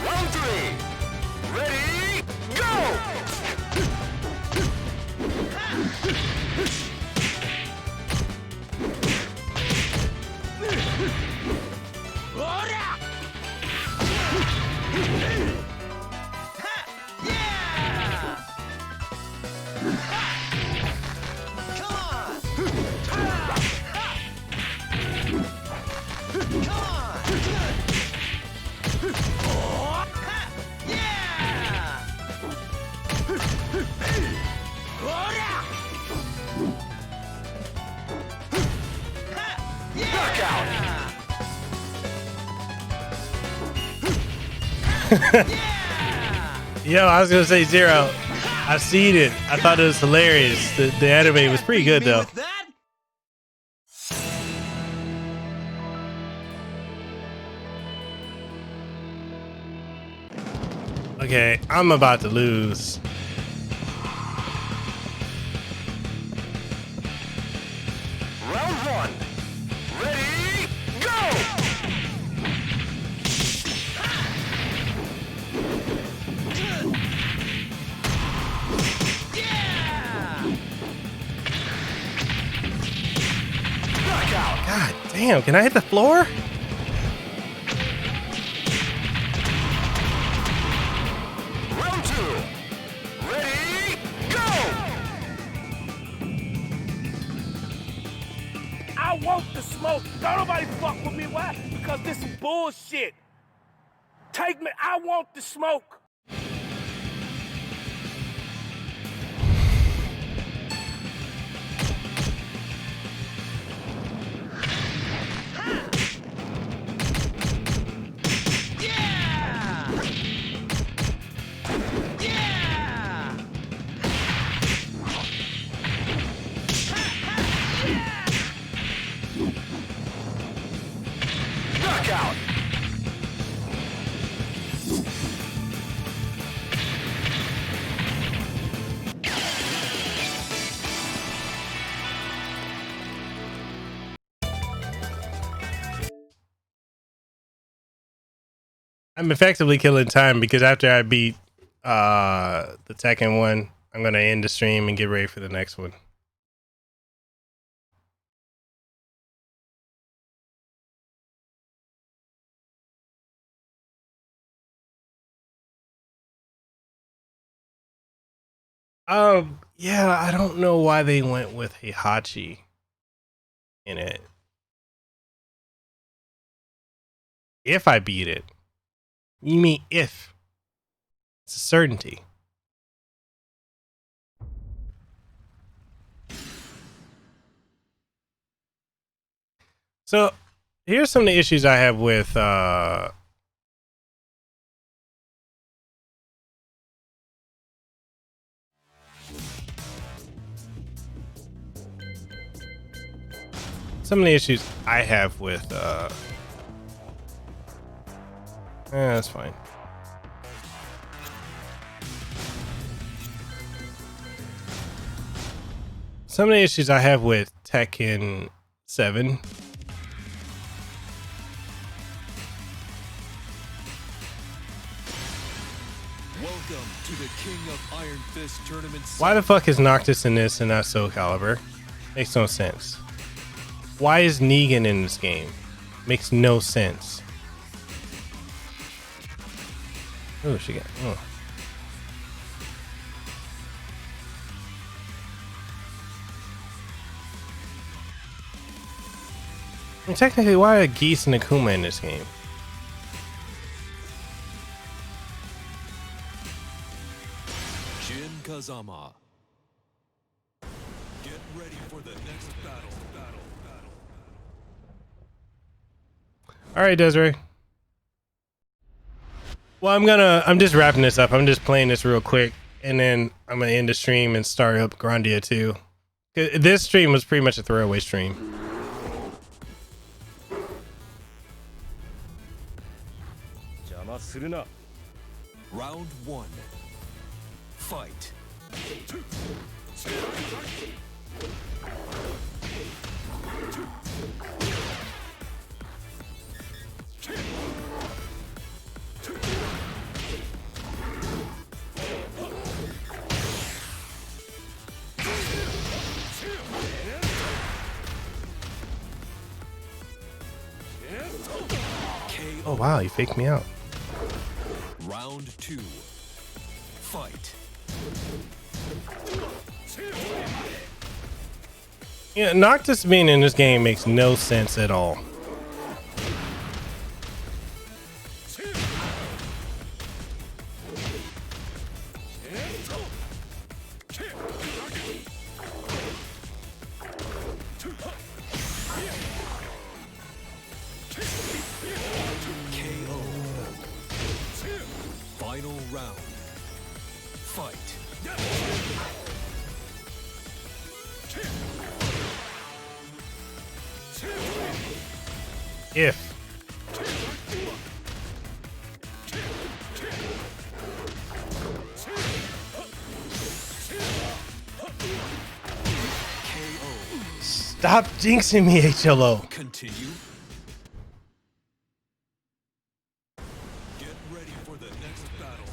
Round 3. Ready, go! Yo, I was gonna say Zero. I've seen it. I thought it was hilarious. The anime was pretty good though. Okay, I'm about to lose. Round 1. Ready, go! Knockout! God damn, can I hit the floor? Round 2. Ready, go! I want the smoke. Don't nobody fuck with me. Why? Because this is bullshit. Take me. I want the smoke. Knockout! I'm effectively killing time because after I beat the Tekken one, I'm gonna end the stream and get ready for the next one. Yeah, I don't know why they went with Heihachi in it. If I beat it. You mean if? It's a certainty. So, here's some of the issues I have with some of the issues I have with that's fine. Some of the issues I have with Tekken 7. Welcome to the King of Iron Fist tournament. Why the fuck is Noctis in this and not Soul Calibur? Makes no sense. Why is Negan in this game? Makes no sense. Oh, she got. Oh. And technically, why are Geese and Akuma in this game? Jin Kazama. Get ready for the next battle. All right, Desiree. Well, I'm just wrapping this up. I'm just playing this real quick, and then I'm gonna end the stream and start up Grandia 2. This stream was pretty much a throwaway stream. Round 1. Fight. Oh wow, he faked me out. Round 2. Fight. Yeah, Noctis being in this game makes no sense at all. Final round. Fight. If. Stop jinxing me, HLO. Continue. Get ready for the next battle.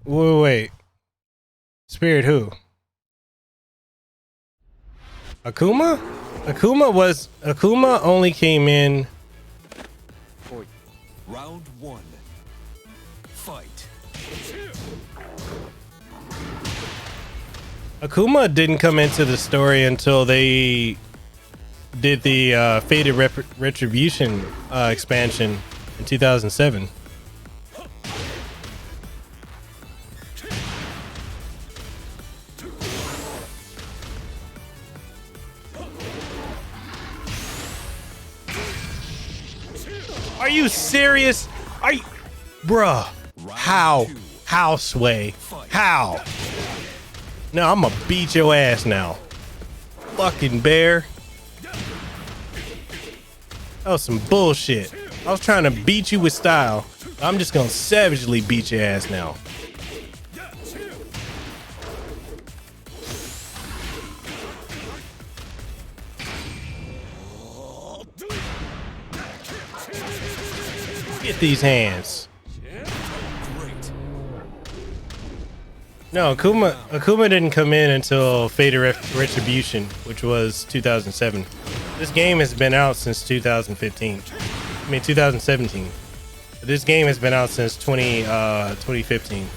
Wait. Spirit who? Akuma? Akuma only came in. Round 1. Fight. Akuma didn't come into the story until they did the Fated Retribution expansion in 2007. Are you serious? Are you, bruh? How, Sway? How? No, I'm gonna beat your ass now. Fucking bear. That was some bullshit. I was trying to beat you with style. I'm just gonna savagely beat your ass now. Get these hands. No, Akuma didn't come in until Fated Retribution, which was 2007. This game has been out since 2015. I mean 2017. But this game has been out since 2015.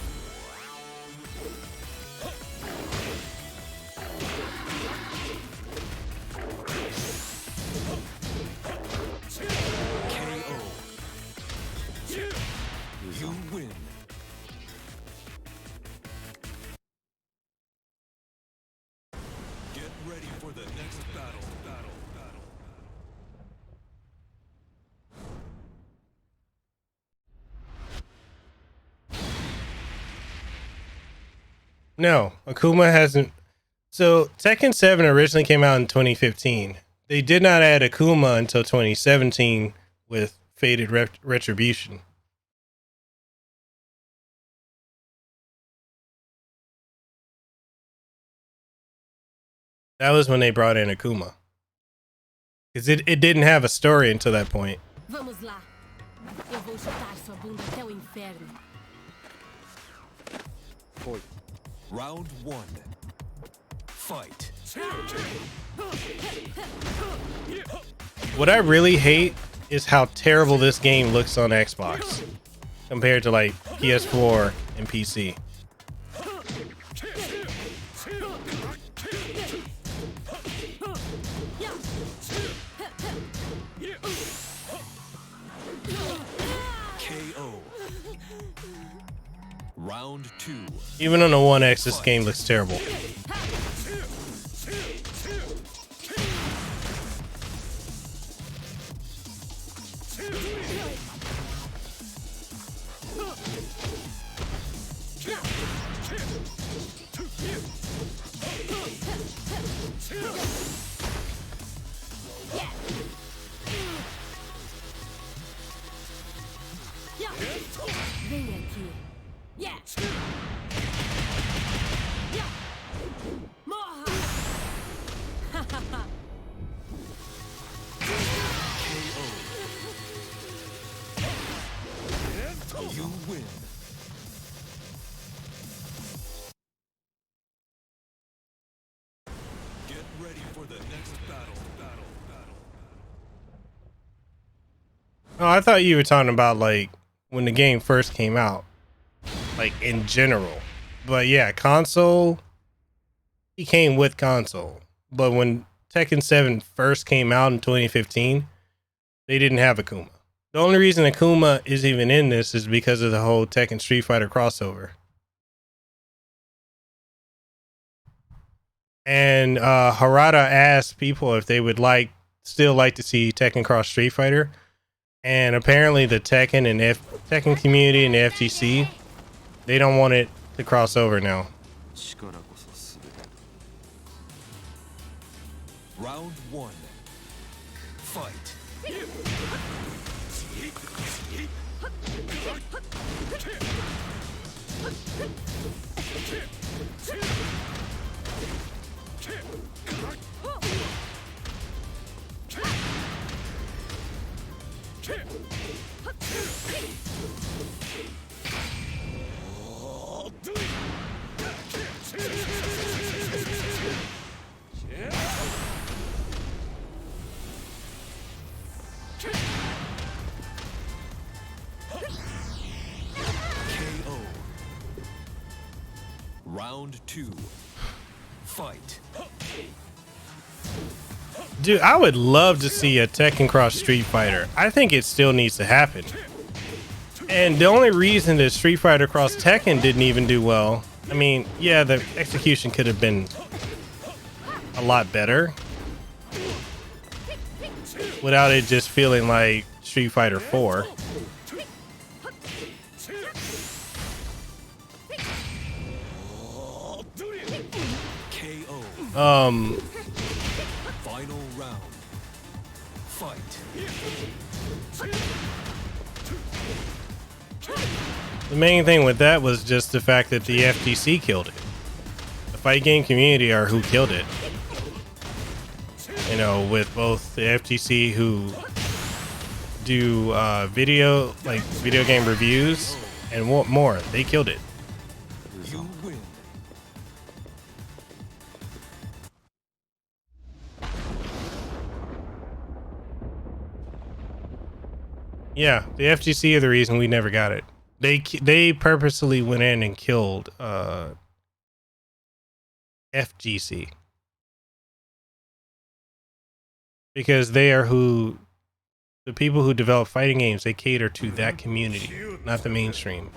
No, Akuma hasn't. So Tekken 7 originally came out in 2015. They did not add Akuma until 2017 with Fated Retribution. That was when they brought in Akuma. Because it didn't have a story until that point. Vamos lá. Eu vou chutar sua bunda até o inferno. Round 1. Fight. What I really hate is how terrible this game looks on Xbox compared to like PS4 and PC. Round 2. Even on the One X, this game looks terrible. Vem aqui. Yeah. Morra. You win. Get ready for the next battle. Oh, I thought you were talking about like when the game first came out, like in general. But yeah, console, he came with console. But when Tekken 7 first came out in 2015, they didn't have Akuma. The only reason Akuma is even in this is because of the whole Tekken Street Fighter crossover. And Harada asked people if they would still like to see Tekken cross Street Fighter. And apparently the Tekken and Tekken community and the FGC, they don't want it to cross over now. Round 1. Fight. Round 2. Fight. Dude, I would love to see a Tekken cross Street Fighter. I think it still needs to happen. And the only reason that Street Fighter cross Tekken didn't even do well, I mean, yeah, the execution could have been a lot better without it just feeling like Street Fighter 4. Final round. Fight. The main thing with that was just the fact that the FGC killed it. The fight game community are who killed it. You know, with both the FGC who do video game reviews and more. They killed it. You win. Yeah, the FGC are the reason we never got it. They purposely went in and killed FGC because they are the people who develop fighting games. They cater to that community, not the mainstream.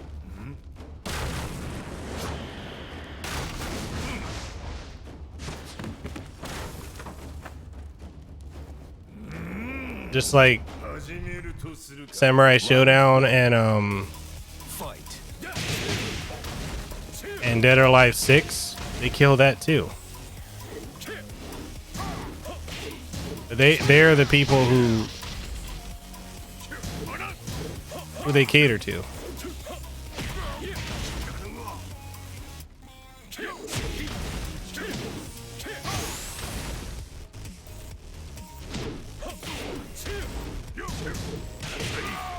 Just like Samurai Showdown and Dead or Alive 6, they kill that too. They're the people who they cater to.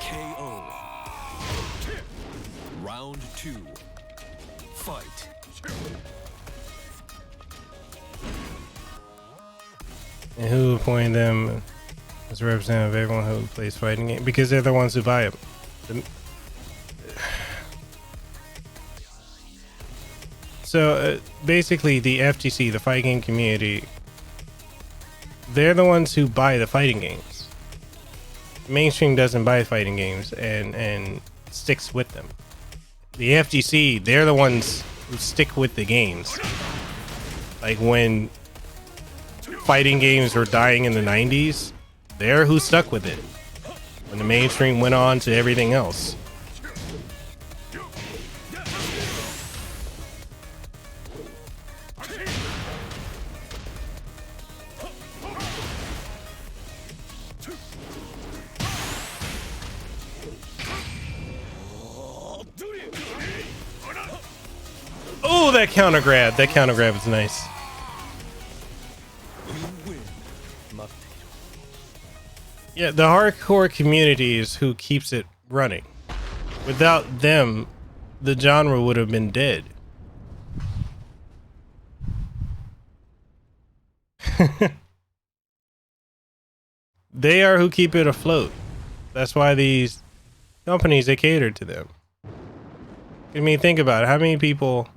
KO. Round 2. Fight. And who appointed them as a representative of everyone who plays fighting games? Because they're the ones who buy them. So basically, the FGC, the fighting game community, they're the ones who buy the fighting games. Mainstream doesn't buy fighting games and sticks with them. The FGC, they're the ones who stick with the games. Like when fighting games were dying in the 90s, they're who stuck with it. When the mainstream went on to everything else. Oh, that counter grab. That counter grab is nice. Yeah, the hardcore community is who keeps it running. Without them, the genre would have been dead. They are who keep it afloat. That's why these companies, they cater to them. I mean, think about it. How many people...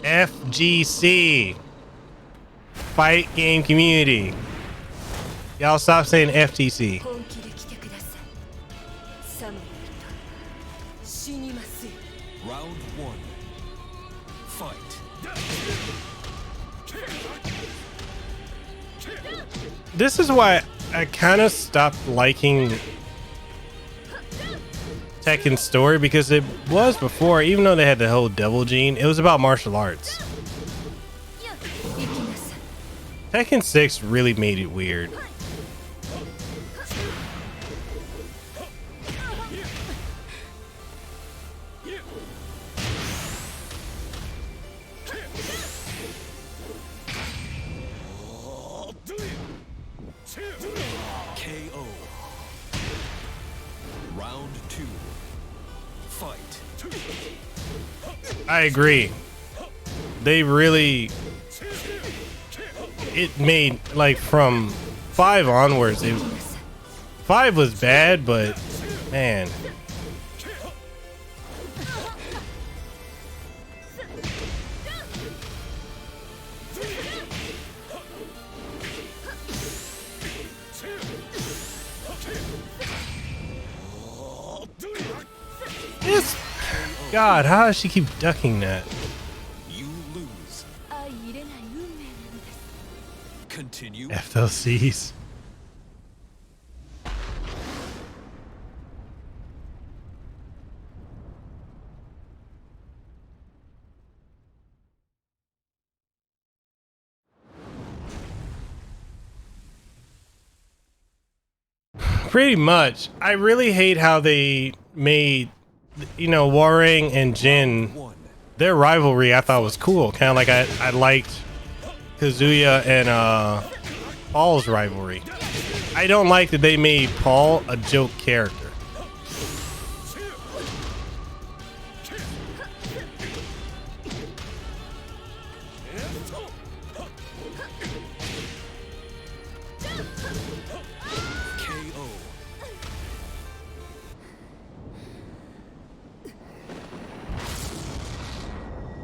FGC. Fight game community. Y'all stop saying FTC. Round 1. Fight. This is why I kind of stopped liking Tekken's story, because it was before, even though they had the whole devil gene, it was about martial arts. Tekken 6 really made it weird. KO. Round 2. Fight. I agree. They really... It made, like, from 5 onwards, 5 was bad, but, man. This... God, how does she keep ducking that? You lose. Continue. F those C's. Pretty much. I really hate how they made, you know, Warang and Jin, their rivalry I thought was cool. Kind of like I liked Kazuya and Paul's rivalry. I don't like that they made Paul a joke character.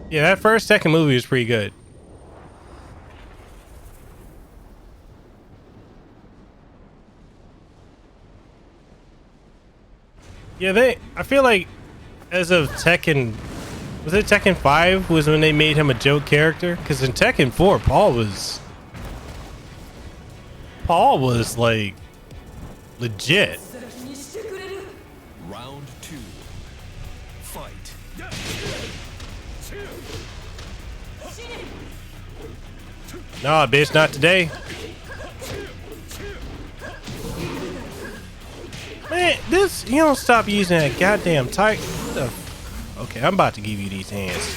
Yeah, that second movie was pretty good. Yeah, I feel like as of Tekken, was it Tekken 5 was when they made him a joke character? Because in Tekken 4, Paul was like legit. Round 2. Fight. Nah, bitch, not today. Man, you don't stop using that goddamn tight. Okay, I'm about to give you these hands.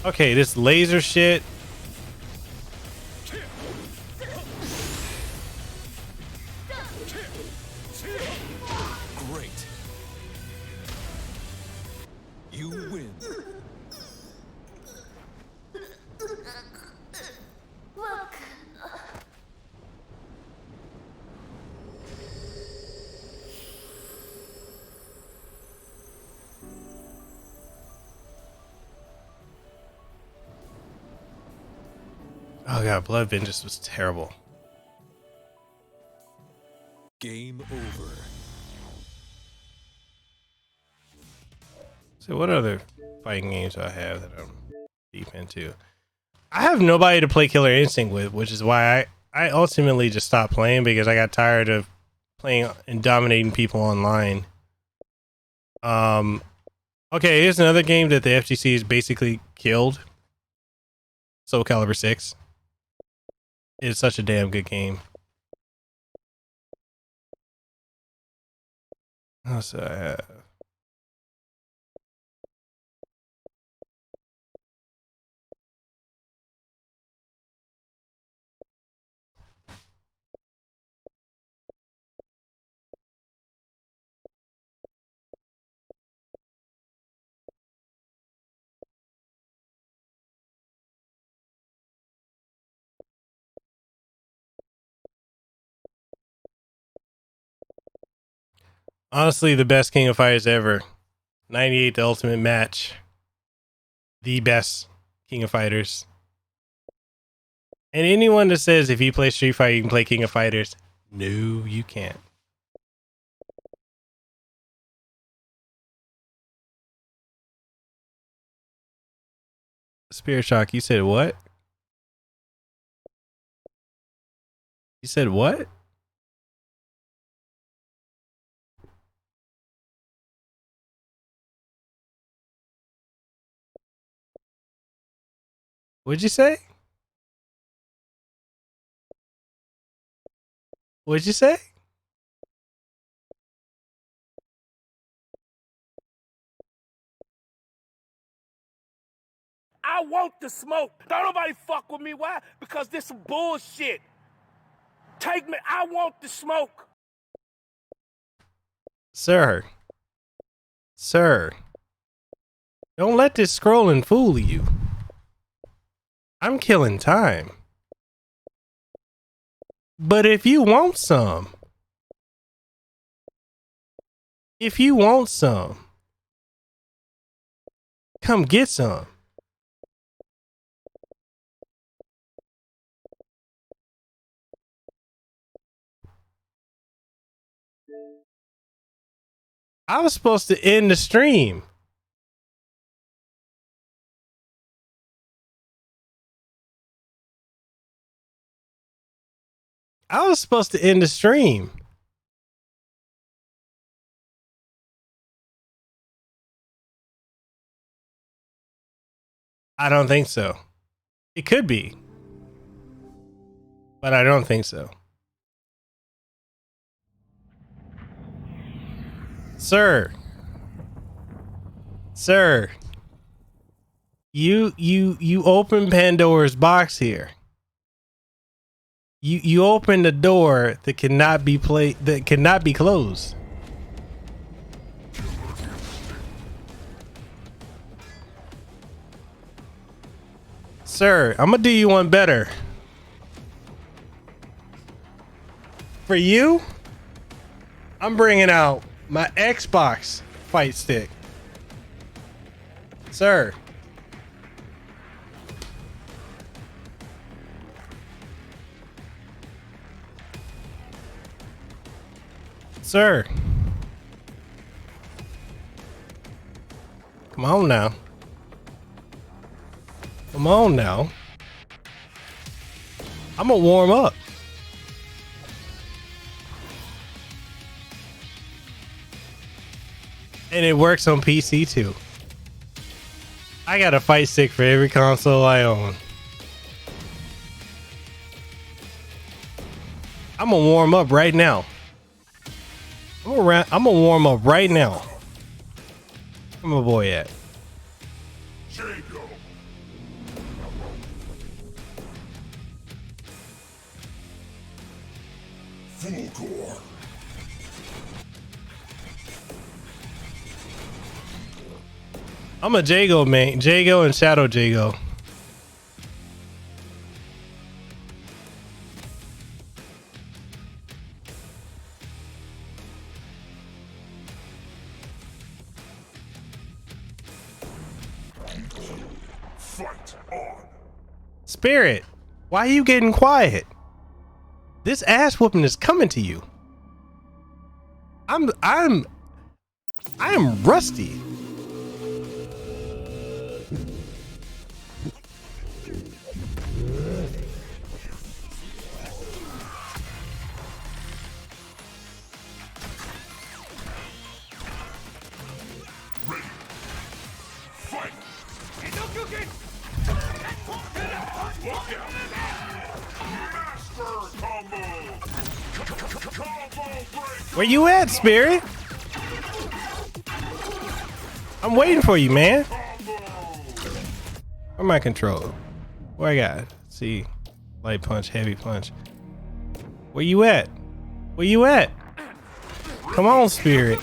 Okay, this laser shit. Great. You win. Look. Oh god, Blood Vengeance was terrible. Game over. So what other fighting games do I have that I'm deep into? I have nobody to play Killer Instinct with, which is why I ultimately just stopped playing because I got tired of playing and dominating people online. Okay, here's another game that the FGC has basically killed. Soul Calibur 6. It's such a damn good game. What else do I have? Honestly, the best King of Fighters ever. 98, the ultimate match. The best King of Fighters. And anyone that says if you play Street Fighter, you can play King of Fighters. No, you can't. Spirit Shock, you said what? You said what? What'd you say? What'd you say? I want the smoke. Don't nobody fuck with me. Why? Because this some bullshit. Take me. I want the smoke. Sir. Sir. Don't let this scrolling fool you. I'm killing time. But if you want some, come get some. I was supposed to end the stream. I was supposed to end the stream. I don't think so. It could be, but I don't think so. Sir. Sir, you open Pandora's box here. You open the door that cannot be closed. Sir, I'm gonna do you one better. For you, I'm bringing out my Xbox fight stick. Sir. Sir. Come on now. Come on now. I'm gonna warm up. And it works on PC too. I got a fight stick for every console I own. I'm gonna warm up right now. I'm gonna warm up right now. Where my boy at? I'm a Jago man. Jago and Shadow Jago. Fight on. Spirit, why are you getting quiet? This ass whooping is coming to you. I am rusty. Where you at, Spirit? I'm waiting for you, man. Where my control? What I got? See, light punch, heavy punch. Where you at? Where you at? Come on, Spirit.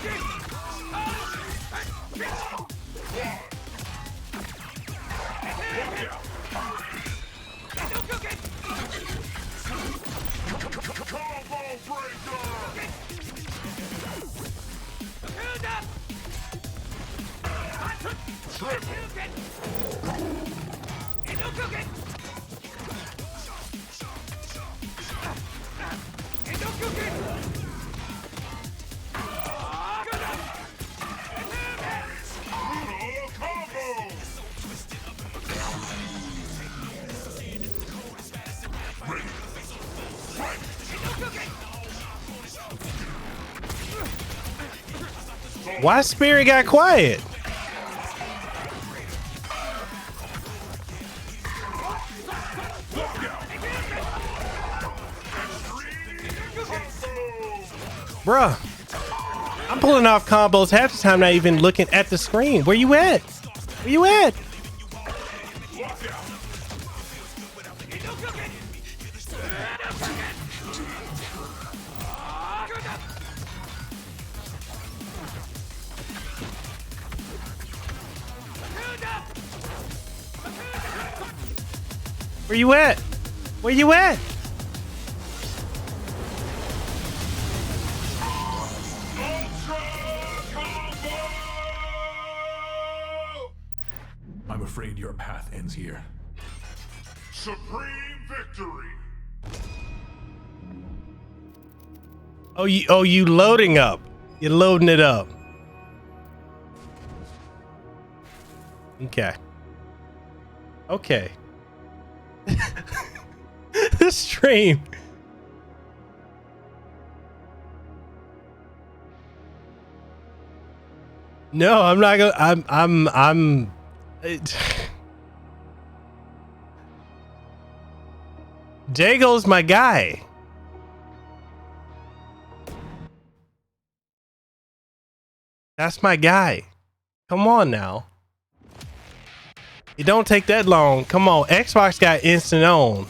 Why Spirit got quiet? Bruh, I'm pulling off combos half the time, not even looking at the screen. Where you at? Where you at? Where you at? Where you at? I'm afraid your path ends here. Supreme victory. Oh, you loading up. You're loading it up. Okay. Okay. This stream. No, I'm not gonna. I'm. Jago's my guy. That's my guy. Come on now. It don't take that long. Come on. Xbox got instant on.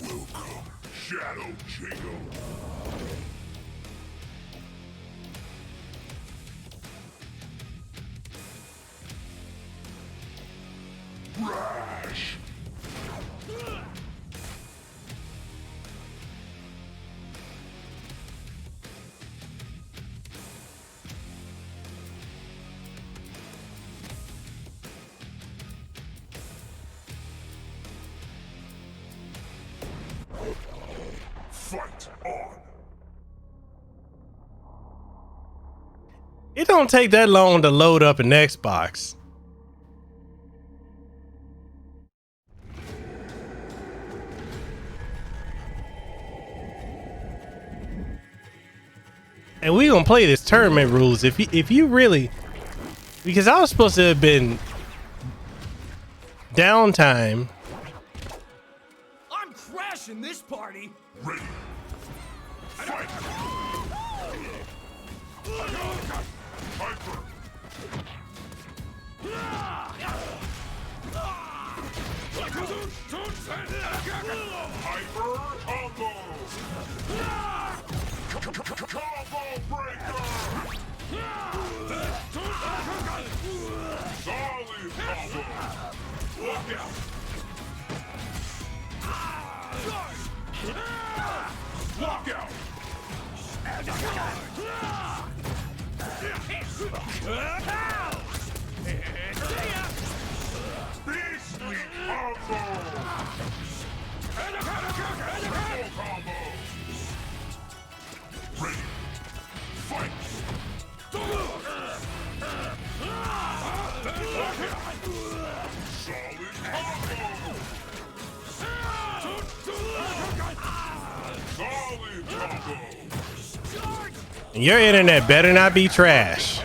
Fight on. It don't take that long to load up an Xbox. And we gonna play this tournament rules if you really, because I was supposed to have been downtime. I'm crashing this party. Ready. Fight. Hyper. Hyper combo. Combo breaker. Solid combo. Look out. Walk out. Beastly combo. Triple combo. Ready. Fight. Solid combo. Solid combo. Your internet better not be trash.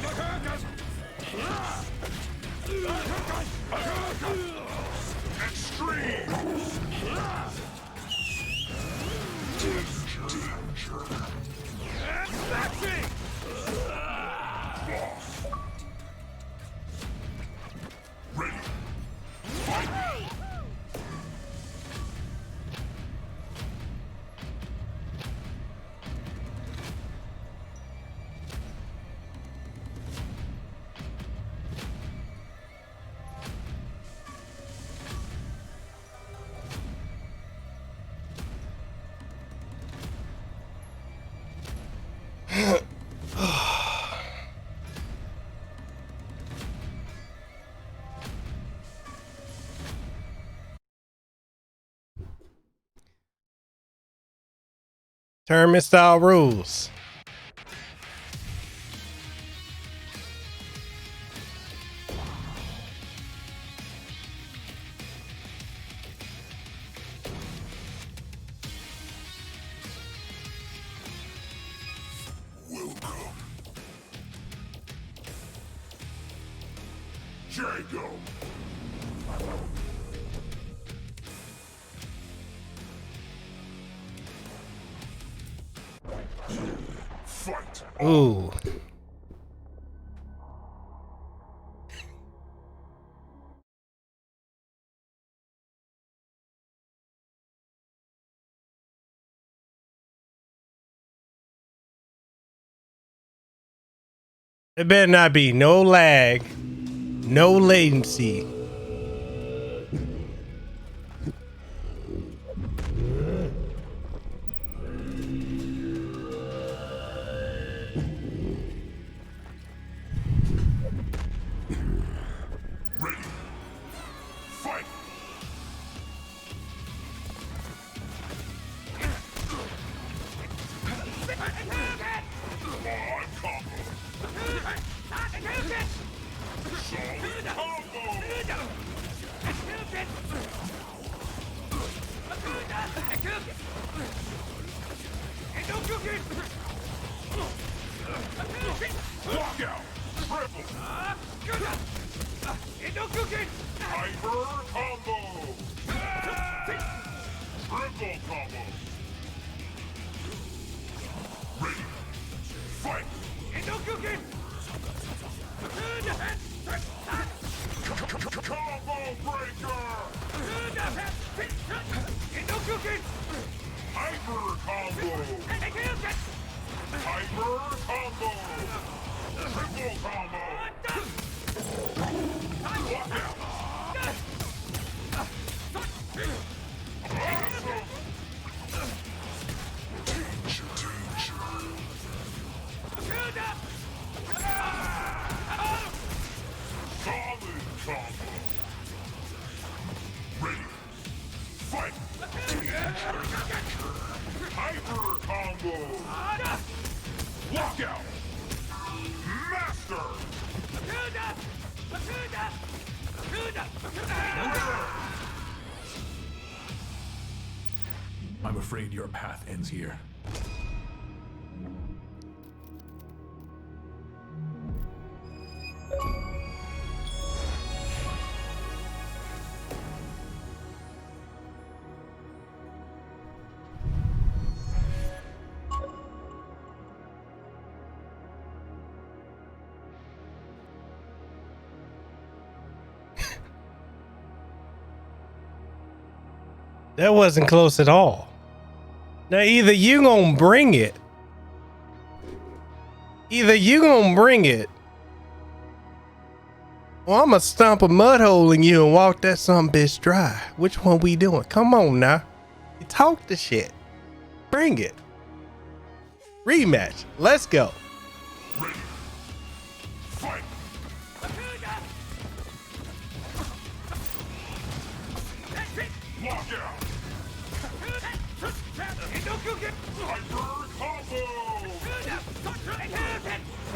Tournament style rules. Jago. Fight. Ooh. It better not be no lag, no latency. I'm afraid your path ends here. That wasn't close at all. Now either you gonna bring it, or I'm gonna stomp a mud hole in you and walk that some bitch dry. Which one we doing? Come on now. You talk the shit. Bring it. Rematch. Let's go.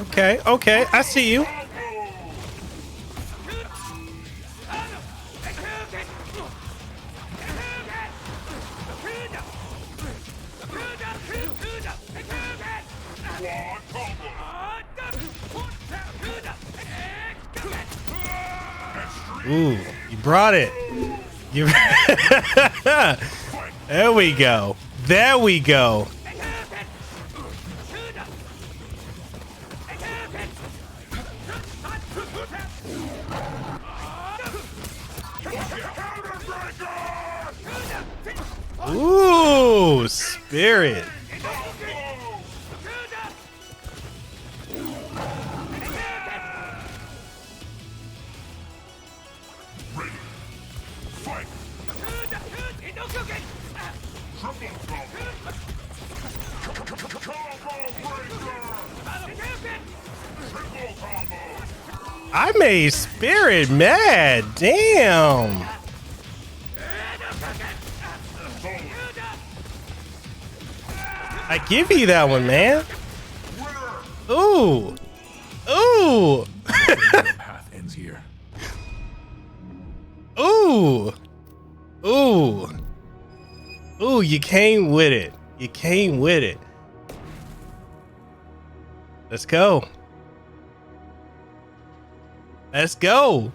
Okay, okay, I see you. Ooh, you brought it. You There we go. There we go. Ooh, spirit. I made spirit mad. Damn. I give you that one, man. Ooh. Ooh. Path ends here. Ooh. Ooh. Ooh, you came with it. You came with it. Let's go. Let's go.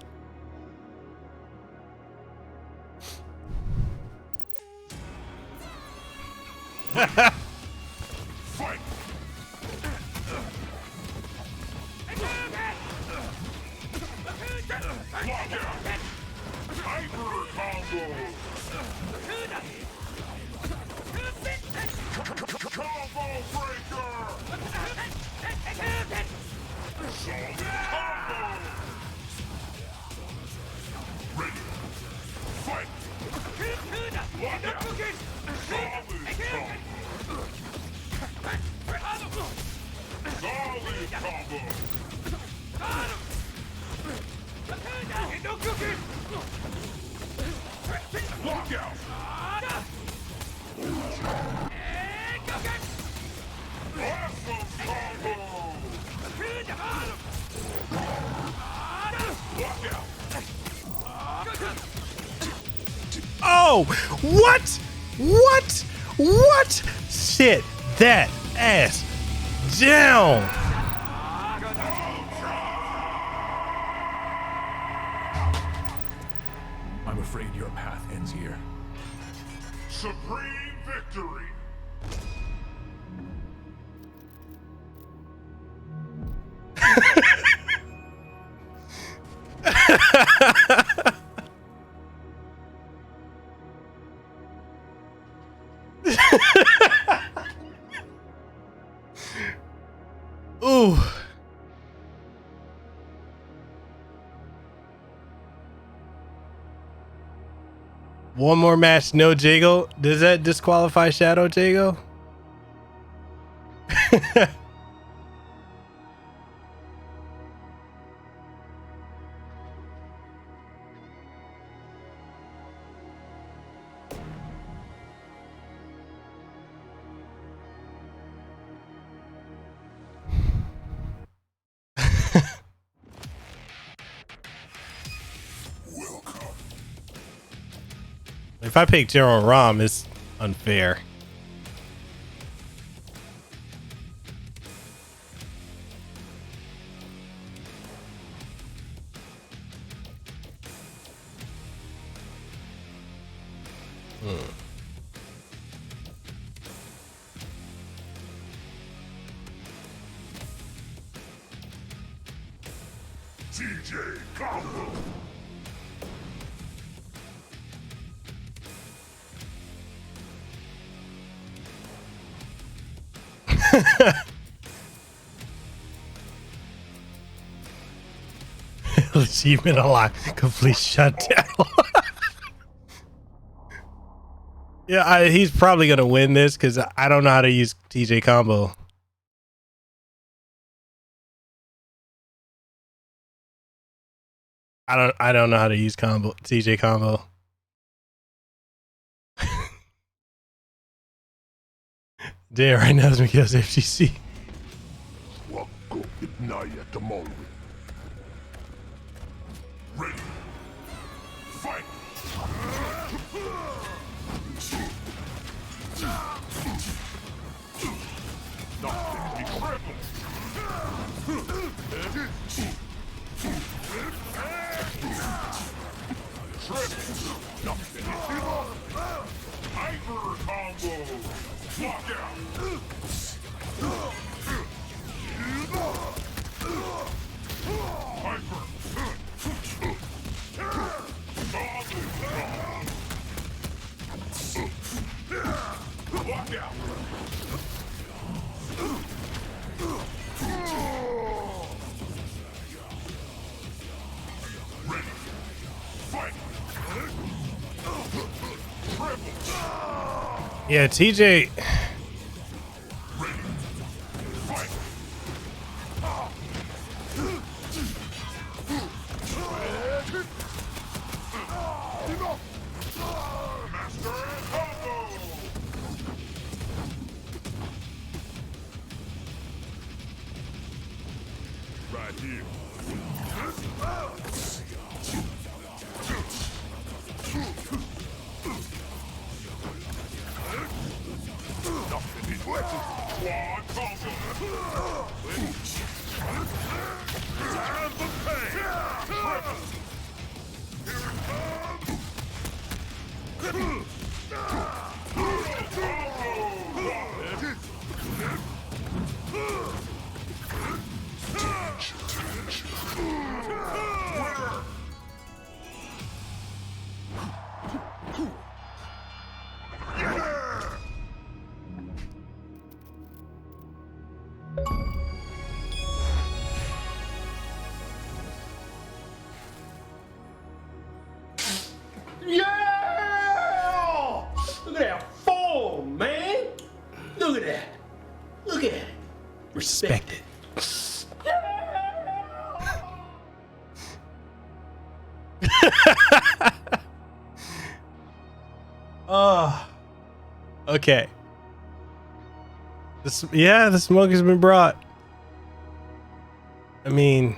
Oh, what? What? What? Sit that ass down. I'm afraid your path ends here. Supreme victory! Ooh. One more match, no Jago. Does that disqualify Shadow Jago? If I pick General Rom, it's unfair. TJ Combo. Achievement unlocked. Complete shutdown. Yeah, he's probably gonna win this because I don't know how to use TJ Combo. I don't know how to use TJ Combo. Damn, right now it's Miguela's FGC. Ready. Fight. Hyper combo. Lockout. Yeah, TJ. Yeah! Look at that form, man. Look at that. Look at it. Respect it. Oh, okay. The smoke has been brought. I mean,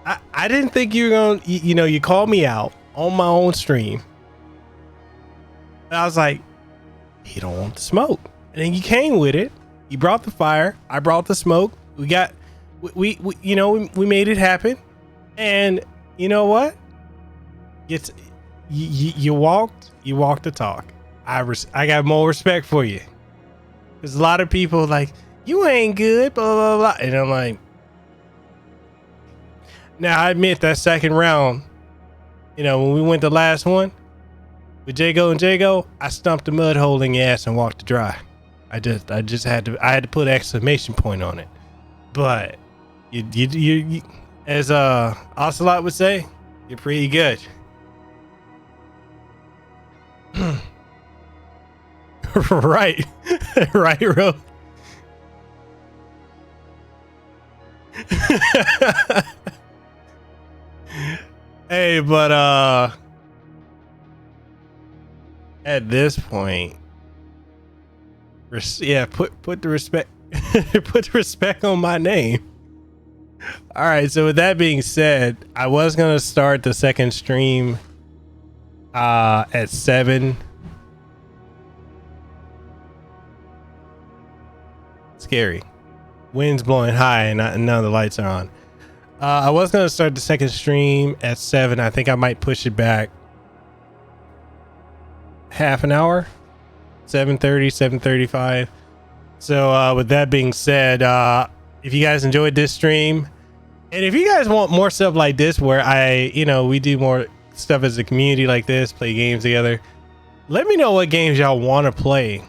I didn't think you were going to, you called me out on my own stream. And I was like, he don't want the smoke. And then you came with it. You brought the fire. I brought the smoke. We made it happen. And you know what? You walked the talk. I got more respect for you. There's a lot of people like, you ain't good, blah, blah, blah. And I'm like, now I admit that second round, when we went the last one with Jago and Jago, I stumped the mud hole in your ass and walked to dry. I just had to put an exclamation point on it. But you as Ocelot would say, you're pretty good. Right. Right, Ro. Hey, but at this point, put the respect put the respect on my name. All right, so with that being said, I was gonna start the second stream at 7. Scary. Wind's blowing high and none of the lights are on. I was going to start the second stream at 7. I think I might push it back half an hour, 7:30, 7:35. So with that being said, if you guys enjoyed this stream, and if you guys want more stuff like this where we do more stuff as a community like this, play games together, let me know what games y'all want to play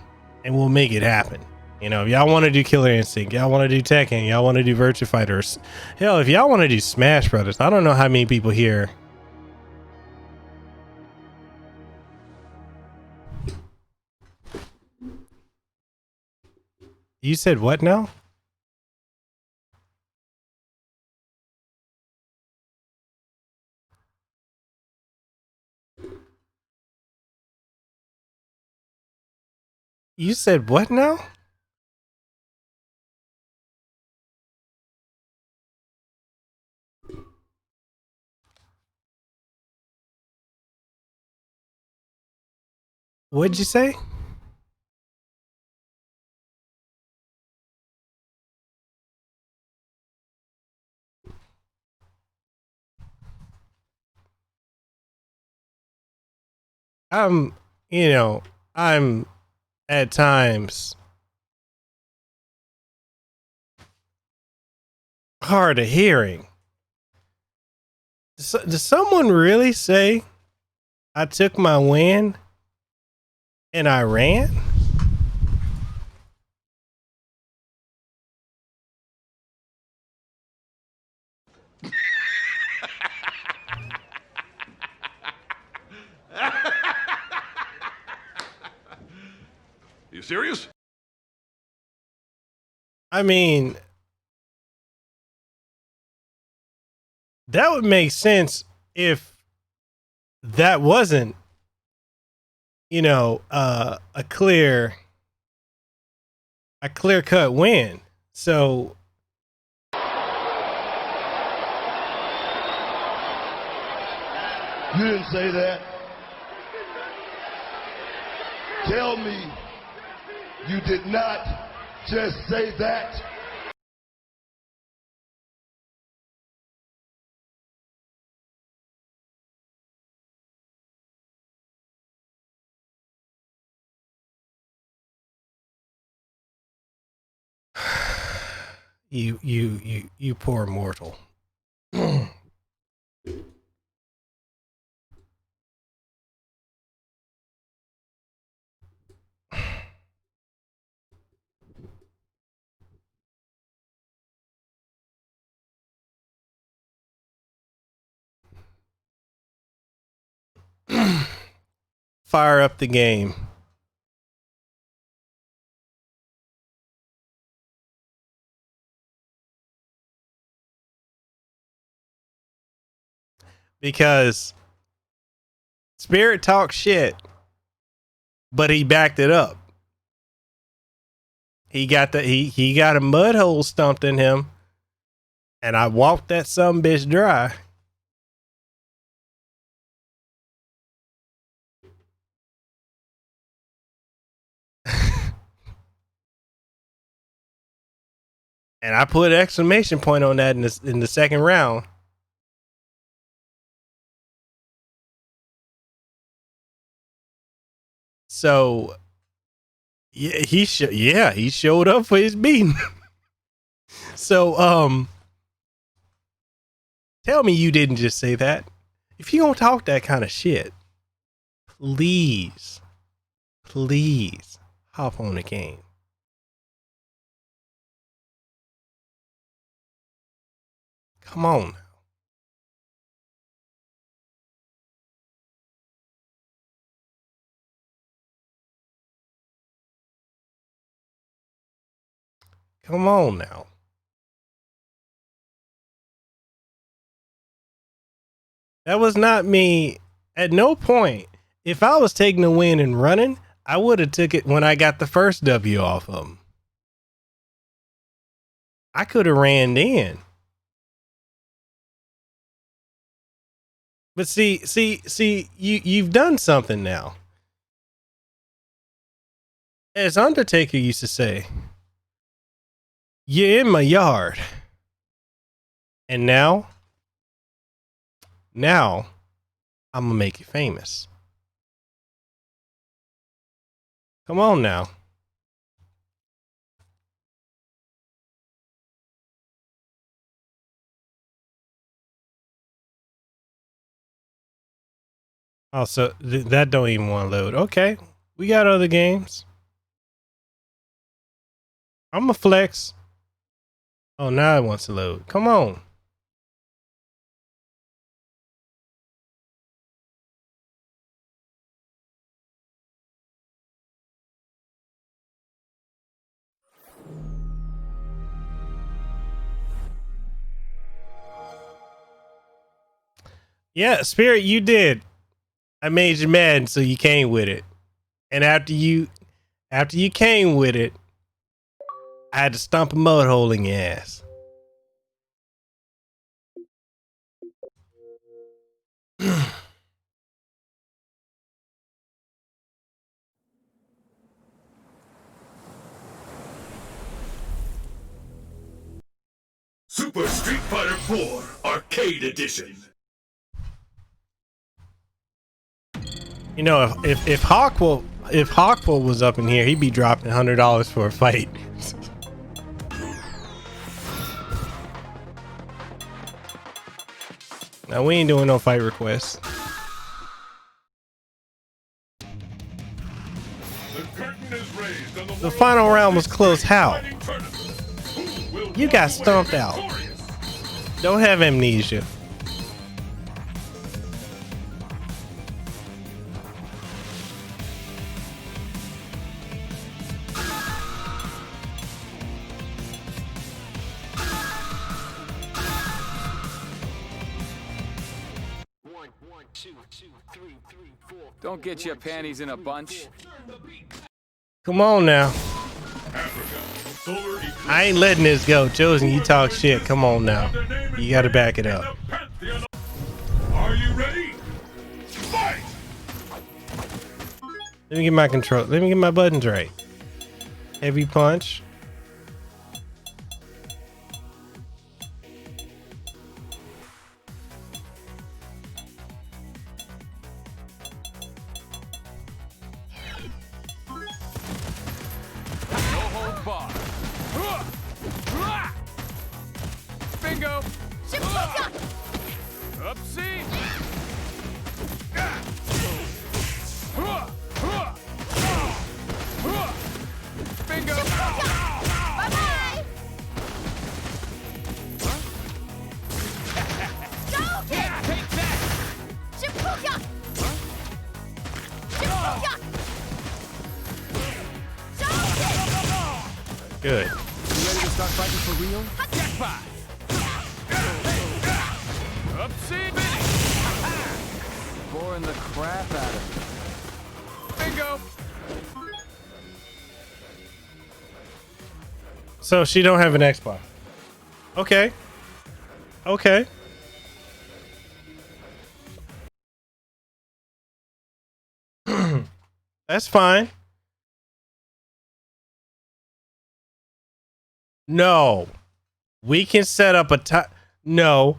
and we'll make it happen. If y'all want to do Killer Instinct, y'all want to do Tekken, y'all want to do Virtua Fighters, hell, if y'all want to do Smash Brothers, I don't know how many people here. You said what now? You said what now? What'd you say? I'm at times hard of hearing. Does someone really say I took my win and I ran? You serious? I mean, that would make sense if that wasn't, a clear-cut win. So you didn't say that. Tell me you did not just say that. You poor mortal. Fire up the game. Because Spirit talks shit, but he backed it up. He got he got a mud hole stumped in him, and I walked that sumbitch dry. And I put an exclamation point on that in the second round. So yeah, he showed up for his beating. So tell me you didn't just say that. If you don't talk that kind of shit, please hop on the game. Come on. Come on now. That was not me. At no point, if I was taking the win and running, I would have took it when I got the first W off of him. I could have ran in. But see, you've done something now. As Undertaker used to say, you're in my yard. And now I'm gonna make you famous. Come on now. Oh, so that don't even want to load. Okay, we got other games. I'm a flex. Oh, now it wants to load. Come on. Yeah, Spirit, you did. I made you mad, so you came with it. And after you came with it, I had to stomp a mud hole in your ass. Super Street Fighter 4 Arcade Edition. You know, if Hawkwool was up in here, he'd be dropping $100 for a fight. Now we ain't doing no fight requests. The final round was close. How? You got stomped out. Don't have amnesia. Don't get your panties in a bunch. Come on now. I ain't letting this go. Chosen, you talk shit. Come on now. You gotta back it up. Are you ready? Fight! Let me get my control. Let me get my buttons right. Heavy punch. Bingo! Upsie! Bingo! Bye-bye! Take that! Shipuka! Shipuka! Good. You ready to start fighting for real? Jackpot! Upsie! Boring the crap out of me. Bingo! So she don't have an Xbox. Okay. Okay. That's fine. No. We can set up a time. No.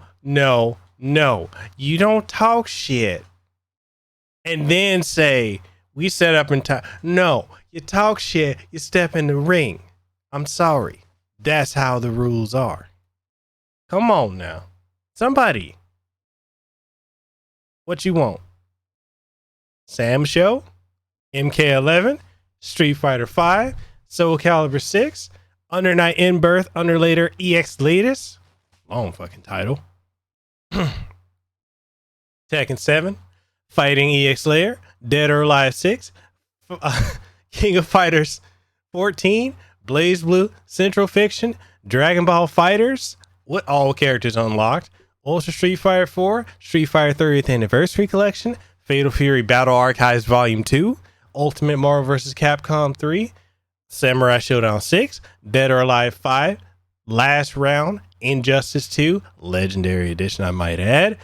You don't talk shit. And then say, we set up in time. No. You talk shit. You step in the ring. I'm sorry. That's how the rules are. Come on now. Somebody. What you want? Sam Show? MK11? Street Fighter 5? Soul Calibur 6? Under Night in Birth, Under Later, EX Latest? Long fucking title. Tekken 7? Fighting EX Layer? Dead or Alive 6? King of Fighters 14? Blaze Blue, Central Fiction, Dragon Ball Fighters, with all characters unlocked, Ultra Street Fighter 4, Street Fighter 30th Anniversary Collection, Fatal Fury Battle Archives Volume 2, Ultimate Marvel vs. Capcom 3, Samurai Showdown 6, Dead or Alive 5, Last Round, Injustice 2, Legendary Edition I might add,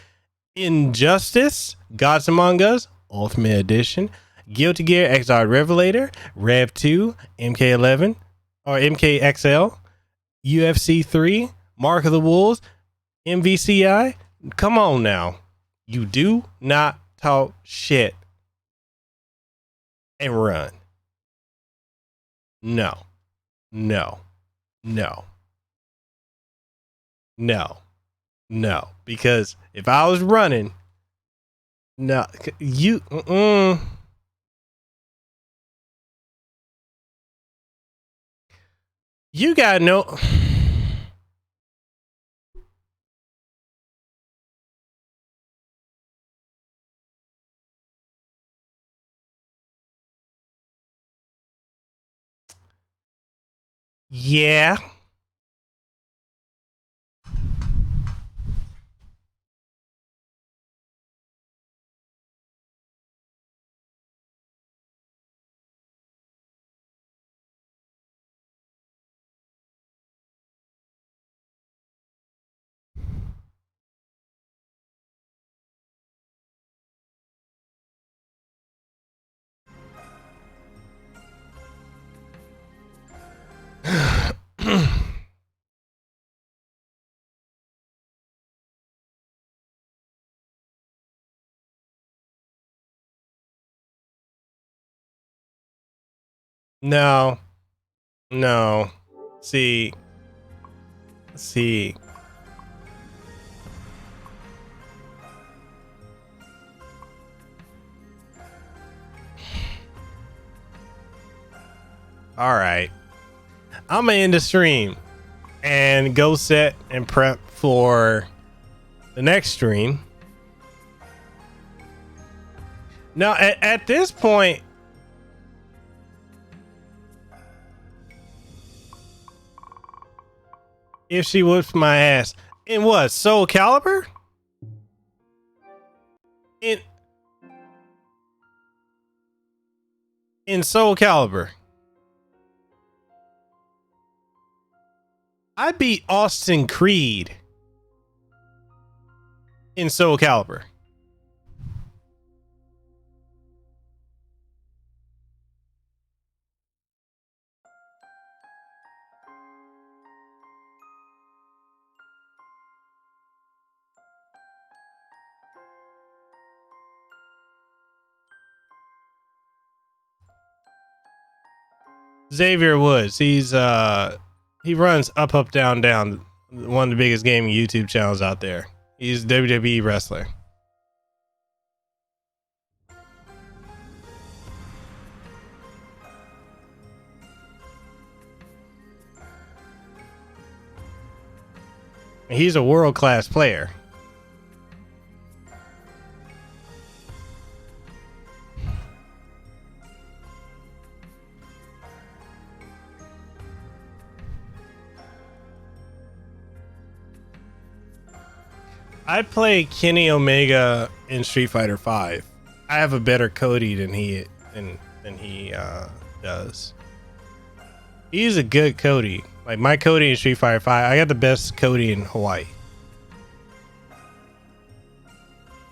Injustice, Gods Among Us, Ultimate Edition, Guilty Gear XR Revelator, Rev 2, MK11 or MKXL, UFC 3, Mark of the Wolves, MVCI. Come on now. You do not talk shit and run. No. Because if I was running, no, you, you got no. Yeah. No. See. All right. I'm gonna end the stream and go set and prep for the next stream. Now, at this point, if she whoops my ass in what, Soul Calibur? In Soul Calibur, I beat Austin Creed in Soul Calibur. Xavier Woods, he runs Up Down Down, one of the biggest gaming YouTube channels out there. He's a WWE wrestler. He's a world-class player. I play Kenny Omega in Street Fighter 5. I have a better Cody than he does. He's a good Cody. Like my Cody in Street Fighter 5, I got the best Cody in Hawaii.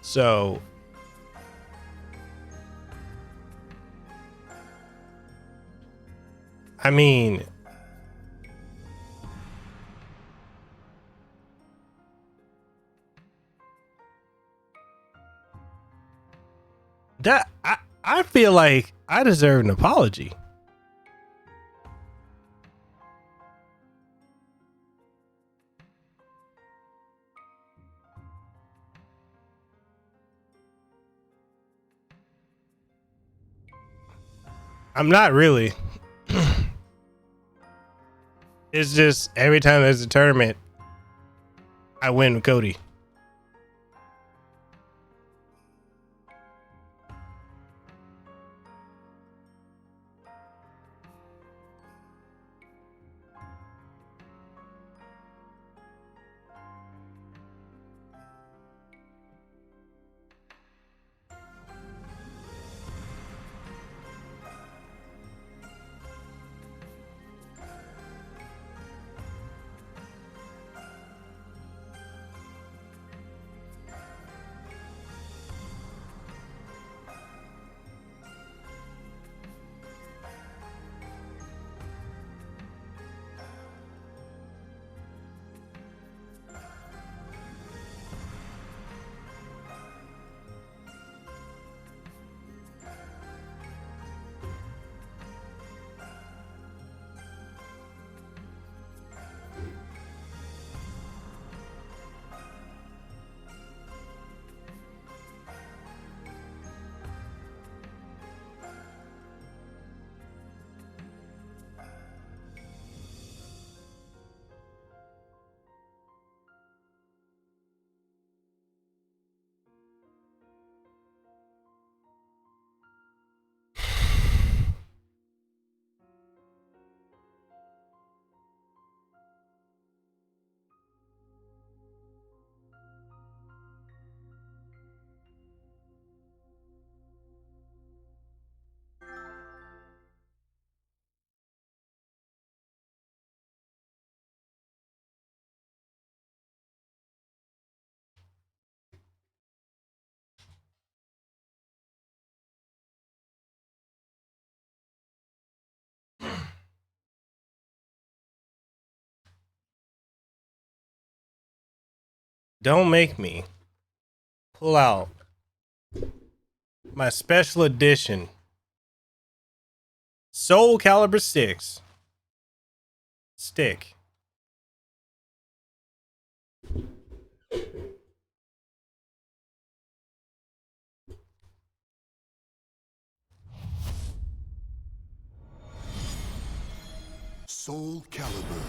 So I mean, that I feel like I deserve an apology. I'm not really. It's just every time there's a tournament, I win with Cody. Don't make me pull out my special edition Soul Calibur 6 stick. Soul Calibur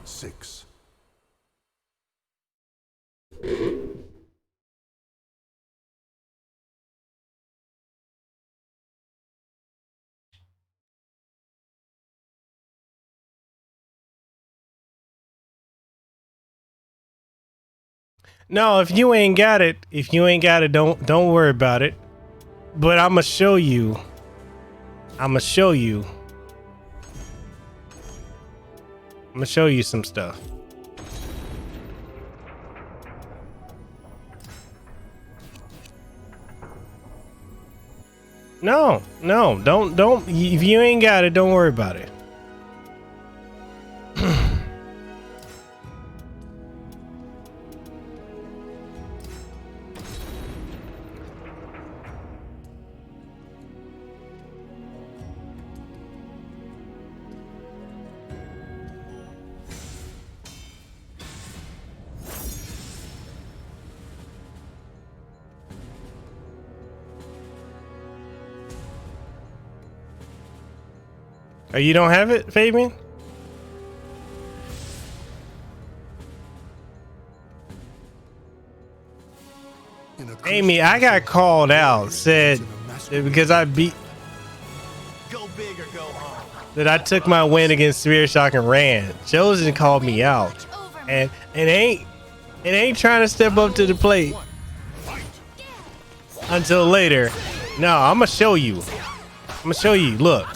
6. No, if you ain't got it, don't worry about it. But I'ma show you. I'ma show you some stuff. No, don't. If you ain't got it, don't worry about it. Oh, you don't have it, Fabian? Amy, I got called out, said because I beat that I took my win against Spirit Shock and ran. Chosen called me out, and it ain't trying to step up to the plate until later. No, I'm gonna show you. Look.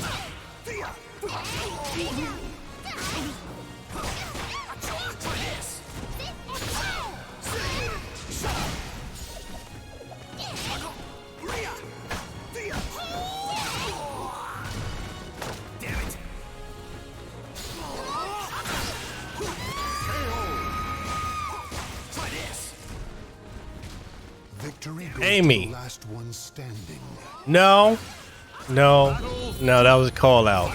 Amy. No, that was a call out.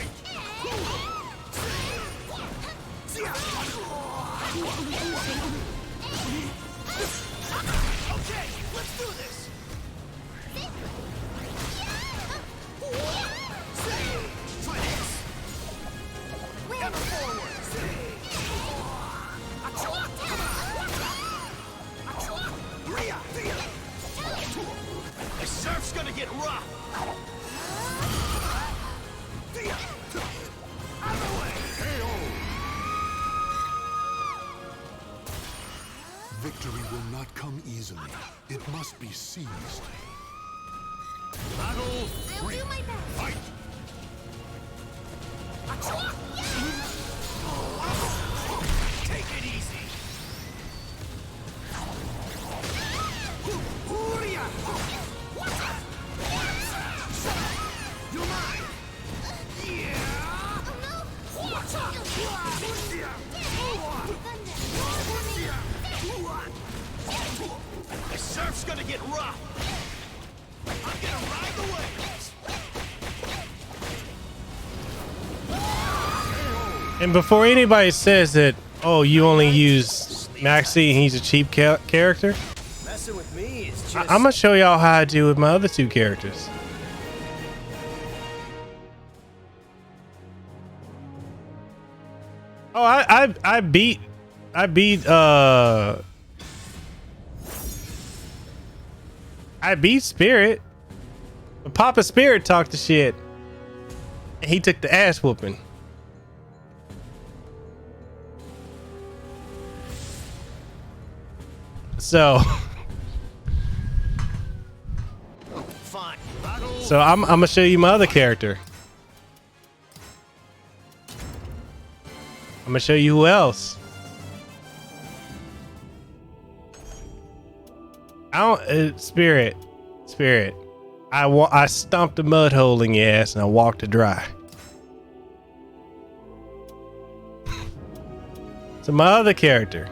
Victory will not come easily. It must be seized. Battle 3. Fight. Take it easy. You're mine. The surf's gonna get rough. I'm gonna ride the waves. And before anybody says that, oh, you only use Maxi and he's a cheap character, Messing with me is just... I'm gonna show y'all how I do with my other two characters. Oh, I beat Spirit. But Papa Spirit talked the shit. And he took the ass whooping. So Fine. So I'm gonna show you my other character. I'm gonna show you who else. Spirit. I stomped a mud hole in your ass and I walked it dry. So my other character.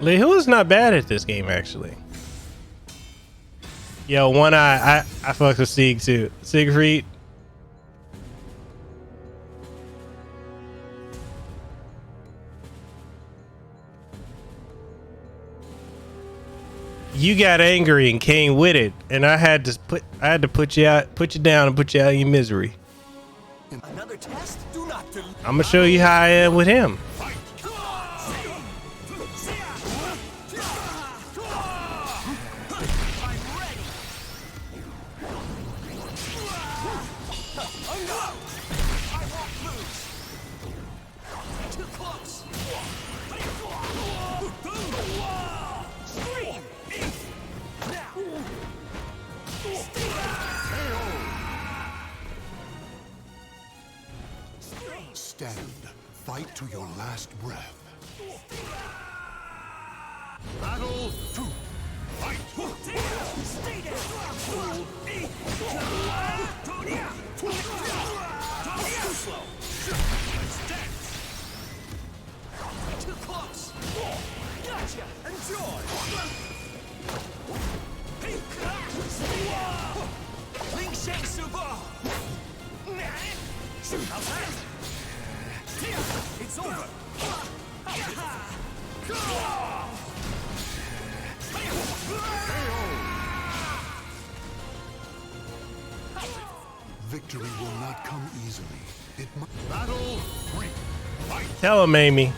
Lehu is not bad at this game, actually. Yo, One Eye, I fuck with Sieg too. Siegfried. You got angry and came with it, and I had to put you down and put you out of your misery. Another test? Do not I'm gonna show you how I am with him. Stand. Fight to your last breath. Battle 2. Fight. Stay down. Too slow. Let's dance. Too close. Gotcha. Enjoy. Ling Shang Subo. How's that? It's over. Victory will not come easily. It Battle 3. Fight. Tell him, Amy.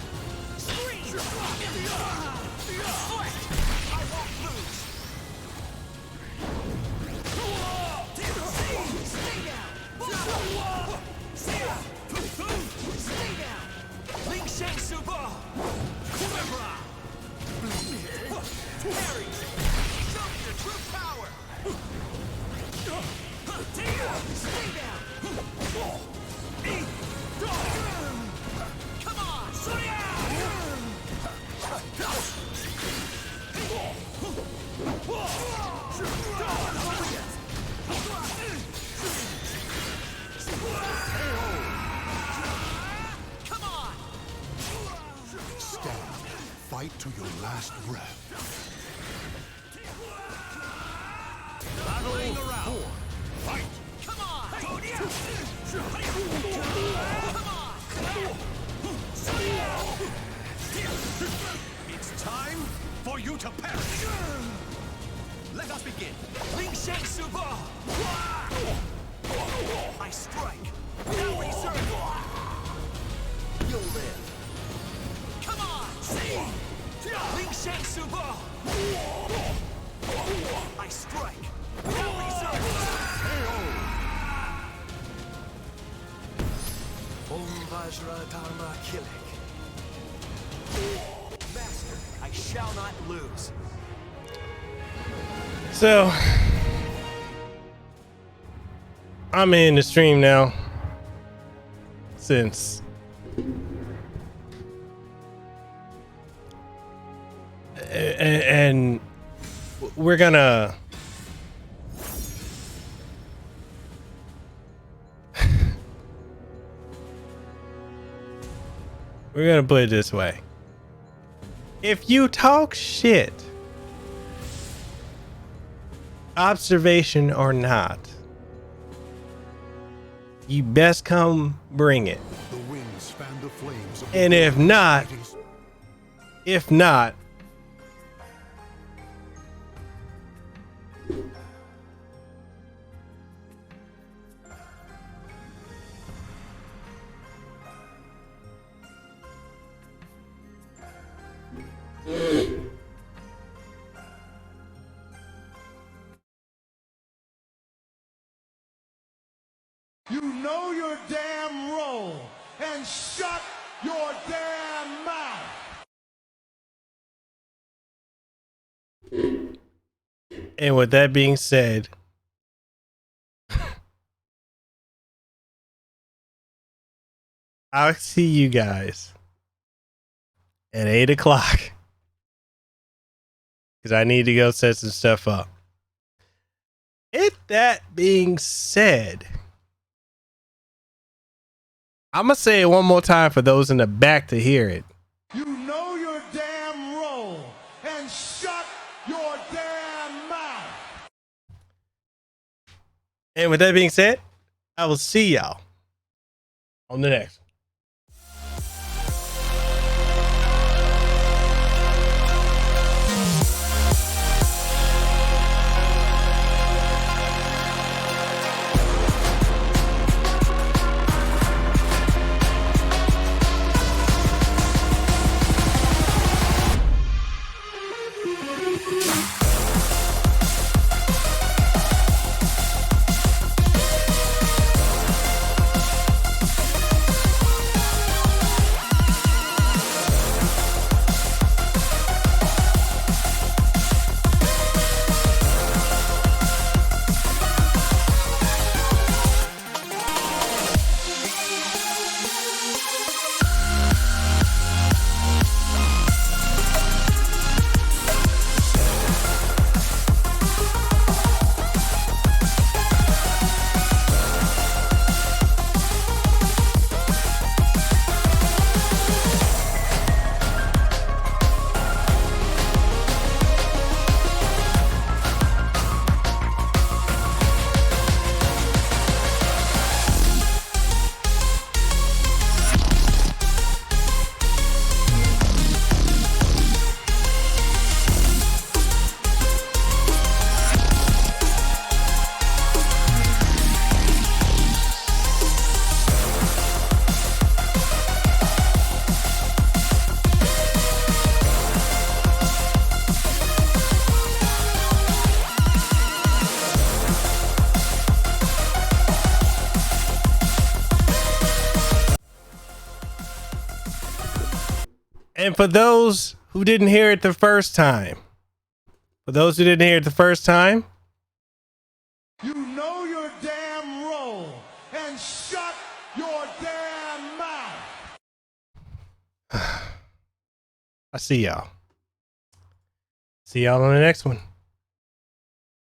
Fight to your last breath. Battle 4. Fight. Come on. It's time for you to perish. Let us begin. Ling Shang Subo. I strike. Now reserve. You'll live. Come on. See. Ling Shang Subo. I strike. Now reserve. Om Vajra Dharma Killik. Master, I shall not lose. So I'm in the stream now since and we're gonna put it this way. If you talk shit, observation or not, you best come bring it. The winds fan the flames of and if not, You know your damn role and shut your damn mouth. and with that being said, I'll see you guys at 8 o'clock because I need to go set some stuff up. With that being said, I'm going to say it one more time for those in the back to hear it. You know your damn role And with that being said, I will see y'all on the next. And for those who didn't hear it the first time, you know your damn role and shut your damn mouth. I see y'all. See y'all on the next one.